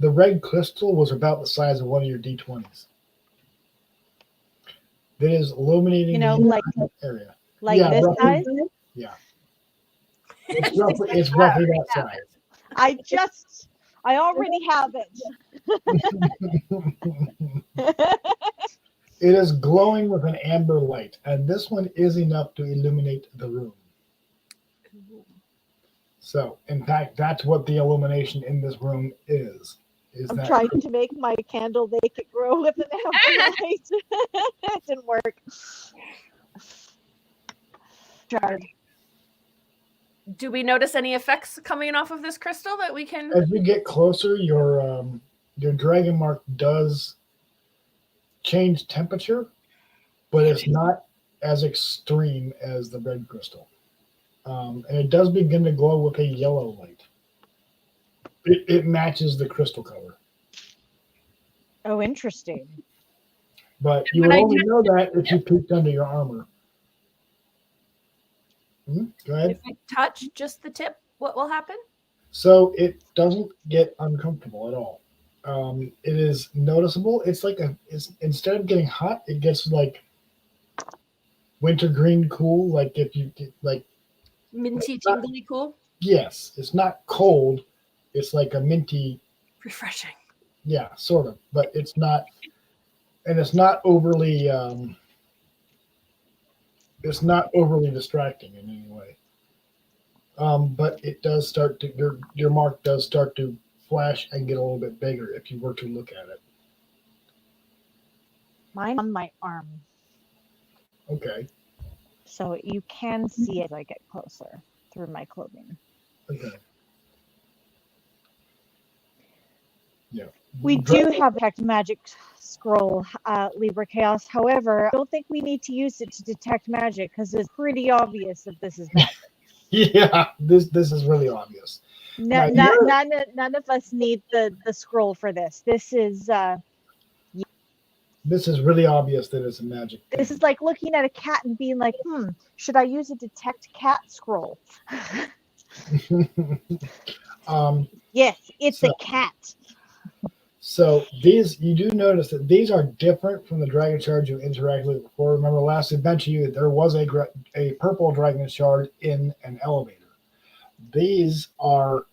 The red crystal was about the size of one of your D20s. It is illuminating the Like area. like Yeah, this roughly. size. Yeah. It's roughly that size. I already have it. It is glowing with an amber light, and this one is enough to illuminate the room. So, in fact, that's what the illumination in this room is I'm that trying to make my candle make it grow with an amber light. It didn't work. Tried. Do we notice any effects coming off of this crystal that we can? as you get closer, your dragon mark does change temperature, but it's not as extreme as the red crystal. And it does begin to glow with a yellow light. It matches the crystal color. Oh, interesting. But you When would I only touch know that if you peeked under your armor. Go ahead. If I touch just the tip, what will happen? So it doesn't get uncomfortable at all. It is noticeable. It's like instead of getting hot, it gets like wintergreen cool. Like if you get like Minty, tingly, cool. yes, it's not cold. It's like a minty refreshing. Yeah, sort of, but it's not, and it's not overly distracting in any way. But it does start to your mark does start to flash and get a little bit bigger if you were to look at it. Mine on my arm, Okay. so you can see it as I get closer through my clothing. Okay. Yeah. We do have detect magic scroll, Libra Chaos. However, I don't think we need to use it to detect magic because it's pretty obvious that this is magic. Yeah, this is really obvious. No, Now, none of us need the scroll for this. This is really obvious that it's a magic. this is like looking at a cat and being like, should I use a detect cat scroll? Yes, it's a cat. So these, you do notice that these are different from the dragon shards you interacted with before. Remember last I mentioned to you that there was a purple dragon shard in an elevator. These are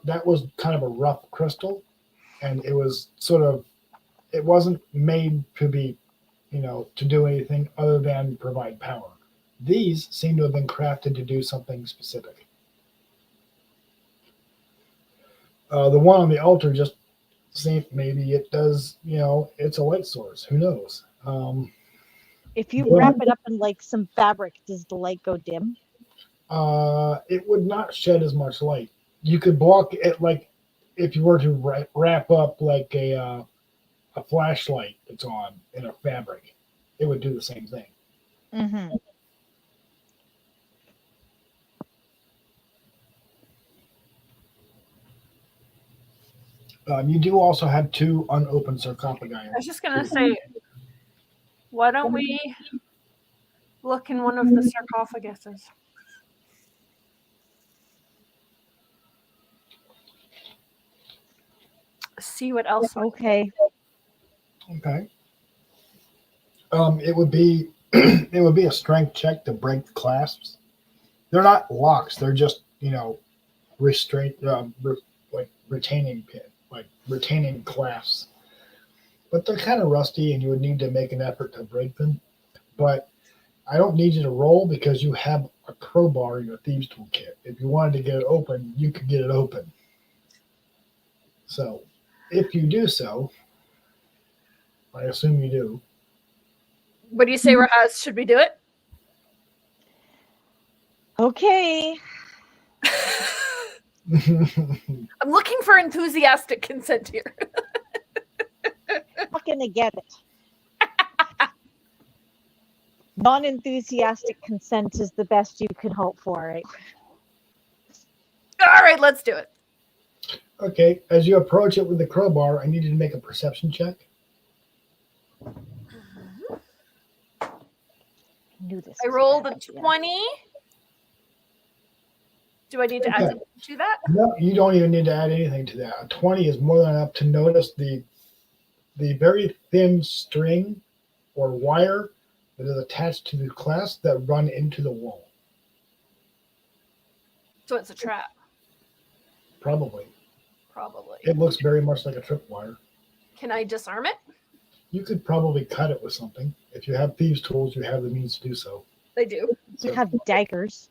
that was kind of a rough crystal, and it was it wasn't made to be, to do anything other than provide power. These seem to have been crafted to do something specific. The one on the altar just seems, maybe it does, it's a light source. Who knows? If you wrap it up in like some fabric, does the light go dim? It would not shed as much light. You could block it, like if you were to wrap up like a flashlight that's on in a fabric, it would do the same thing. Mm-hmm. You do also have 2 unopened sarcophagi. I was just gonna say, why don't we look in one of the sarcophaguses? See what else. Okay. Okay. It would be it would be a strength check to break the clasps. They're not locks. They're just restraint, like retaining pin, like retaining clasps. But they're kind of rusty, and you would need to make an effort to break them. But I don't need you to roll because you have a crowbar in your thieves' toolkit. If you wanted to get it open, you could get it open. So, if you do so, I assume you do. What do you say, Rahaz? Should we do it? Okay. I'm looking for enthusiastic consent here. Not gonna get it. Non-enthusiastic consent is the best you can hope for, right? All right, let's do it. Okay, as you approach it with the crowbar, I need you to make a perception check. Knew this. I rolled a 20. Do I need to add something to that? No, you don't even need to add anything to that. A 20 is more than enough to notice the very thin string or wire that is attached to the clasp that run into the wall. So it's a trap. Probably. Probably. It looks very much like a tripwire. Can I disarm it? You could probably cut it with something. If you have thieves' tools, you have the means to do so. They do. We have daggers.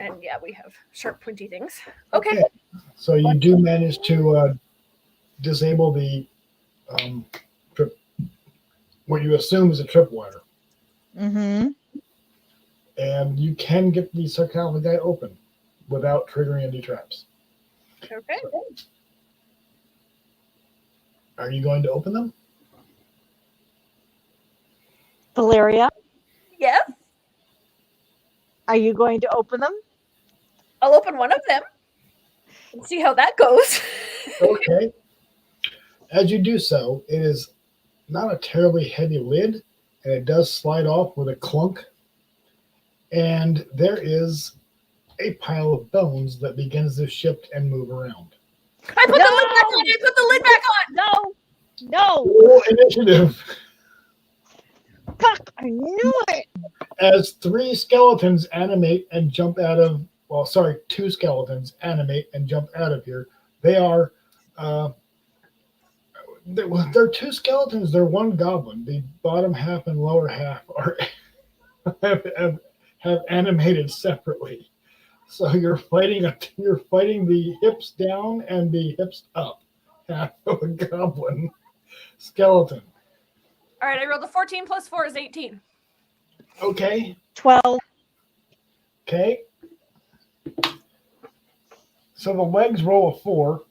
And yeah, we have sharp, pointy things. Okay. So you do manage to disable the what you assume is a tripwire. Mm-hmm. And you can get the sarcophagi open without triggering any traps. Okay. Are you going to open them? Valeria, Yes. are you going to open them? I'll open one of them and see how that goes. Okay. As you do so, it is not a terribly heavy lid, and it does slide off with a clunk. And there is a pile of bones that begins to shift and move around. I put the lid back on. I put the lid back on. No. Roll initiative. Fuck, I knew it. As 3 skeletons animate and jump out of, 2 skeletons animate and jump out of here. They are Uh, they're two skeletons. They're one goblin. The bottom half and lower half are have animated separately. So you're fighting the hips down and the hips up half of a goblin skeleton. All right, I rolled a 14 plus 4 is 18. Okay. 12. Okay. So the legs roll a 4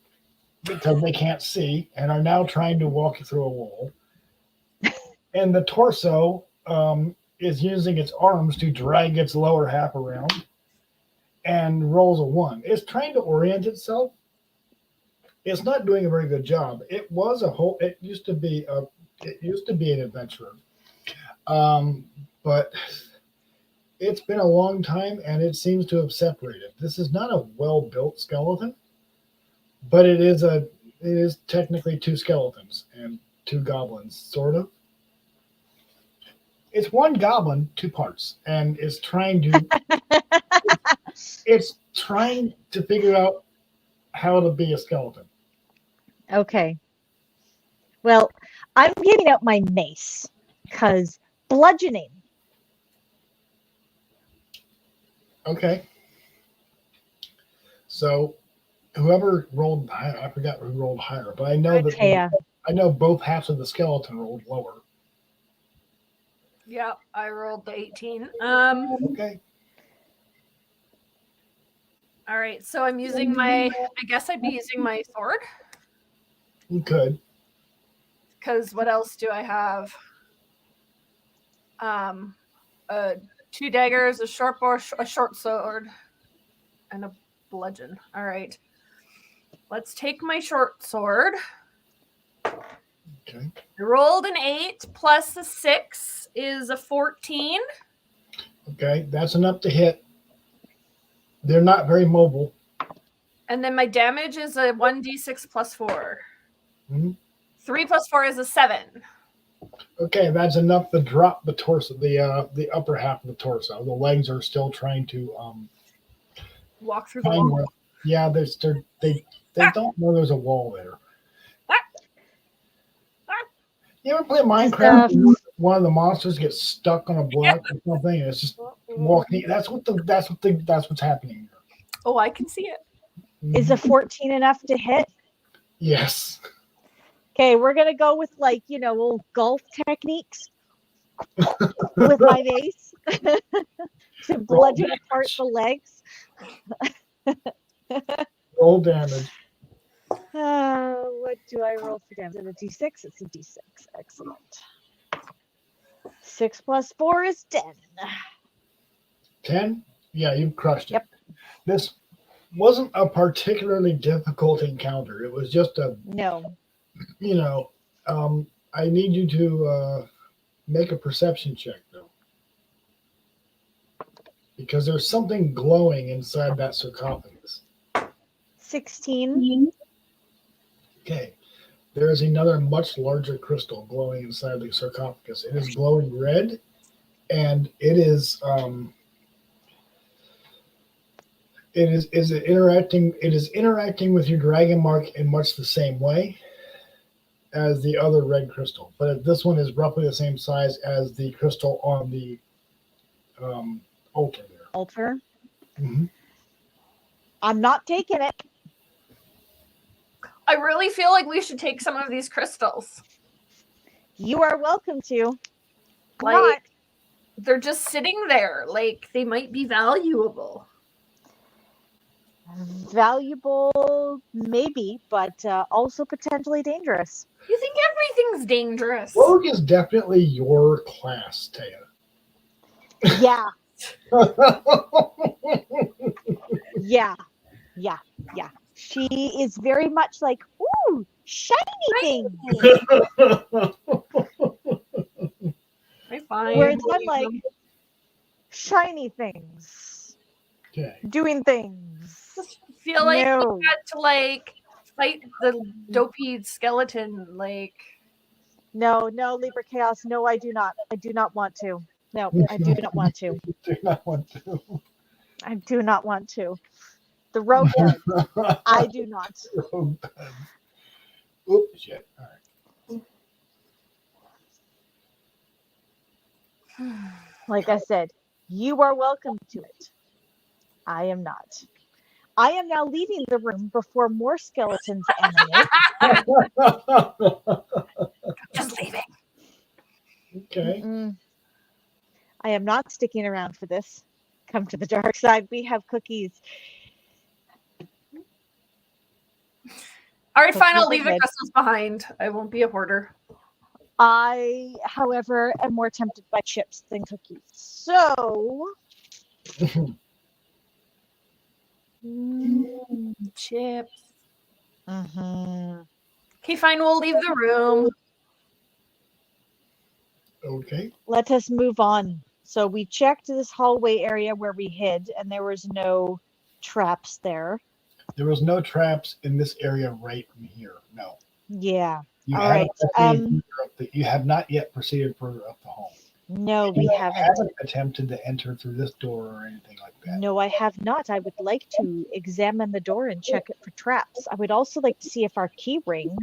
because they can't see and are now trying to walk through a wall. And the torso is using its arms to drag its lower half around and rolls a 1. It's trying to orient itself. It's not doing a very good job. It used to be an adventurer. But it's been a long time and it seems to have separated. This is not a well-built skeleton, but it is technically two skeletons and two goblins, sort of. It's one goblin, two parts, and it's trying to figure out how to be a skeleton. Okay. Well, I'm getting out my mace because bludgeoning. Okay. So whoever rolled higher, I forgot who rolled higher, but I know Taya. I know both halves of the skeleton rolled lower. Yeah, I rolled the 18. Okay. All right, so I'm using I guess I'd be using my sword. You could. Because what else do I have? 2 daggers, a short bow, a short sword, and a bludgeon. All right. Let's take my short sword. Okay. I rolled an 8 plus a 6 is a 14. Okay, that's enough to hit. They're not very mobile. And then my damage is a 1d6 plus 4. Mm-hmm. 3 plus 4 is a 7. Okay, that's enough to drop the torso, the upper half of the torso. The legs are still trying to Walk through the wall. Yeah, they don't know there's a wall there. You ever play Minecraft? And one of the monsters gets stuck on a block or something, and it's just walking. That's what's happening here. Oh, I can see it. Is a 14 enough to hit? Yes. Okay, we're gonna go with old golf techniques with my mace to bludgeon apart the legs. Roll damage. What do I roll for damage? Is it a d6? It's a d6. Excellent. 6 plus 4 is 10. 10? Yeah, you've crushed it. Yep. This wasn't a particularly difficult encounter. It was just No. I need you to make a perception check, though. Because there's something glowing inside that sarcophagus. 16. Okay. There is another much larger crystal glowing inside the sarcophagus. It is glowing red, and it is interacting with your dragon mark in much the same way as the other red crystal. But this one is roughly the same size as the crystal on the altar there. Altar. Mm-hmm. I'm not taking it. I really feel like we should take some of these crystals. You are welcome to. Like, they're just sitting there. Like, they might be valuable. Valuable, maybe, but also potentially dangerous. You think everything's dangerous? Rogue is definitely your class, Taya. Yeah. Yeah. She is very much like, ooh, shiny things. I find. Whereas I'm like, shiny things. Okay. Doing things. I feel like No. we got to fight the dopey skeleton. No, Libra Chaos. No, I do not. I do not want to. No, I do not want to. Do not want to. I do not want to. The rogue does. I do not. Rogue does. Oops, shit. All right. Like I said, you are welcome to it. I am not. I am now leaving the room before more skeletons animate. Just leaving. Okay. Mm-mm. I am not sticking around for this. Come to the dark side. We have cookies. All right, fine. I'll Cookies are leave the good. crystals behind. I won't be a hoarder. I, however, am more tempted by chips than cookies. So, Chips. mhm. Okay, fine. We'll leave the room. Okay. Let us move on. So we checked this hallway area where we hid, and there was no traps there. There was no traps in this area right from here. No. Yeah. You All haven't right. proceeded you have not yet proceeded further up the hall. No, And we you haven't. haven't attempted to enter through this door or anything like that. No, I have not. I would like to examine the door and check it for traps. I would also like to see if our key ring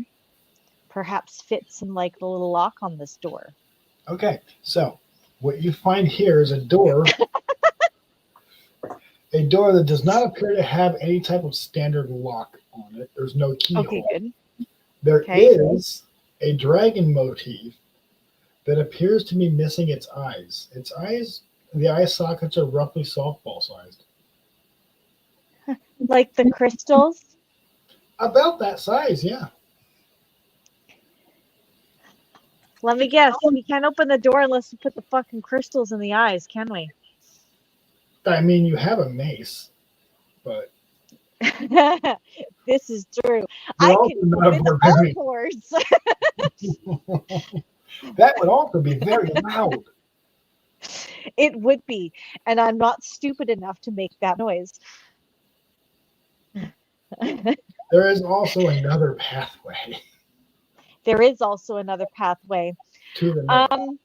perhaps fits in like the little lock on this door. Okay. So what you find here is a door. A door that does not appear to have any type of standard lock on it. There's no keyhole. Okay, good. There Okay. is a dragon motif that appears to be missing its eyes. Its eyes, the eye sockets are roughly softball sized. Like the crystals? About that size, yeah. Let me guess. We can't open the door unless we put the fucking crystals in the eyes, can we? I mean, you have a mace, but This is true. you're I also could not a open all barbarian. doors. That would also be very loud. It would be, and I'm not stupid enough to make that noise. There is also another pathway There is also another pathway. to the north.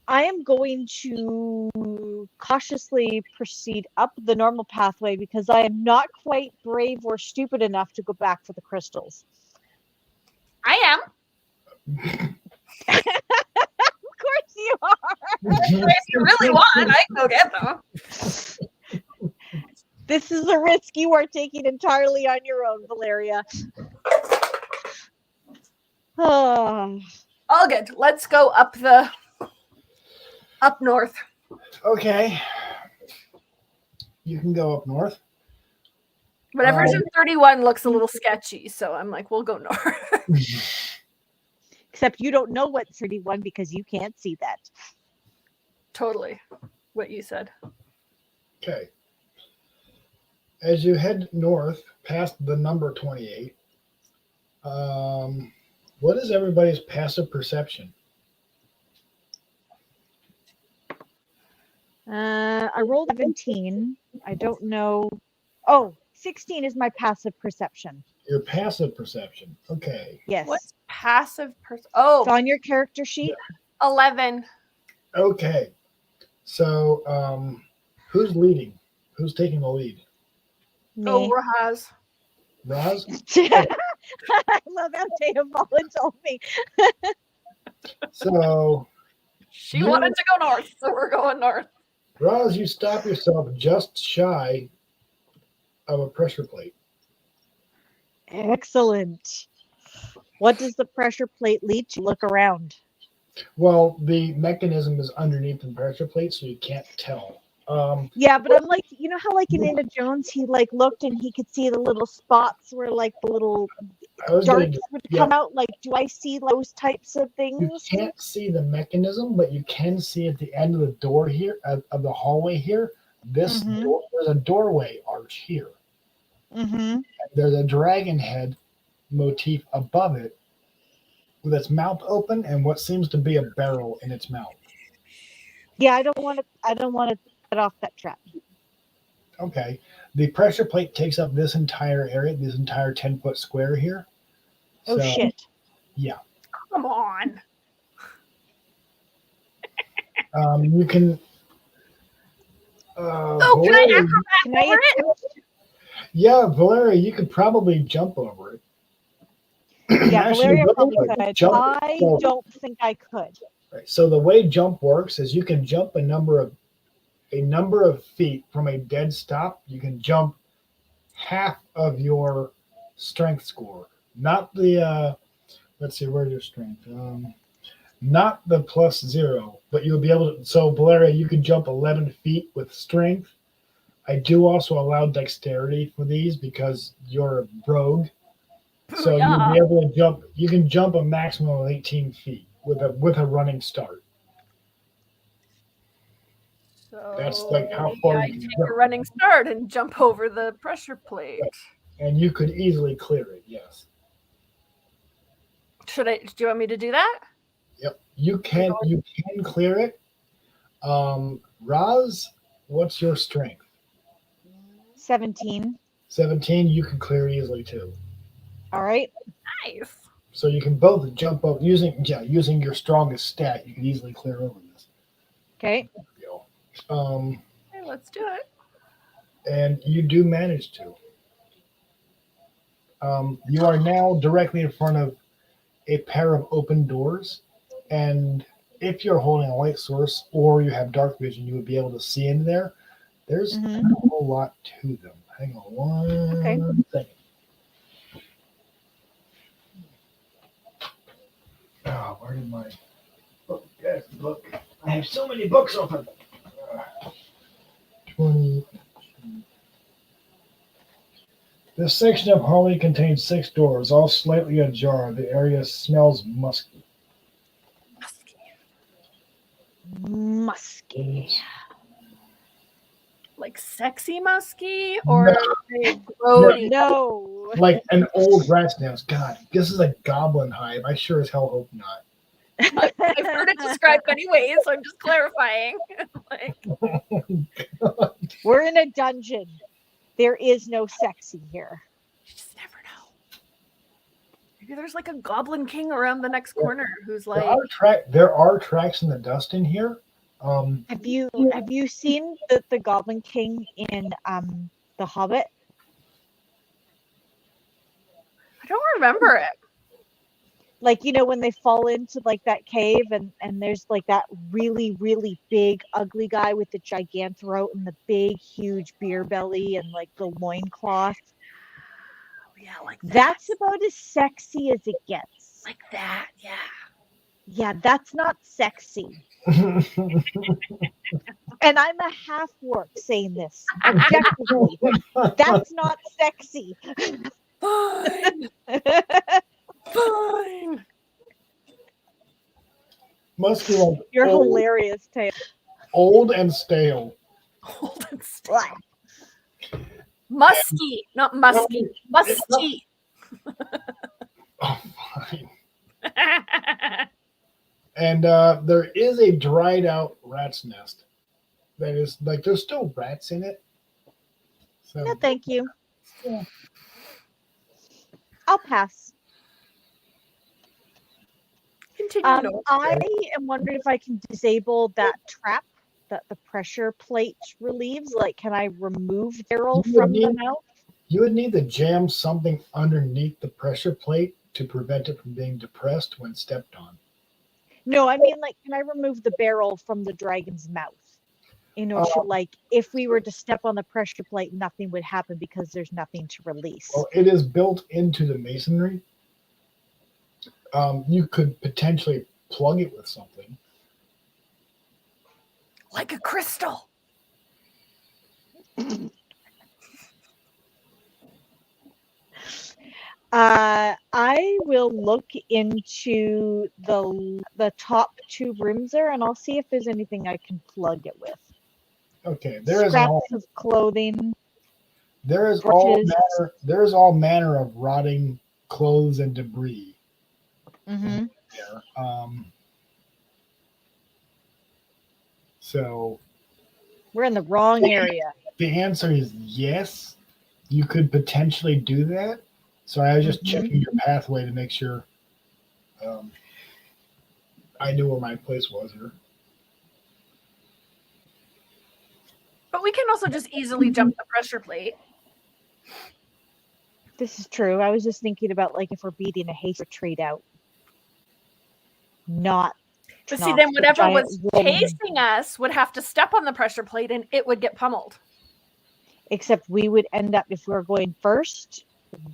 I am going to cautiously proceed up the normal pathway because I am not quite brave or stupid enough to go back for the crystals. I am. Of course you are. If you really want, I can go get them. This is a risk you are taking entirely on your own, Valeria. Oh, All good. Let's go up north. Okay. You can go up north. Whatever's in 31 looks a little sketchy, so I'm like, we'll go north. except you don't know what's 31 because you can't see that. Totally. What you said. Okay. As you head north past the number 28, what is everybody's passive perception? I rolled 17. I don't know. Oh, 16 is my passive perception. Your passive perception. Okay. Yes. What's passive Oh, It's on your character sheet. 11. Okay. So, who's leading? Who's taking the lead? Me. Oh, Rahaz. Roz? I love how Teovala told me. So, She wanted to go north, so we're going north. Roz, you stop yourself just shy of a pressure plate. Excellent. What does the pressure plate lead to? Look around. Well, the mechanism is underneath the pressure plate, so you can't tell. Yeah, but I'm like, you know how like in Indiana Jones, he like looked and he could see the little spots where like the little I was gonna, darts would come out. Like, do I see those types of you things? can't see the mechanism, but you can see at the end of the door here, of the hallway here, this Mhm. door, there's a doorway arch here. Mm-hmm. There's a dragon head motif above it with its mouth open and what seems to be a barrel in its mouth. Yeah, I don't want to cut off that trap. Okay. The pressure plate takes up this entire area, this entire 10-foot square here. Oh So, shit. Yeah. Come on. You can. Oh, can I Valeria, acrobat Can I over it? yeah, Valeria, you could probably jump over it. Yeah, Actually, Valeria really probably quick, could. jump. I So, don't think I could. right, so the way jump works is you can jump a number of feet from a dead stop. You can jump half of your strength score, not the let's see, where's your strength? Not the +0, but you'll be able to. So, Valeria, you can jump 11 feet with strength. I do also allow dexterity for these because you're a rogue. So you'll Yeah. be able to jump. You can jump a maximum of 18 feet with a running start. So That's like how yeah, far you you can take jump, a running start and jump over the pressure plate. and you could easily clear it. Yes. Do you want me to do that? Yep. You can clear it. Raz, what's your strength? 17. 17. You can clear easily too. All right. Nice. So you can both jump up using your strongest stat. You can easily clear over this. Okay. Um, Okay, let's do it. and you do manage to. You are now directly in front of a pair of open doors, and if you're holding a light source or you have dark vision, you would be able to see in there. There's Mhm. not a whole lot to them. Hang on one second. Oh, where did my book? Yes, book. I have so many books open. 20. This section of hallway contains 6 doors, all slightly ajar. The area smells musky. Musky. Like sexy musky or No. grody? No. Like an old rat's nest. God, this is a goblin hive. I sure as hell hope not. I've heard it described many ways, so I'm just clarifying. Like, We're in a dungeon. There is no sexy here. you just never know. Maybe there's like a goblin king around the next corner who's like, There are tracks in the dust in here. Have you seen the Goblin King in The Hobbit? I don't remember it. Like, when they fall into like that cave and there's like that really, really big ugly guy with the gigantic throat and the big huge beer belly and like the loincloth. Yeah, like that. That's about as sexy as it gets. Like that, yeah. Yeah, that's not sexy. And I'm a half orc saying this objectively. That's not sexy. Fine, fine. Musky like You're old, hilarious, Taylor. old and stale. Old and stale. Musky, not musky. Musty. Oh, fine. And there is a dried out rat's nest. That is like there's still rats in it. So No, thank you. Yeah. I'll pass. Continue. No. I am wondering if I can disable that trap that the pressure plate relieves. Like, can I remove Daryl You would from the need- mouth? You would need to jam something underneath the pressure plate to prevent it from being depressed when stepped on. No, I mean, like, can I remove the barrel from the dragon's mouth? In order to, like, if we were to step on the pressure plate, nothing would happen because there's nothing to release. Well, it is built into the masonry. You could potentially plug it with something. Like a crystal. I will look into the top 2 rooms there, and I'll see if there's anything I can plug it with. Okay, Scraps of clothing. there is all manner of rotting clothes and debris Mm-hmm. there. So We're in the wrong area. the answer is yes. You could potentially do that. So I was just checking your pathway to make sure I knew where my place was here. But we can also just easily jump the pressure plate. This is true. I was just thinking about like if we're beating a haste retreat out. Not But see, then the whatever giant was rolling- chasing us would have to step on the pressure plate and it would get pummeled. Except we would end up, if we were going first,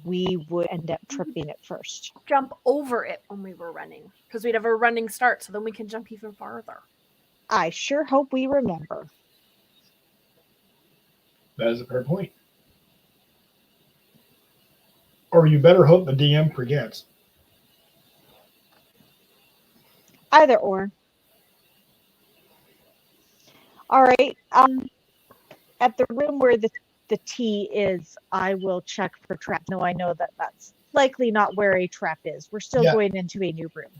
we would end up tripping it first. Jump over it when we were running because we'd have a running start, so then we can jump even farther. I sure hope we remember. That is a fair point. Or you better hope the DM forgets. Either or. All right. At the room where the T is, I will check for trap. No, I know that that's likely not where a trap is. We're still Yeah. going into a new room.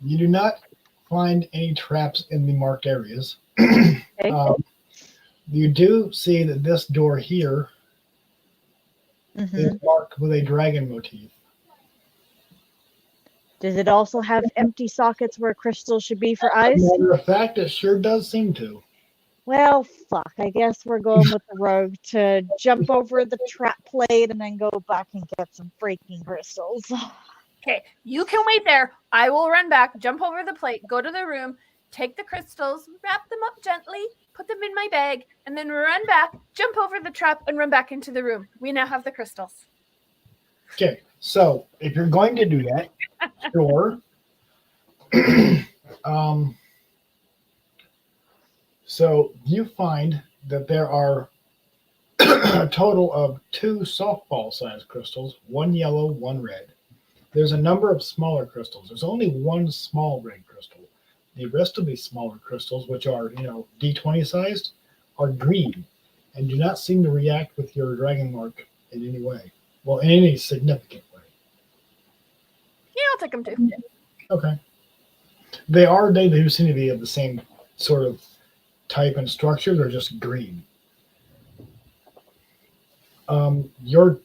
You do not find any traps in the marked areas. Okay. You do see that this door here Mhm. is marked with a dragon motif. Does it also have empty sockets where crystals should be for eyes? Matter of fact, it sure does seem to. Well, fuck. I guess we're going with the rogue to jump over the trap plate and then go back and get some freaking crystals. Okay, you can wait there. I will run back, jump over the plate, go to the room, take the crystals, wrap them up gently, put them in my bag, and then run back, jump over the trap, and run back into the room. We now have the crystals. Okay, so if you're going to do that, sure. So you find that there are a total of 2 softball-sized crystals, 1 yellow, 1 red. There's a number of smaller crystals. There's only 1 small red crystal. The rest of these smaller crystals, which are, D20 sized, are green and do not seem to react with your dragon mark in any way. Well, in any significant way. Yeah, I'll take them too. Okay. They do seem to be of the same sort of type and structure. They're just green. However,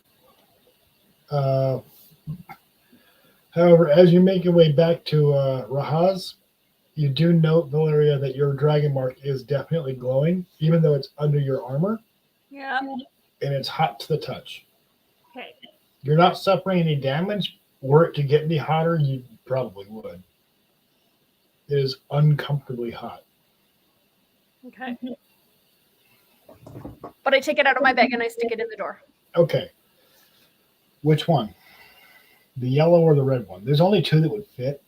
as you make your way back to Rahaz, you do note, Valeria, that your dragon mark is definitely glowing, even though it's under your armor, Yeah. and it's hot to the touch. Okay. You're not suffering any damage. Were it to get any hotter, you probably would. It is uncomfortably hot. Okay. But I take it out of my bag and I stick it in the door. Okay. Which one? The yellow or the red one? There's only 2 that would fit.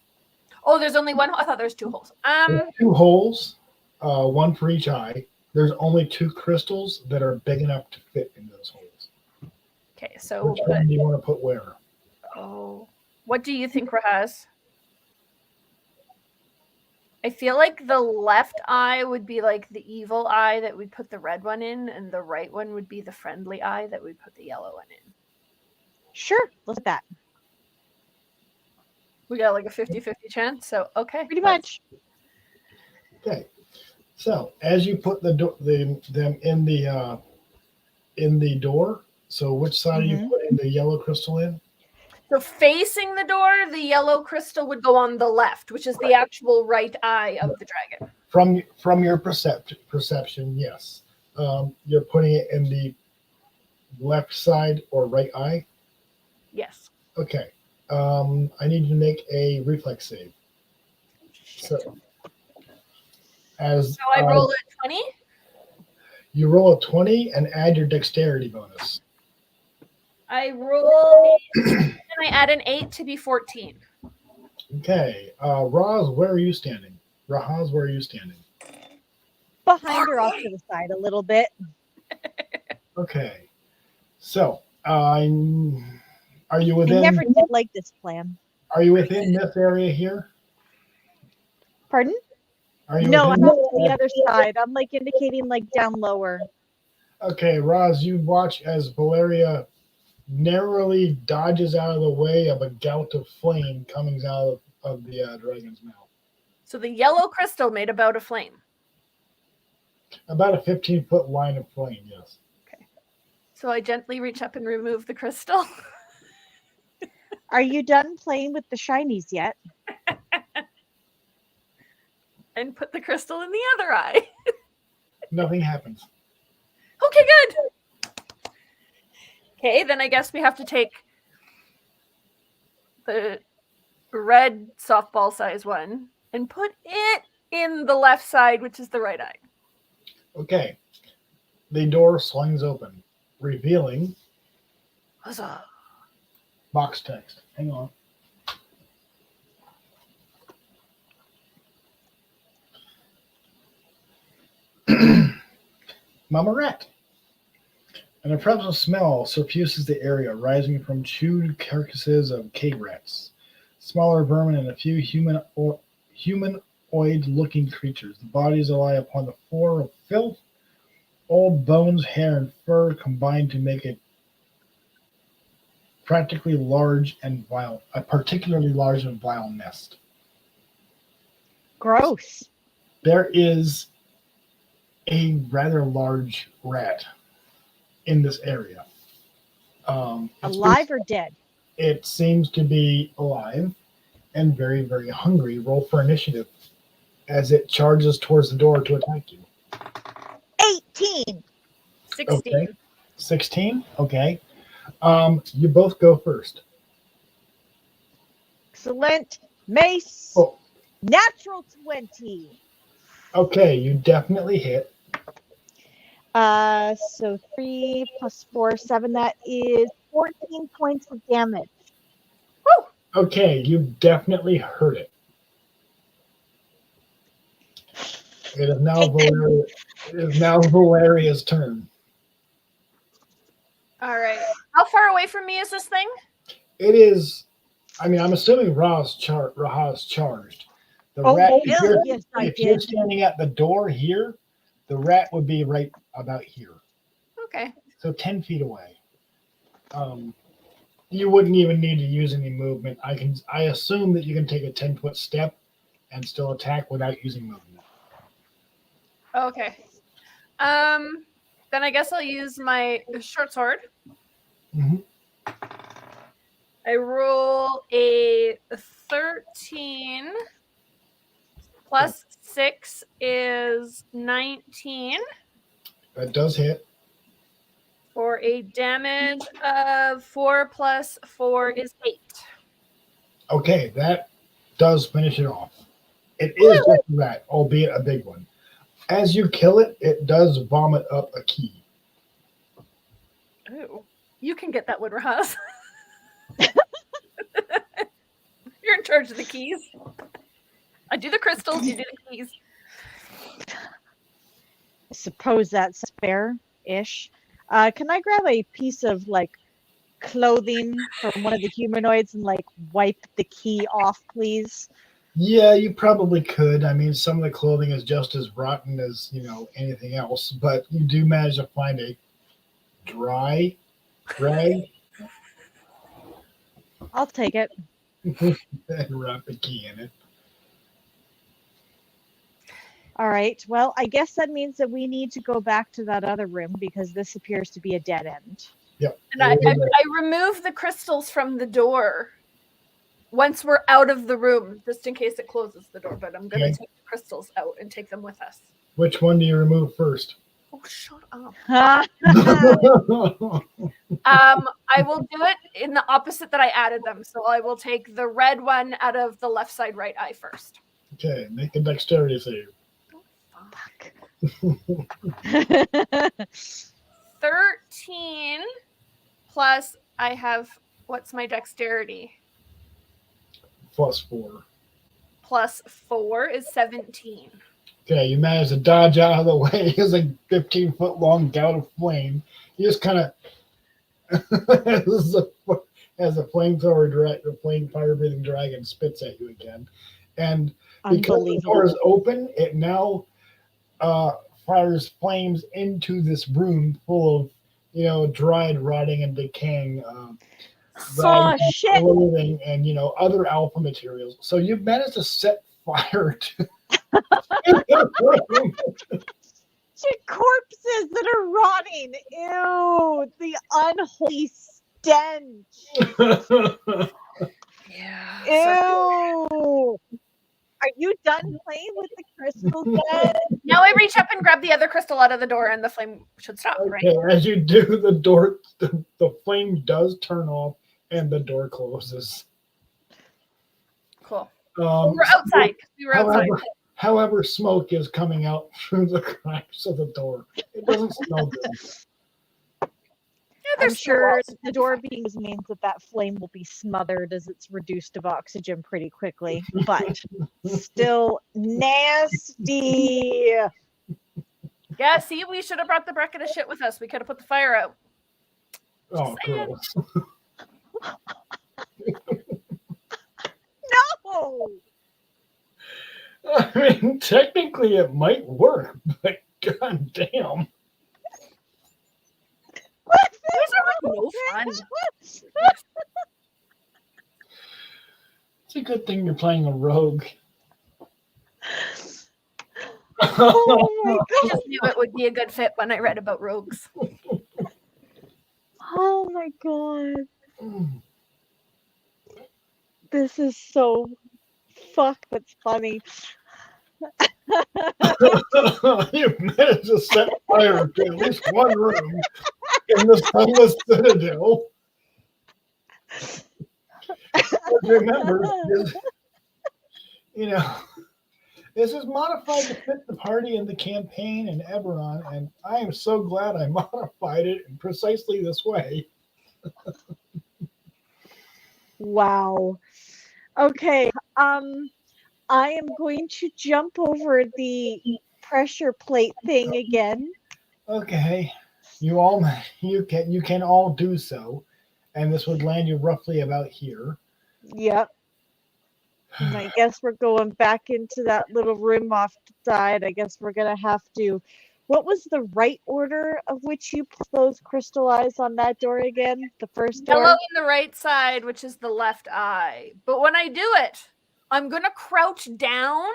Oh, there's only one. I thought there was 2 holes. There's 2 holes, 1 for each eye. There's only 2 crystals that are big enough to fit in those holes. Okay, so Which one do you want to put where? what do you think Rahaz? I feel like the left eye would be like the evil eye that we put the red one in, and the right one would be the friendly eye that we put the yellow one in. Sure, look at that. We got like a 50-50 chance, so okay. Pretty much. Okay. So as you put them in the door, so which side are you putting the yellow crystal in? So facing the door, the yellow crystal would go on the left, which is the actual right eye of the dragon. From your perception, yes. You're putting it in the left side or right eye? Yes. Okay. I need you to make a reflex save. So I roll a 20? You roll a 20 and add your dexterity bonus. I roll and I add an 8 to be 14. Okay. Rahaz, where are you standing? Rahaz, where are you standing? Behind her off to the side a little bit. Okay. So, are you I within? never did like this plan. Are you within this area here? Pardon? Are you No, I'm within on the other side. I'm like indicating like down lower. Okay, Roz, you watch as Valeria narrowly dodges out of the way of a gout of flame coming out of the dragon's mouth. So the yellow crystal made about a flame. About a 15-foot line of flame, yes. Okay. So I gently reach up and remove the crystal. Are you done playing with the shinies yet? And put the crystal in the other eye. Nothing happens. Okay, good. Okay, then I guess we have to take the red softball size one and put it in the left side, which is the right eye. Okay. The door swings open, revealing Huzzah. box text. Hang on. Mama Rat. An oppressive smell suffuses the area, rising from chewed carcasses of cave rats, smaller vermin, and a few humanoid-looking creatures. The bodies lie upon the floor of filth. Old bones, hair, and fur combine to make a particularly large and vile nest. Gross. There is a rather large rat in this area. Alive or dead? It seems to be alive and very, very hungry. Roll for initiative as it charges towards the door to attack you. 18. 16. Okay. 16? Okay. You both go first. Excellent. Mace. Oh, Natural 20. okay. You definitely hit. So 3 plus 4, 7. That is 14 points of damage. Woo! Okay. You definitely hurt it. It is now Valeria's turn. All right. How far away from me is this thing? It is. I mean, I'm assuming Ra's charged. The Oh, rat. yes, I If you're did. standing at the door here, the rat would be right about here, Okay. so 10 feet away. You wouldn't even need to use any movement. I assume that you can take a 10-foot step and still attack without using movement. Okay. Then I guess I'll use my short sword. Mhm. I roll a 13 plus 6 is 19 That does hit. for a damage of 4 plus 4 is 8. Okay, that does finish it off. It is just a rat, albeit a big one. As you kill it, it does vomit up a key. Ooh. You can get that one, Ross. You're in charge of the keys. I do the crystals, you do the keys. I suppose that's fair-ish. Can I grab a piece of clothing from one of the humanoids and wipe the key off, please? Yeah, you probably could. I mean, some of the clothing is just as rotten as, anything else, but you do manage to find a dry rag I'll take it. and wrap the key in it. All right. Well, I guess that means that we need to go back to that other room because this appears to be a dead end. Yep. And I remove the crystals from the door once we're out of the room, just in case it closes the door. But I'm going to take the crystals out and take them with us. Which one do you remove first? Oh, shut up. Okay. I will do it in the opposite that I added them. So I will take the red one out of the left side right eye first. Make a dexterity save. Fuck. 13 plus I have, what's my dexterity? +4. Plus 4 is 17. Okay, you manage to dodge out of the way. It's a 15-foot long gout of flame. You just kind of, as a flamethrower, the flame fire-breathing dragon spits at you again. And because the door is open, it now fires flames into this room full of, dried, rotting, and decaying clothing and, other alpha materials. So you've managed to set fire to to corpses that are rotting. Ew, the unholy stench. Yeah. Ew. Are you done playing with the crystals yet? Now I reach up and grab the other crystal out of the door, and the flame should stop, right? Okay, as you do, the door, the flame does turn off, and the door closes. Cool. We're outside. We were outside. However, smoke is coming out through the cracks of the door. It doesn't smell good. Yeah, I'm there's sure the door being closed means that flame will be smothered as it's reduced of oxygen pretty quickly, but still nasty. Yeah, see, we should have brought the bucket of shit with us. We could have put the fire out. Oh, saying. gross. No. I mean, technically it might work, but goddamn. These are like no fun. It's a good thing you're playing a rogue. Oh my I god. just knew it would be a good fit when I read about rogues. Oh my god. Mm. This is so that's funny. You managed to set fire to at least one room in the Sunless Citadel. But remember, this is modified to fit the party and the campaign in Ebarron, and I am so glad I modified it in precisely this way. Wow. Okay. I am going to jump over the pressure plate thing again. Okay, you can all do so, and this would land you roughly about here. Yep. And I guess we're going back into that little room off the side. I guess we're gonna have to. What was the right order of which you put those crystal eyes on that door again? The first door? Yellow in the right side, which is the left eye. But when I do it, I'm going to crouch down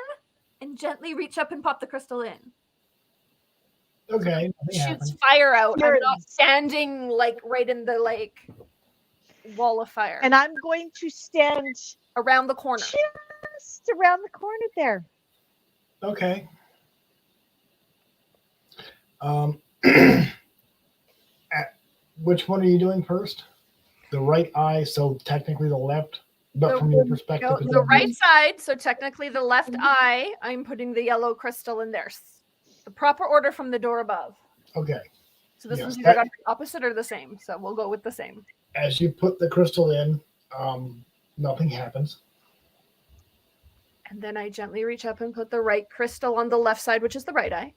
and gently reach up and pop the crystal in. Okay. It shoots fire out. Here I'm it not is. standing like right in the wall of fire. And I'm going to stand around the corner. just around the corner there. Okay. Which one are you doing first? The right eye, so technically the left, but from your perspective, No, the right side, so technically the left eye, I'm putting the yellow crystal in there. The proper order from the door above. Okay. So this Yes, one's either got to be opposite or the same. So we'll go with the same. As you put the crystal in, nothing happens. And then I gently reach up and put the right crystal on the left side, which is the right eye.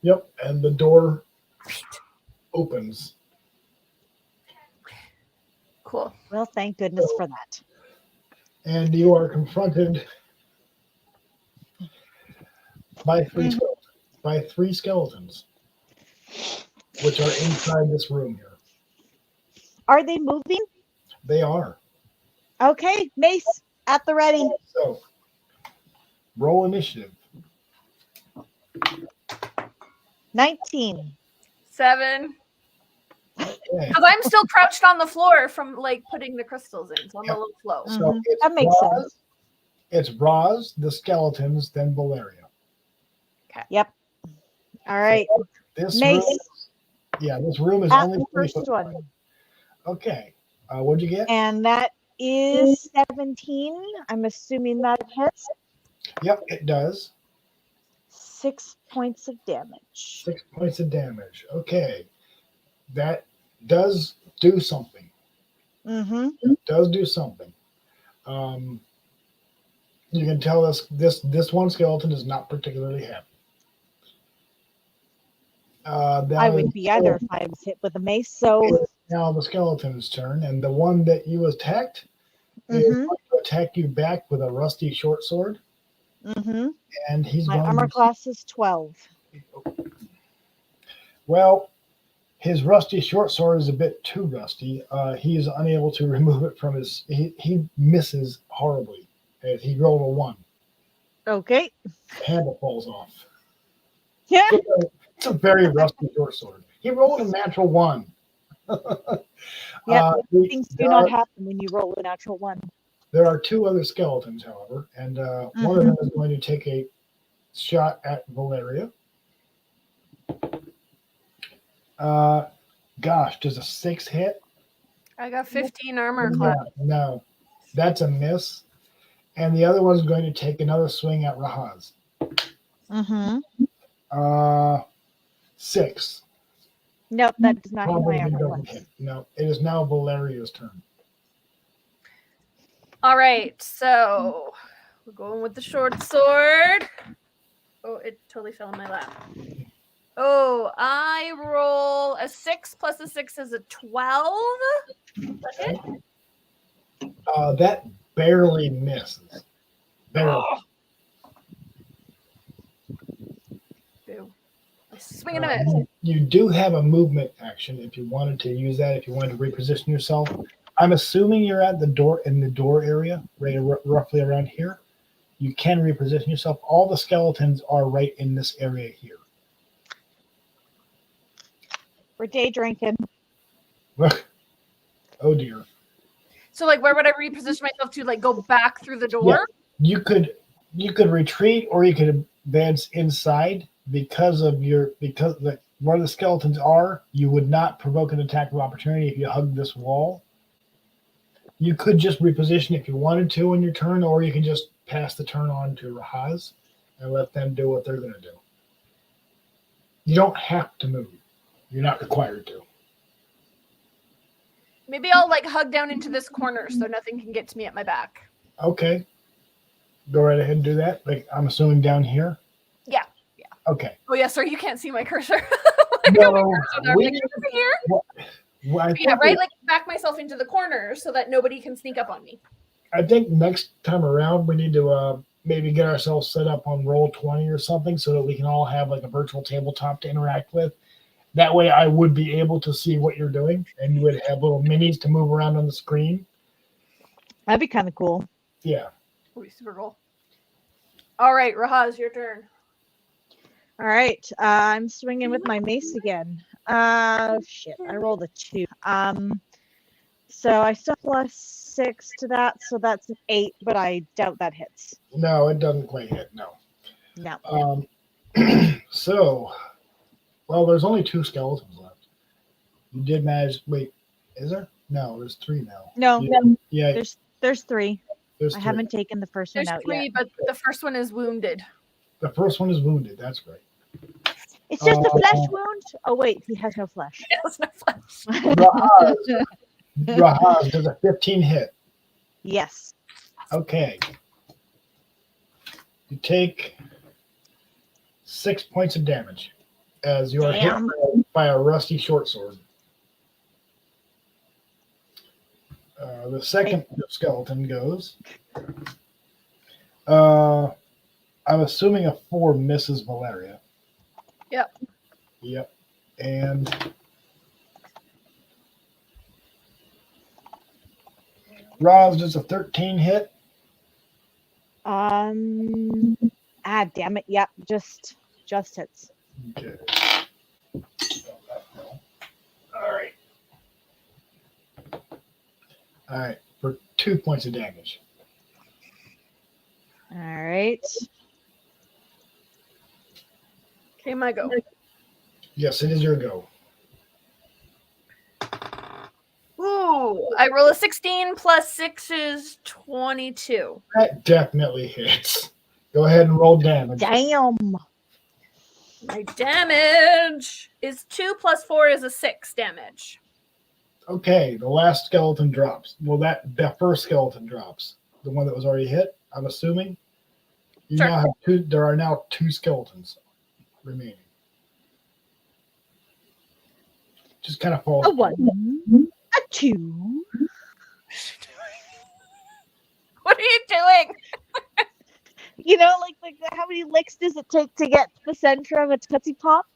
Yep, and the door opens. Cool. Well, thank goodness for that. And you are confronted by three skeletons, which are inside this room here. Are they moving? They are. Okay, mace at the ready. So, roll initiative. 19. 7. Okay. Because I'm still crouched on the floor from putting the crystals in, so I'm a little slow. So it's That makes Roz, sense. It's Roz, the skeletons, then Valeria. Yep. All right. This Mace. room, this room is At only the 20 first foot one. wide. Okay. What'd you get? And that is 17. I'm assuming that hits. Yep, it does. 6 points of damage. 6 points of damage. Okay. That does do something. Mm-hmm. It does do something. You can tell this one skeleton is not particularly happy. I would be either if I was hit with a mace. So It's now the skeleton's turn, and the one that you attacked is going to attack you back with a rusty short sword, and he's my going armor to, class is 12. well, his rusty short sword is a bit too rusty. He is unable to remove it from his. He misses horribly. He rolled a 1. Okay. Handle falls off. Yeah. It's a very rusty short sword. He rolled a natural 1. Yeah. The- Things do not happen when you roll a natural 1. There are two other skeletons, however, and one of them is going to take a shot at Valeria. Gosh, does a 6 hit? I got 15 armor class. No, that's a miss. And the other one's going to take another swing at Rahaz. 6. Nope, that does not hit Probably my armor doesn't class. hit. No, it is now Valeria's turn. All right, so we're going with the short sword. Oh, it totally fell in my lap. Oh, I roll a 6 plus a 6 is a 12. That's it? That barely misses. Barely. Oh. Boo. I swing and a miss. You do have a movement action if you wanted to use that, if you wanted to reposition yourself. I'm assuming you're at the door in the door area, right, roughly around here. You can reposition yourself. All the skeletons are right in this area here. We're day drinking. Oh dear. So, like, where would I reposition myself to? Like, go back through the door? You could retreat or you could advance inside because where the skeletons are. You would not provoke an attack of opportunity if you hug this wall. You could just reposition if you wanted to on your turn, or you can just pass the turn on to Rahaz and let them do what they're going to do. You don't have to move. You're not required to. Maybe I'll, like, hug down into this corner so nothing can get to me at my back. Okay. Go right ahead and do that. Like, I'm assuming down here? Yeah. Okay. Oh, yeah, sorry, you can't see my cursor. No, over here? I Yeah, think right? Like, back myself into the corner so that nobody can sneak up on me. I think next time around we need to maybe get ourselves set up on Roll20 or something so that we can all have like a virtual tabletop to interact with. That way I would be able to see what you're doing and you would have little minis to move around on the screen. That'd be kind of cool. Yeah. Ooh, super cool. All right, Rahaz, your turn. All right, I'm swinging with my mace again. Shit, I rolled a 2. So I still +6 to that, so that's an 8, but I doubt that hits. No, it doesn't quite hit. No. No. So, well, there's only 2 skeletons left. You did manage. Wait, is there? No, there's 3 now. No, Yeah. there's 3. There's I 3. haven't taken the first There's one out 3, yet. but the first one is wounded. The first one is wounded. That's right. It's just a flesh wound. Oh wait, he has no flesh. It has no flesh. Rahaz, does a 15 hit? Yes. Okay. You take 6 points of damage as you are hit by a rusty short sword. The second skeleton goes. I'm assuming a 4 misses Valeria. Yep. And Roz, does a 13 hit? Damn it. Yep, just hits. Okay. All right. For 2 points of damage. All right. Okay, my go. Yes, it is your go. Ooh, I roll a 16 plus 6 is 22. That definitely hits. Go ahead and roll damage. Damn. My damage is 2 plus 4 is a 6 damage. Okay, the last skeleton drops. Well, the first skeleton drops. The one that was already hit, I'm assuming. You Sure. now have 2. There are now 2 skeletons remaining. Just kind of falls. A 1, a 2. What are you doing? You know, like how many licks does it take to get to the center of a Tootsie Pop?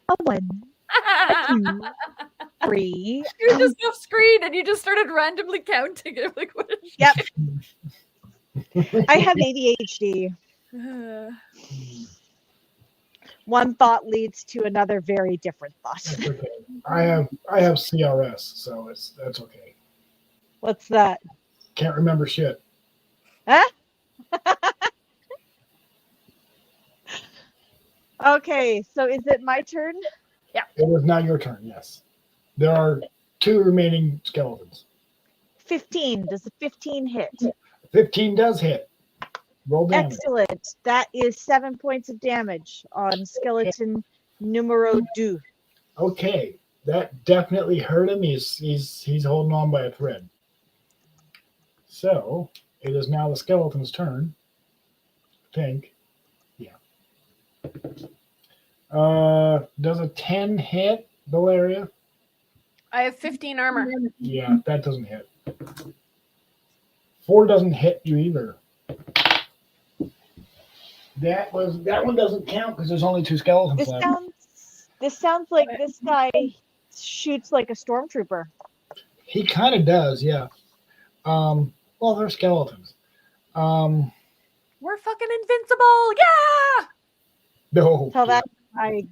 A 1, a 2, 3. You're just off screen and you just started randomly counting. I'm like, what is Yep. I have ADHD. One thought leads to another very different thought. That's okay. I have CRS, so that's okay. What's that? Can't remember shit. Huh? Okay, so is it my turn? It is now your turn, yes. There are 2 remaining skeletons. 15. Does the 15 hit? 15 does hit. Roll damage. Excellent. That is 7 points of damage on skeleton numero 2. Okay, that definitely hurt him. He's holding on by a thread. So it is now the skeleton's turn. I think. Yeah. Does a 10 hit, Valeria? I have 15 armor. Yeah, that doesn't hit. 4 doesn't hit you either. That one doesn't count because there's only 2 skeletons This left. sounds like this guy shoots like a stormtrooper. He kind of does, yeah. Well, they're skeletons. We're fucking invincible. Yeah. No. Tell yeah, that guy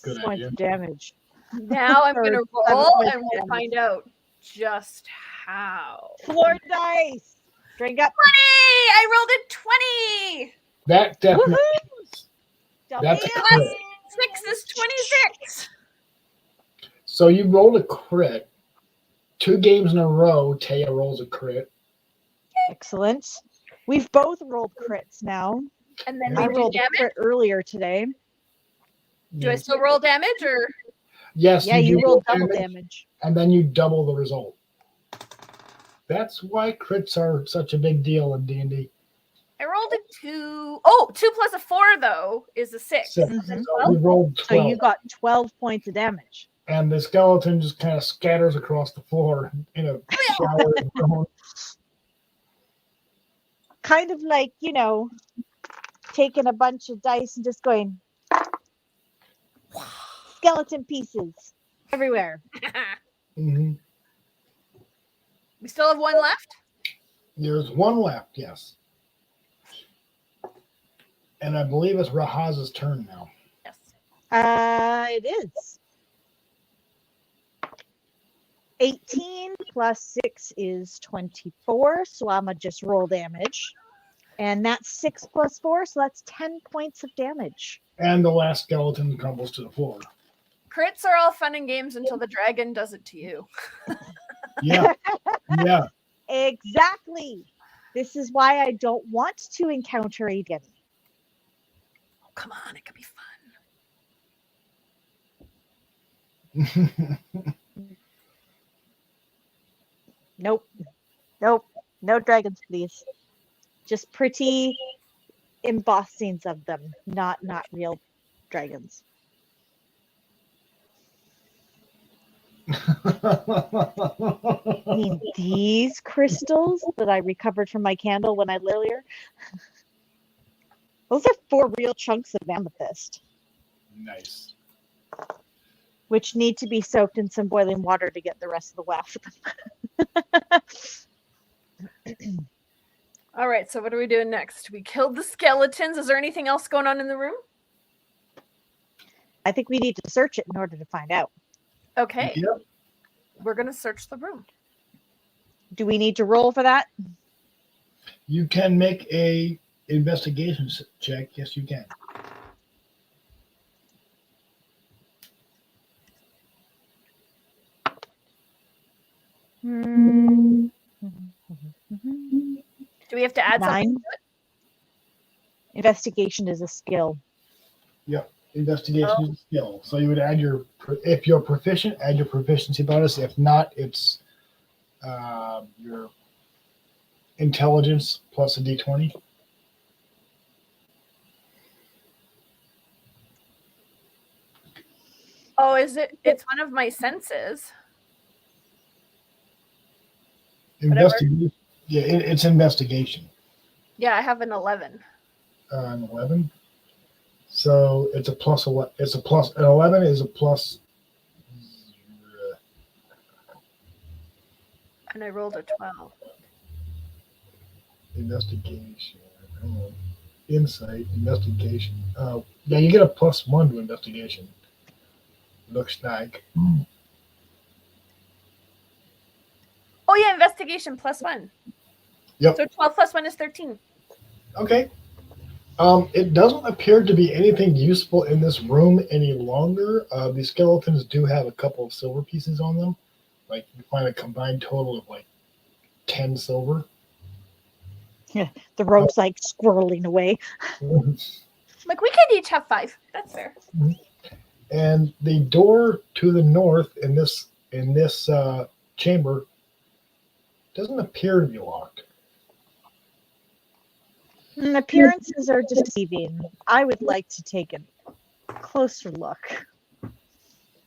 Good 6 points idea. of damage. Now I'm Or gonna 7 roll points and of we'll damage. find out just how. Floor dice. Drink up. 20! I rolled a 20. That definitely. Woohoo! That's a Double crit. 6 is 26. So you rolled a crit. 2 games in a row, Taya rolls a crit. Excellent. We've both rolled crits now. And then I we do rolled a damage. crit earlier today. Do I still roll damage or? Yes, Yeah, do you rolled roll double damage. and then you double the result. That's why crits are such a big deal in D&D. I rolled a 2. Oh, 2 plus a 4 though is a 6. 6. Mhm. So you rolled 12. So you got 12 points of damage. And the skeleton just kind of scatters across the floor in a shower of bone. Kind of like, taking a bunch of dice and just going skeleton pieces everywhere. Mhm. We still have 1 left. There's 1 left, yes. And I believe it's Rahaz's turn now. Yes. It is. 18 plus 6 is 24, so I'm gonna just roll damage. And that's 6 plus 4, so that's 10 points of damage. And the last skeleton crumbles to the floor. Crits are all fun and games until the dragon does it to you. Yeah. Yeah. Exactly. This is why I don't want to encounter it again. Oh, come on, it could be fun. Nope. Nope. No dragons, please. Just pretty embossings of them, not real dragons. I mean, these crystals that I recovered from my candle when I lit earlier, those are 4 real chunks of amethyst, Nice. which need to be soaked in some boiling water to get the rest of the waft. All right, so what are we doing next? We killed the skeletons. Is there anything else going on in the room? I think we need to search it in order to find out. Okay, Yep. we're going to search the room. Do we need to roll for that? You can make a investigation check. Yes, you can. Do we have to add 9. something? Investigation is a skill. Investigation is a skill. So you would add if you're proficient, add your proficiency bonus. If not, it's your intelligence plus a d20. Oh, is it? It's one of my senses. Investigation. Yeah, it's investigation. Yeah, I have an 11. An 11. So it's a plus 11. It's a plus. An 11 is a plus. And I rolled a 12. Investigation. Insight. Investigation. Yeah, you get a +1 to investigation. Looks like. Oh yeah, investigation +1. Yep. So 12 plus 1 is 13. Okay. It doesn't appear to be anything useful in this room any longer. The skeletons do have a couple of silver pieces on them. Like you find a combined total of like 10 silver. The rogue's like squirreling away. Like, we could each have 5. That's fair. And the door to the north in this chamber doesn't appear to be locked. Appearances are deceiving. I would like to take a closer look.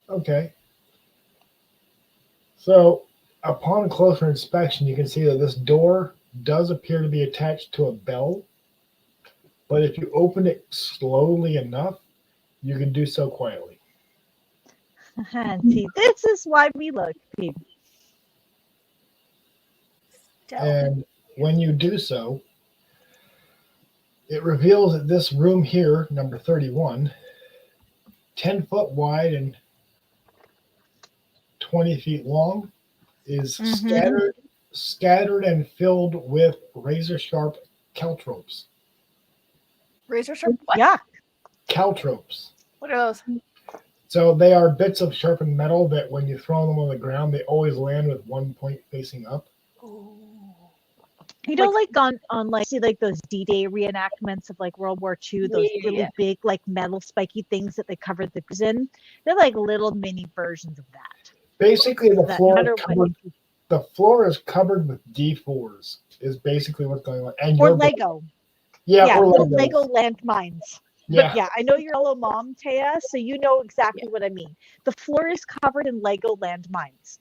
Okay. So, upon closer inspection, you can see that this door does appear to be attached to a bell. But if you open it slowly enough, you can do so quietly. And see, this is why we look, people. And when you do so, it reveals that this room here, number 31, 10 foot wide and 20 feet long, is scattered and filled with razor sharp caltropes. Razor sharp? What? Yeah. Caltropes. What are those? So they are bits of sharpened metal that when you throw them on the ground, they always land with one point facing up. Ooh. You know, like on like see like those D-Day reenactments of like World War II, those really big like metal spiky things that they covered the goods in. They're like little mini versions of that. Basically, the That floor matter is covered, the floor is covered with D4s. Is basically what's going on. And or you're- Lego. Yeah, or little Legos. Lego landmines. Yeah. But yeah, I know you're a little mom, Taya, so you know exactly what I mean. The floor is covered in Lego landmines.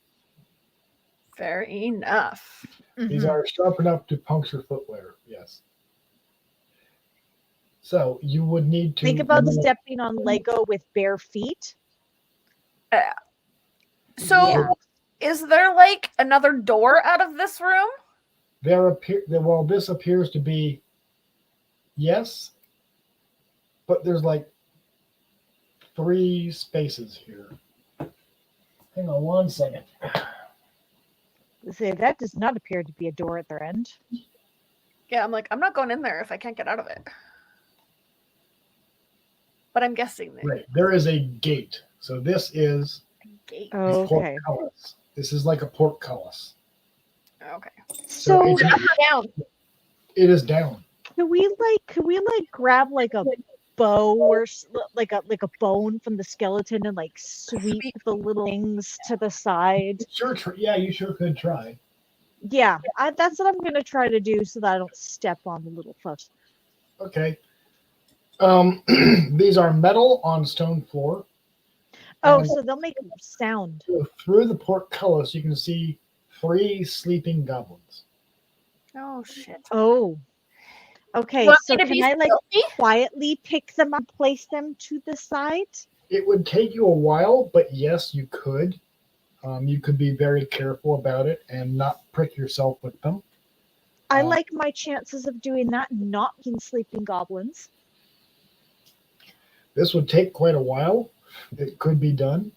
Fair enough. These are sharp enough to puncture footwear. Yes. So you would need to Think about stepping on Lego with bare feet. So, Yeah. is there like another door out of this room? Well, this appears to be yes, but there's like 3 spaces here. Hang on one second. Say that does not appear to be a door at their end. Yeah, I'm like, I'm not going in there if I can't get out of it. But I'm guessing there. Right, there is a gate. So this is Gate. a Okay. portcullis. This is like a portcullis. Okay. So it's- Up or down? It is down. could we grab like a bow or like a bone from the skeleton and like sweep the little things to the side? Sure, yeah, you sure could try. Yeah, that's what I'm gonna try to do so that I don't step on the little foot. Okay. These are metal on stone floor. Oh, And so they'll make sound. through the portcullis, you can see 3 sleeping goblins. Oh shit. Oh. Okay, Want so me to can be I like stealthy? quietly pick them up, place them to the side? It would take you a while, but yes, you could. You could be very careful about it and not prick yourself with them. I like my chances of doing that, not being sleeping goblins. This would take quite a while. It could be done.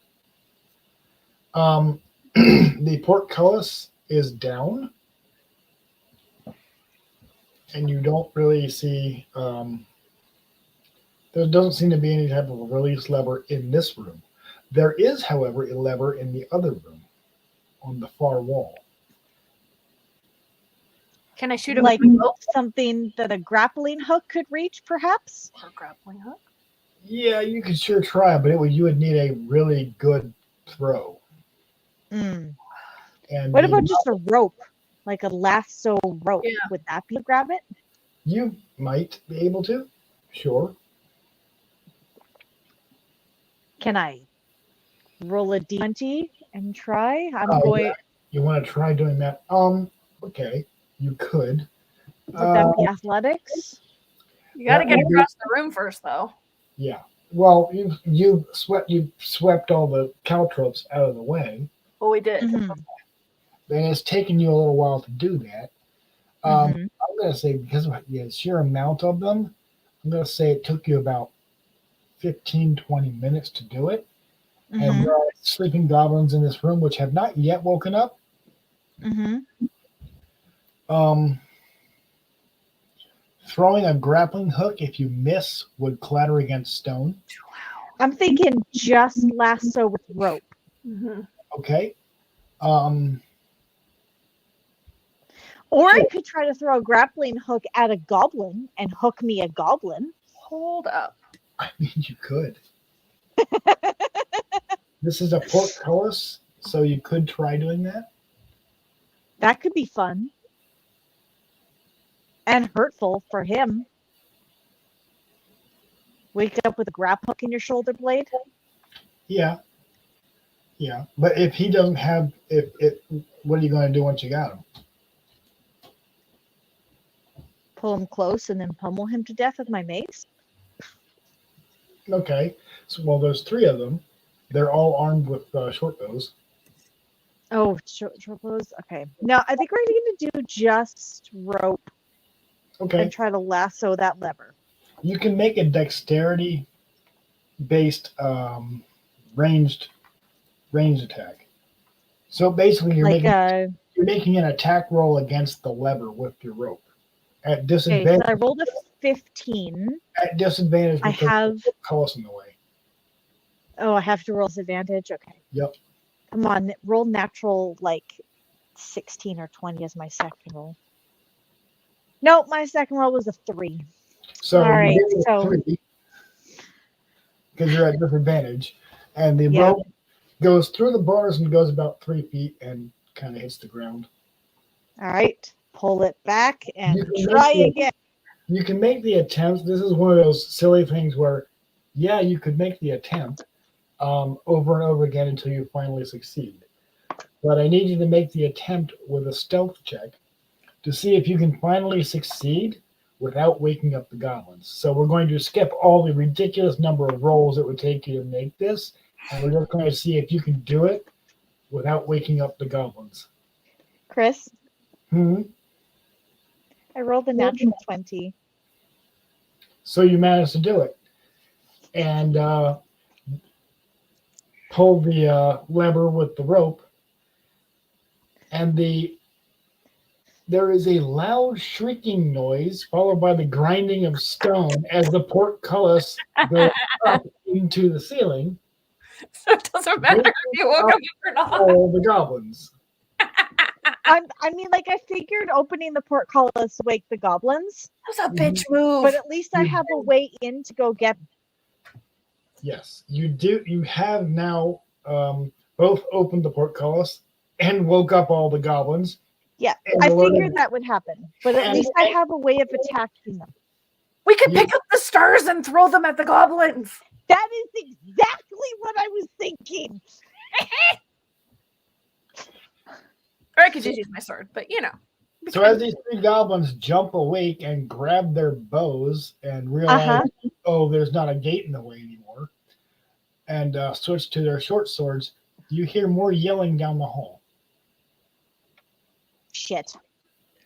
The portcullis is down, and you don't really see. There doesn't seem to be any type of release lever in this room. There is, however, a lever in the other room on the far wall. Can I shoot him Like with a bow? something that a grappling hook could reach, perhaps? Or grappling hook? Yeah, you could sure try, but you would need a really good throw. Mm. And What about just a rope, like a lasso rope? Yeah. Would that be grab it? You might be able to. Sure. Can I roll a d20 and try? I'm Oh, going. yeah. You want to try doing that? Okay, you could. Would that be athletics? You got to That get would be- across the room first, though. Yeah. Well, you swept all the caltropes out of the way, Well, we did. Mhm. and it's taken you a little while to do that. Mhm. I'm going to say because of the sheer amount of them, I'm going to say it took you about 15-20 minutes to do it. Mhm. And there are sleeping goblins in this room which have not yet woken up. Mhm. Throwing a grappling hook, if you miss, would clatter against stone. I'm thinking just lasso with rope. Mm-hmm. Okay. Or I Sure. could try to throw a grappling hook at a goblin and hook me a goblin. Hold up. I mean, you could. This is a portcullis, so you could try doing that. That could be fun. And hurtful for him. Wake up with a grab hook in your shoulder blade. Yeah. Yeah. But if he doesn't have, what are you going to do once you got him? Pull him close and then pummel him to death with my mace. Okay. So, well, there's 3 of them. They're all armed with short bows. Oh, short bows? Okay. No, I think we're going to do just rope Okay. and try to lasso that lever. You can make a dexterity-based ranged attack. So basically, you're making an attack roll against the lever with your rope at okay, disadvantage. so I rolled a 15. At disadvantage I because have. the colors in the way. Oh, I have to roll disadvantage? Okay. Yep. Come on, roll natural like 16 or 20 as my second roll. Nope, my second roll was a 3. So All right, you so- 3 because you're at disadvantage, and the Yeah. rope goes through the bars and goes about 3 feet and kind of hits the ground. All right, pull it back and You can try make again. You can make the attempt. This is one of those silly things where, yeah, you could make the attempt over and over again until you finally succeed. But I need you to make the attempt with a stealth check to see if you can finally succeed without waking up the goblins. So we're going to skip all the ridiculous number of rolls it would take you to make this, and we're just going to see if you can do it without waking up the goblins. Chris, Hmm. I rolled a natural 20. So you managed to do it, and pull the lever with the rope, and there is a loud shrieking noise followed by the grinding of stone as the portcullis goes up into the ceiling. So it doesn't matter if you woke up or not. All the goblins. I mean, like, I figured opening the portcullis wake the goblins, That was a bitch move. but at least I have a way in to go get them. Yes, you do. You have now both opened the portcullis and woke up all the goblins. Yeah, And I alerted- figured that would happen, but at And- least I have a way of attacking them. We could You- pick up the stars and throw them at the goblins. That is exactly what I was thinking. Or I could just use my sword, but you know. So as these 3 goblins jump awake and grab their bows and realize, oh, there's not a gate in the way anymore, and switch to their short swords, you hear more yelling down the hall. Shit.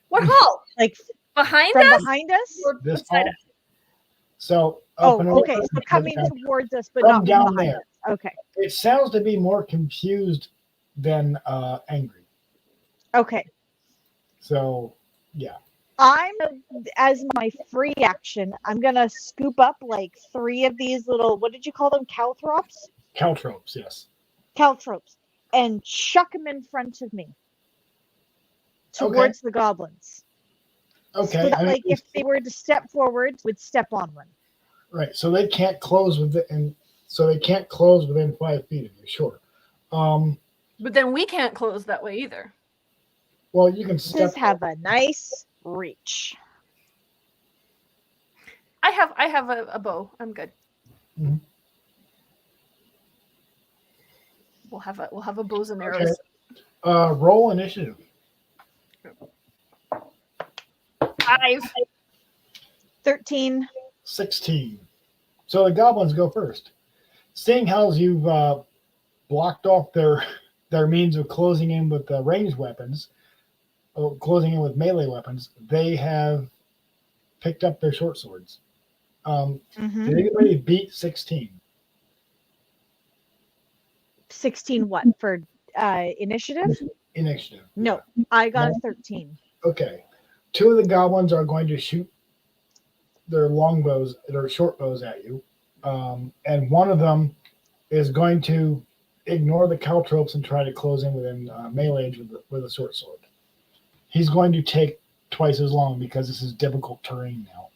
What hall? Like Behind from us? behind us? Or This beside hall. us? So Oh, up and okay. over, So coming towards us, but From not down from behind there. us. Okay. It sounds to be more confused than angry. Okay. So yeah, As my free action, I'm gonna scoop up like 3 of these little, what did you call them? Caltrops? caltropes. Yes. Caltrops. And chuck them in front of me. Towards the goblins. Okay. So that, I mean, like, if they were to step forward, would step on one. right. So they can't close within 5 feet of you. Sure. But then we can't close that way either. Well, you can step. Just have a nice reach. I have a bow. I'm good. Mhm. We'll have a bows and Okay. arrows. Roll initiative. 5. 13. 16. So the goblins go first. Seeing how you've blocked off their means of closing in with ranged weapons, closing in with melee weapons, they have picked up their short swords. Mhm. Did anybody beat 16? 16 what? For initiative? Initiative. No, I got a 13. Okay. 2 of the goblins are going to shoot their longbows, their short bows at you, and one of them is going to ignore the caltropes and try to close in within melee with a short sword. He's going to take twice as long because this is difficult terrain now.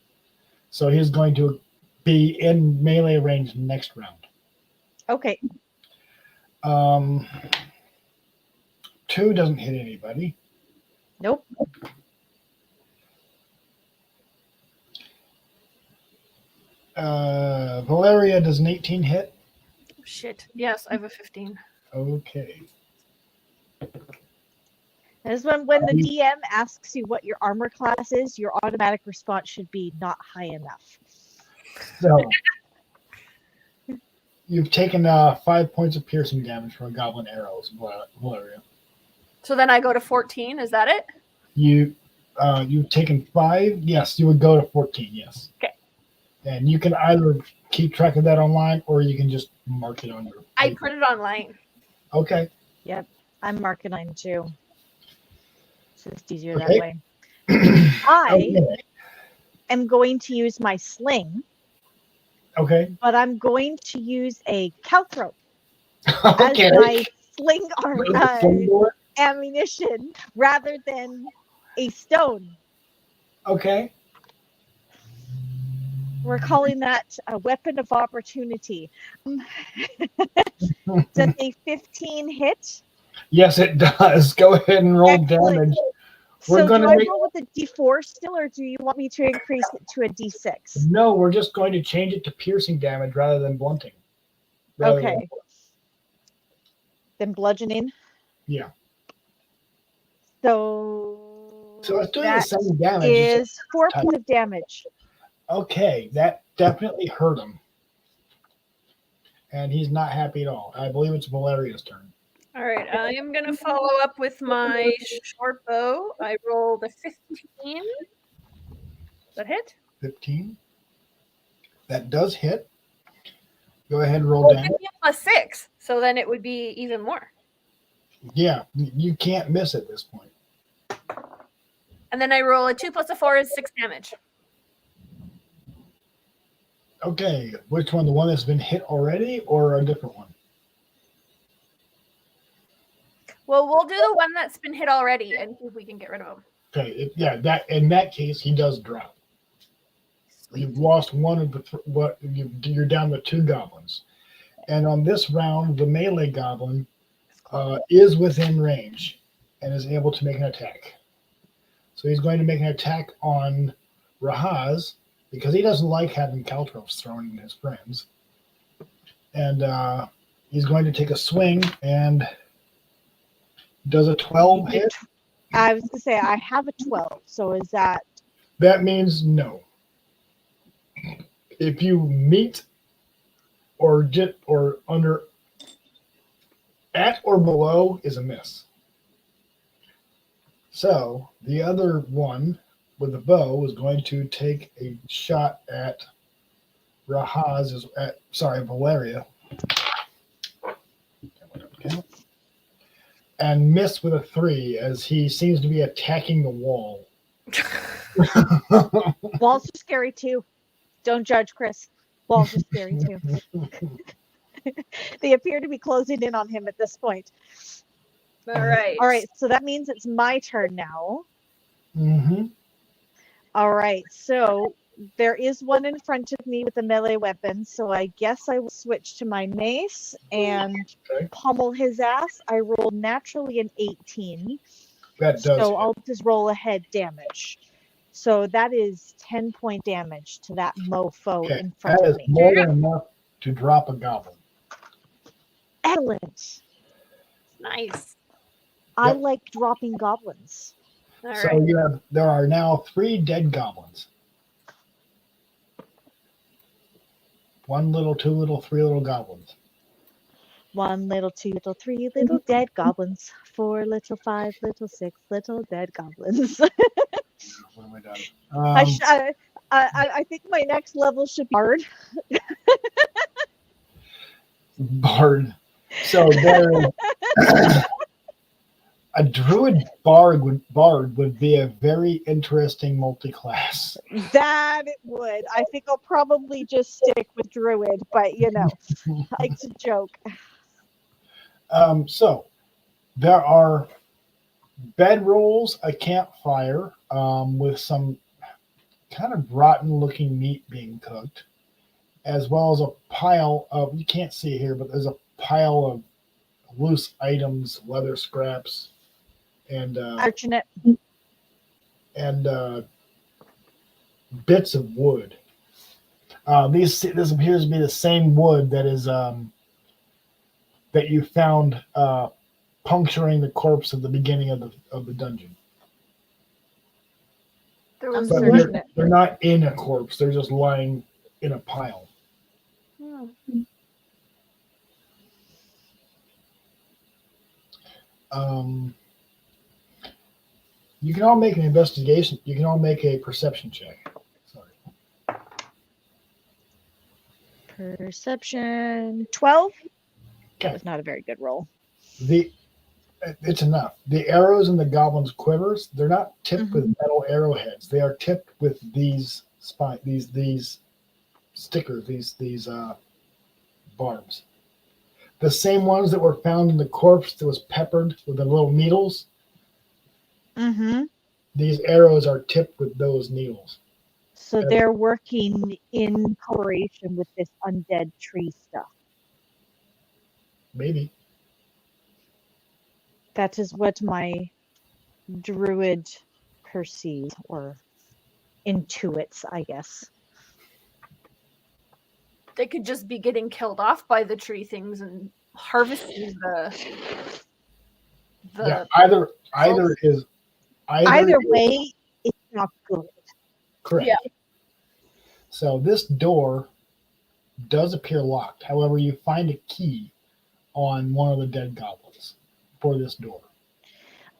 So he's going to be in melee range next round. Okay. 2 doesn't hit anybody. Nope. Valeria, does an 18 hit? Shit. Yes, I have a 15. Okay. And this when the DM asks you what your armor class is, your automatic response should be not high enough. So you've taken 5 points of piercing damage from goblin arrows, Valeria. So then I go to 14. Is that it? You've taken 5. Yes, you would go to 14. Yes. Okay. And you can either keep track of that online, or you can just mark it on your. I put it online. Okay. Yep. I'm marking mine too. So it's easier Okay. that way. I Okay. am going to use my sling, Okay. but I'm going to use a calthrope Okay. as my sling One more. ammunition rather than a stone. Okay. We're calling that a weapon of opportunity. Does a 15 hit? Yes, it does. Go ahead and roll Excellent. damage. We're So do gonna I make- roll with a D4 still, or do you want me to increase it to a D6? No, we're just going to change it to piercing damage rather than blunting. Rather than- Okay. Then bludgeoning. Yeah. So So it's doing the that same damage. It's is 4 type. points of damage. Okay, that definitely hurt him. And he's not happy at all. I believe it's Valeria's turn. All right. I am going to follow up with my short bow. I rolled a 15. Does that hit? 15. That does hit. Go ahead and roll Well, damage. give me a plus 6. So then it would be even more. Yeah, you can't miss at this point. And then I roll a 2 plus a 4 is 6 damage. Okay, which one? The one that's been hit already or a different one? Well, we'll do the one that's been hit already and see if we can get rid of him. Okay, yeah, that in that case, he does drop. You've lost one of the you're down to 2 goblins. And on this round, the melee goblin is within range and is able to make an attack. So he's going to make an attack on Rahaz because he doesn't like having caltropes thrown in his friends. And he's going to take a swing and does a 12 hit? I was going to say, I have a 12. So is that... That means no. If you meet or under at or below is a miss. So the other one with the bow is going to take a shot at Valeria. And miss with a 3 as he seems to be attacking the wall. Walls are scary too. Don't judge, Chris. Walls are scary too. They appear to be closing in on him at this point. All right. All right, so that means it's my turn now. Mm-hmm. All right, so there is one in front of me with a melee weapon, so I guess I will switch to my mace and pummel his ass. I rolled naturally an 18. That does. So hit. I'll just roll ahead damage. So that is 10-point damage to that mofo Okay, in front that of is me. more than enough to drop a goblin. Excellent. Nice. I Yep. like dropping goblins. All So right. there are now 3 dead goblins. 1 little, 2 little, 3 little goblins. 1 little, 2 little, 3 little dead goblins. 4 little, 5 little, 6 little dead goblins. What have I done? I think my next level should be hard. Bard. So there is A druid bard would be a very interesting multi-class. That it would. I think I'll probably just stick with druid, but it's a joke. So there are bedrolls, a campfire with some kind of rotten-looking meat being cooked, as well as a pile of, you can't see here, but there's a pile of loose items, leather scraps, and Fortunate. bits of wood. This appears to be the same wood that is that you found puncturing the corpse at the beginning of the dungeon. There I'm was But searching it. they're not in a corpse; they're just lying in a pile. Hmm. You can all make an investigation. You can all make a perception check. Sorry. Perception 12. That Okay. was not a very good roll. It's enough. The arrows in the goblin's quivers, they're not tipped with Mhm. metal arrowheads. They are tipped with these stickers, these barbs. The same ones that were found in the corpse that was peppered with the little needles. Mm-hmm. These arrows are tipped with those needles. So they're working in cooperation with this undead tree stuff. Maybe. That is what my druid perceives or intuits, I guess. They could just be getting killed off by the tree things and harvesting the Yeah. Either way, it's not good. correct. Yeah. So this door does appear locked. However, you find a key on one of the dead goblins for this door.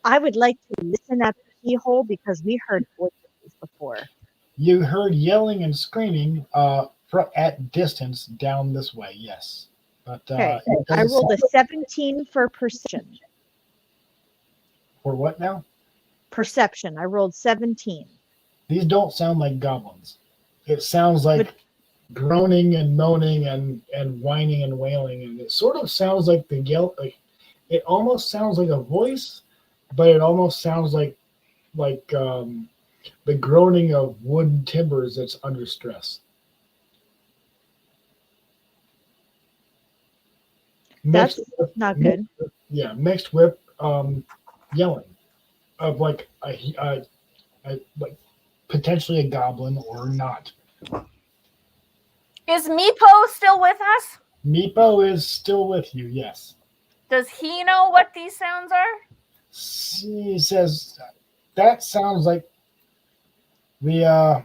I would like to listen at the keyhole because we heard voices before. You heard yelling and screaming at distance down this way, yes. But Okay, it I doesn't rolled a sound- 17 for perception. For what now? Perception. I rolled 17. These don't sound like goblins. It sounds like groaning and moaning and whining and wailing, and it sort of sounds like the yell. Like it almost sounds like a voice, but it almost sounds like the groaning of wooden timbers that's under stress. That's with- not good. mixed with yelling of like like potentially a goblin or not. Is Meepo still with us? Meepo is still with you, yes. Does he know what these sounds are? He says that sounds like the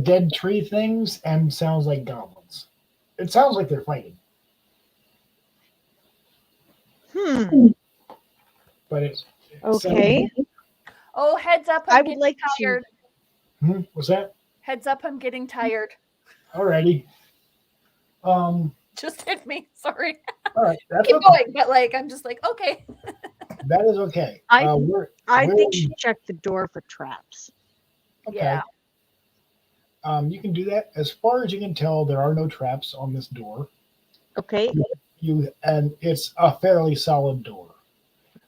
dead tree things and sounds like goblins. It sounds like they're fighting, but it's Okay. Oh, heads up! I'm I would getting like tired. What's that? Heads up! I'm getting tired. Alrighty. Just hit me. Sorry. All right. That's Keep okay. going, but like I'm just like okay. That is okay. I we're think she checked the door for traps. okay. Yeah. You can do that. As far as you can tell, there are no traps on this door. Okay. And it's a fairly solid door.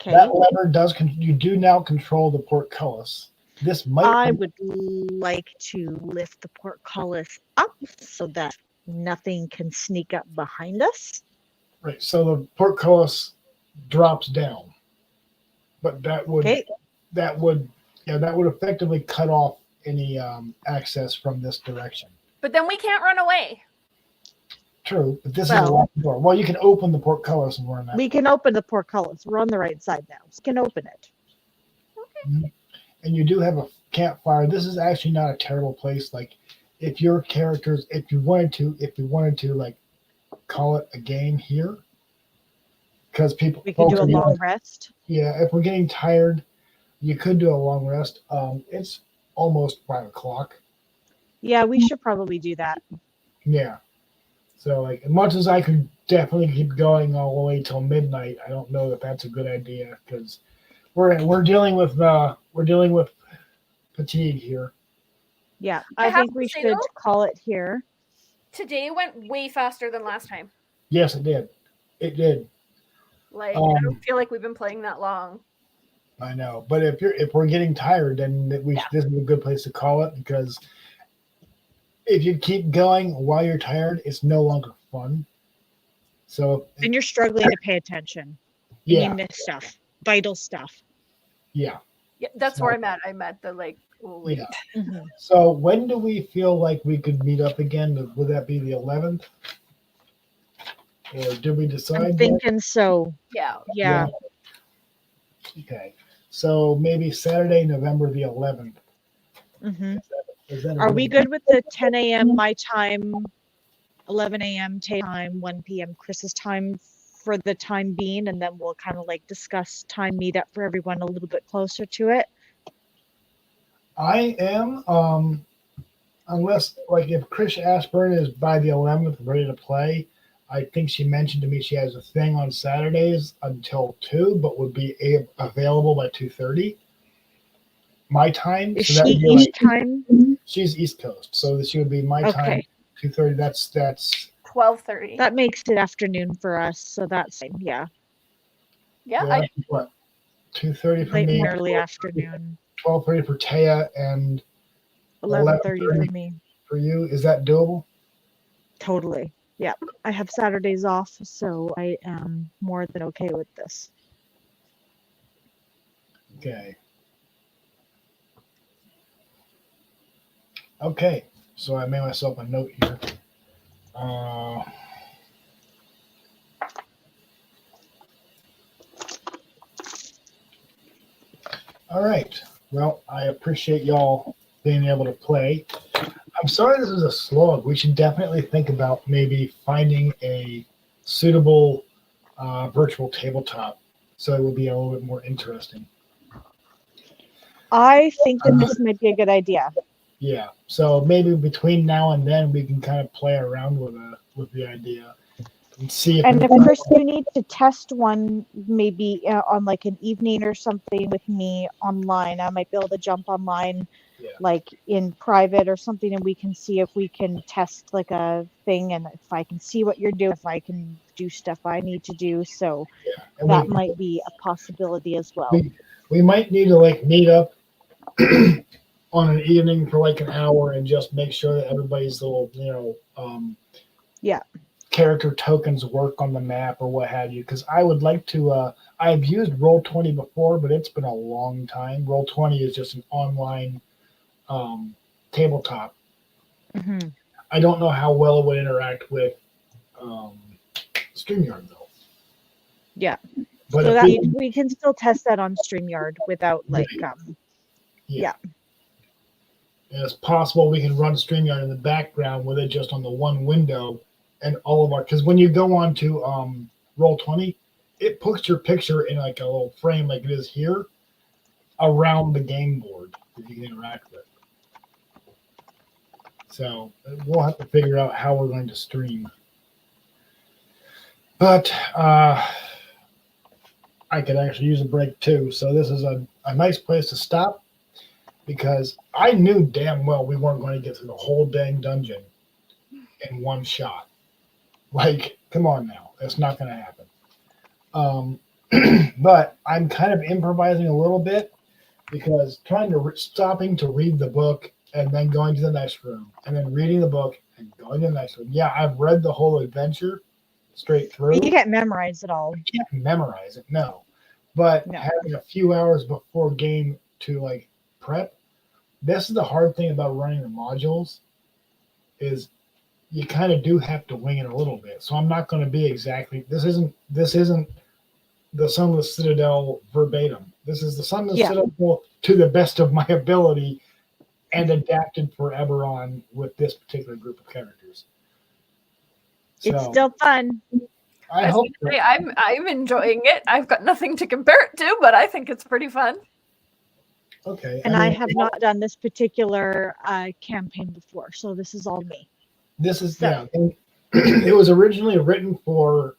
Okay. That lever you do now control the portcullis. This might I would like to lift the portcullis up so that nothing can sneak up behind us. right. So the portcullis drops down, but that would effectively cut off any access from this direction. But then we can't run away. True, but this is a locked door. Well, you can open the portcullis and run out. We can open the portcullis. We're on the right side now. We can open it. And you do have a campfire. This is actually not a terrible place. Like, if your characters, if you wanted to, like, call it a game here, because We can folks do a are long getting- rest. Yeah, if we're getting tired, you could do a long rest. It's almost 5 o'clock. Yeah, we should probably do that. Yeah. So, like, as much as I could definitely keep going all the way till midnight, I don't know that that's a good idea because we're dealing with fatigue here. Yeah, I I have think to we say, should though- call it here. Today went way faster than last time. Yes, it did. It did. Like I Um, don't feel like we've been playing that long. I know, but if we're getting tired, then this is a good place to call it, because if you keep going while you're tired, it's no longer fun. So And you're struggling to pay attention. And yeah, you miss stuff, vital stuff. yeah, Yeah, that's So- where I'm at. I'm at the like, oh wait. yeah. Mhm. So when do we feel like we could meet up again? Would that be the 11th, or did we decide? I'm yet? thinking so. Yeah. Yeah. Okay, so maybe Saturday, November the 11th. hmm Is that a Are we good- good with the 10 a.m. my time, 11 a.m. Tay time, 1 p.m. Chris's time for the time being, and then we'll kind of like discuss time meetup for everyone a little bit closer to it. I am, unless like if Chris Ashburn is by the 11th ready to play. I think she mentioned to me she has a thing on Saturdays until 2, but would be available by 2:30 my time. Is So that she would be each like, time? she's East Coast, so she would be my time Okay, 2:30. That's 12:30. that makes it afternoon for us, so that's fine. Yeah, Yeah, that's what 2:30 for late me, and early afternoon, 12:30 for Taya, and 11:30 11:30 for me. for you. Is that doable? Totally. Yeah, I have Saturdays off, so I am more than okay with this. Okay. Okay, so I made myself a note here. All right. Well, I appreciate y'all being able to play. I'm sorry this is a slog. We should definitely think about maybe finding a suitable virtual tabletop so it will be a little bit more interesting. I think that this might be a good idea. Yeah. So maybe between now and then we can kind of play around with the idea and see if. And if Chris, you need to test one maybe on like an evening or something with me online, I might be able to jump online Yeah. like in private or something, and we can see if we can test like a thing, and if I can see what you're doing, if I can do stuff I need to do. So Yeah. And that might be a possibility as well. we might need to like meet up on an evening for like an hour and just make sure that everybody's little, Yeah. character tokens work on the map or what have you. Because I would like to. I've used Roll20 before, but it's been a long time. Roll20 is just an online tabletop. Mhm. I don't know how well it would interact with StreamYard though. Yeah. But So if that we- we can still test that on StreamYard without like yeah. And it's possible we can run StreamYard in the background with it just on the one window, and all of our, because when you go on to Roll20, it puts your picture in like a little frame like it is here around the game board that you can interact with. So we'll have to figure out how we're going to stream. But I could actually use a break too. So this is a nice place to stop, because I knew damn well we weren't going to get through the whole dang dungeon in one shot. Like, come on now. That's not going to happen. But I'm kind of improvising a little bit, because stopping to read the book and then going to the next room and then reading the book and going to the next room. Yeah, I've read the whole adventure straight through. you can't memorize it all. I can't memorize it, no. But No. having a few hours before game to like prep, this is the hard thing about running the modules, is you kind of do have to wing it a little bit. So I'm not going to be exactly, this isn't the Sunless Citadel verbatim. This is the Sunless Citadel to the best of my ability and adapted for Ebarron with this particular group of characters. It's So still fun. I was hope gonna say, I'm enjoying it. I've got nothing to compare it to, but I think it's pretty fun. okay. And I mean, have not done this particular campaign before, so this is all me. This is So- yeah. And it was originally written for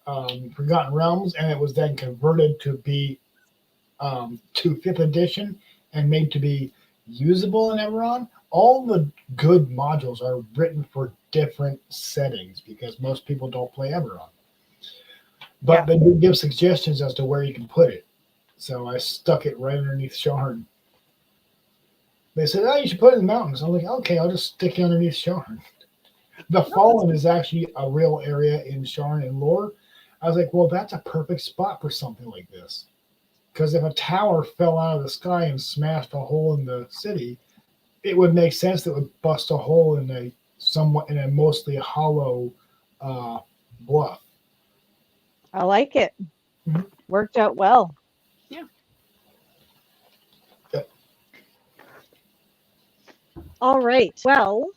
Forgotten Realms, and it was then converted to be to 5th edition and made to be usable in Eberron, all the good modules are written for different settings because most people don't play Eberron. But they do give suggestions as to where you can put it. So I stuck it right underneath Sharn. They said, oh, you should put it in the mountains. I'm like, okay, I'll just stick it underneath Sharn. The Fallen is actually a real area in Sharn and lore. I was like, well, that's a perfect spot for something like this. Because if a tower fell out of the sky and smashed a hole in the city, it would make sense that it would bust a hole in a mostly hollow bluff. I like it. Mhm. Worked out well. Yeah. Yep. All right. Well,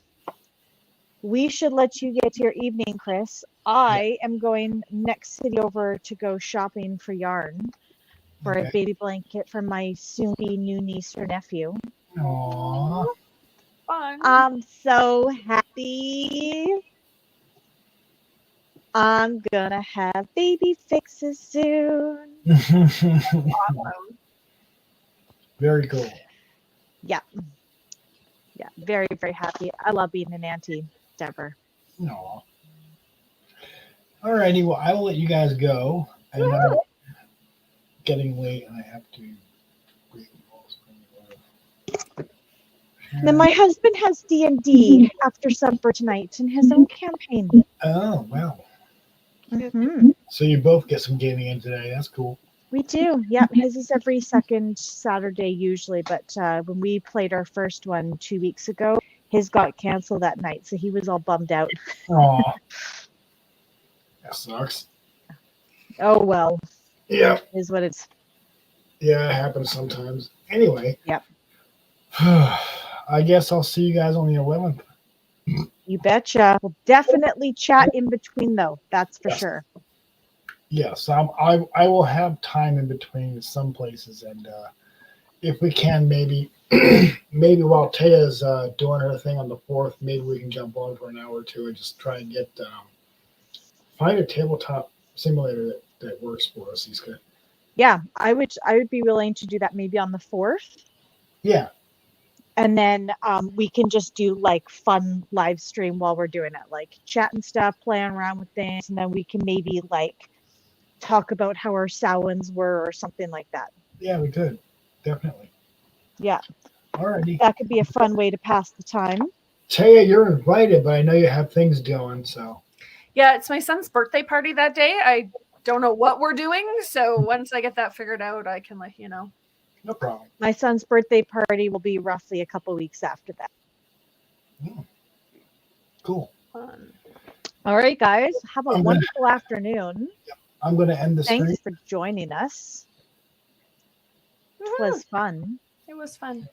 we should let you get to your evening, Chris. I am going next city over to go shopping for yarn for a Okay. baby blanket for my soon-be new niece or nephew. Aww. Fun. I'm so happy. I'm gonna have baby fixes soon. Awesome. Very cool. Yeah. Yeah. Very, very happy. I love being an auntie, Deborah. Aww. Alrighty, well, I will let you guys go. And I'm getting late, and I have to. Then my husband has D&D after supper tonight in his own campaign. Oh, wow. Mhm. So you both get some gaming in today. That's cool. We do. Yep. His is every second Saturday usually, but when we played our first one 2 weeks ago, his got canceled that night, so he was all bummed out. Aw. That sucks. Oh well, Yeah. is what it's. Yeah, it happens sometimes. Anyway. Yep. I guess I'll see you guys on the 11th. You betcha. We'll definitely chat in between though. That's for Yes. sure. Yes, I will have time in between some places, and if we can, maybe while Taya's doing her thing on the 4th, maybe we can jump on for an hour or two and just try and get find a tabletop simulator that works for us. He's good. Yeah, I would be willing to do that maybe on the 4th. Yeah, And then we can just do like fun live stream while we're doing it, like chatting stuff, playing around with things, and then we can maybe like talk about how our Samhains were or something like that. yeah, we could definitely. Yeah, Alrighty, that could be a fun way to pass the time. Taya, you're invited, but I know you have things doing, so Yeah, it's my son's birthday party that day. I don't know what we're doing, so once I get that figured out, I can let you know. no problem. My son's birthday party will be roughly a couple weeks after that. Cool. Fun. All right, guys, have a I'm gonna- wonderful afternoon. I'm going to end the stream. Thanks for joining us. It was fun. It was fun.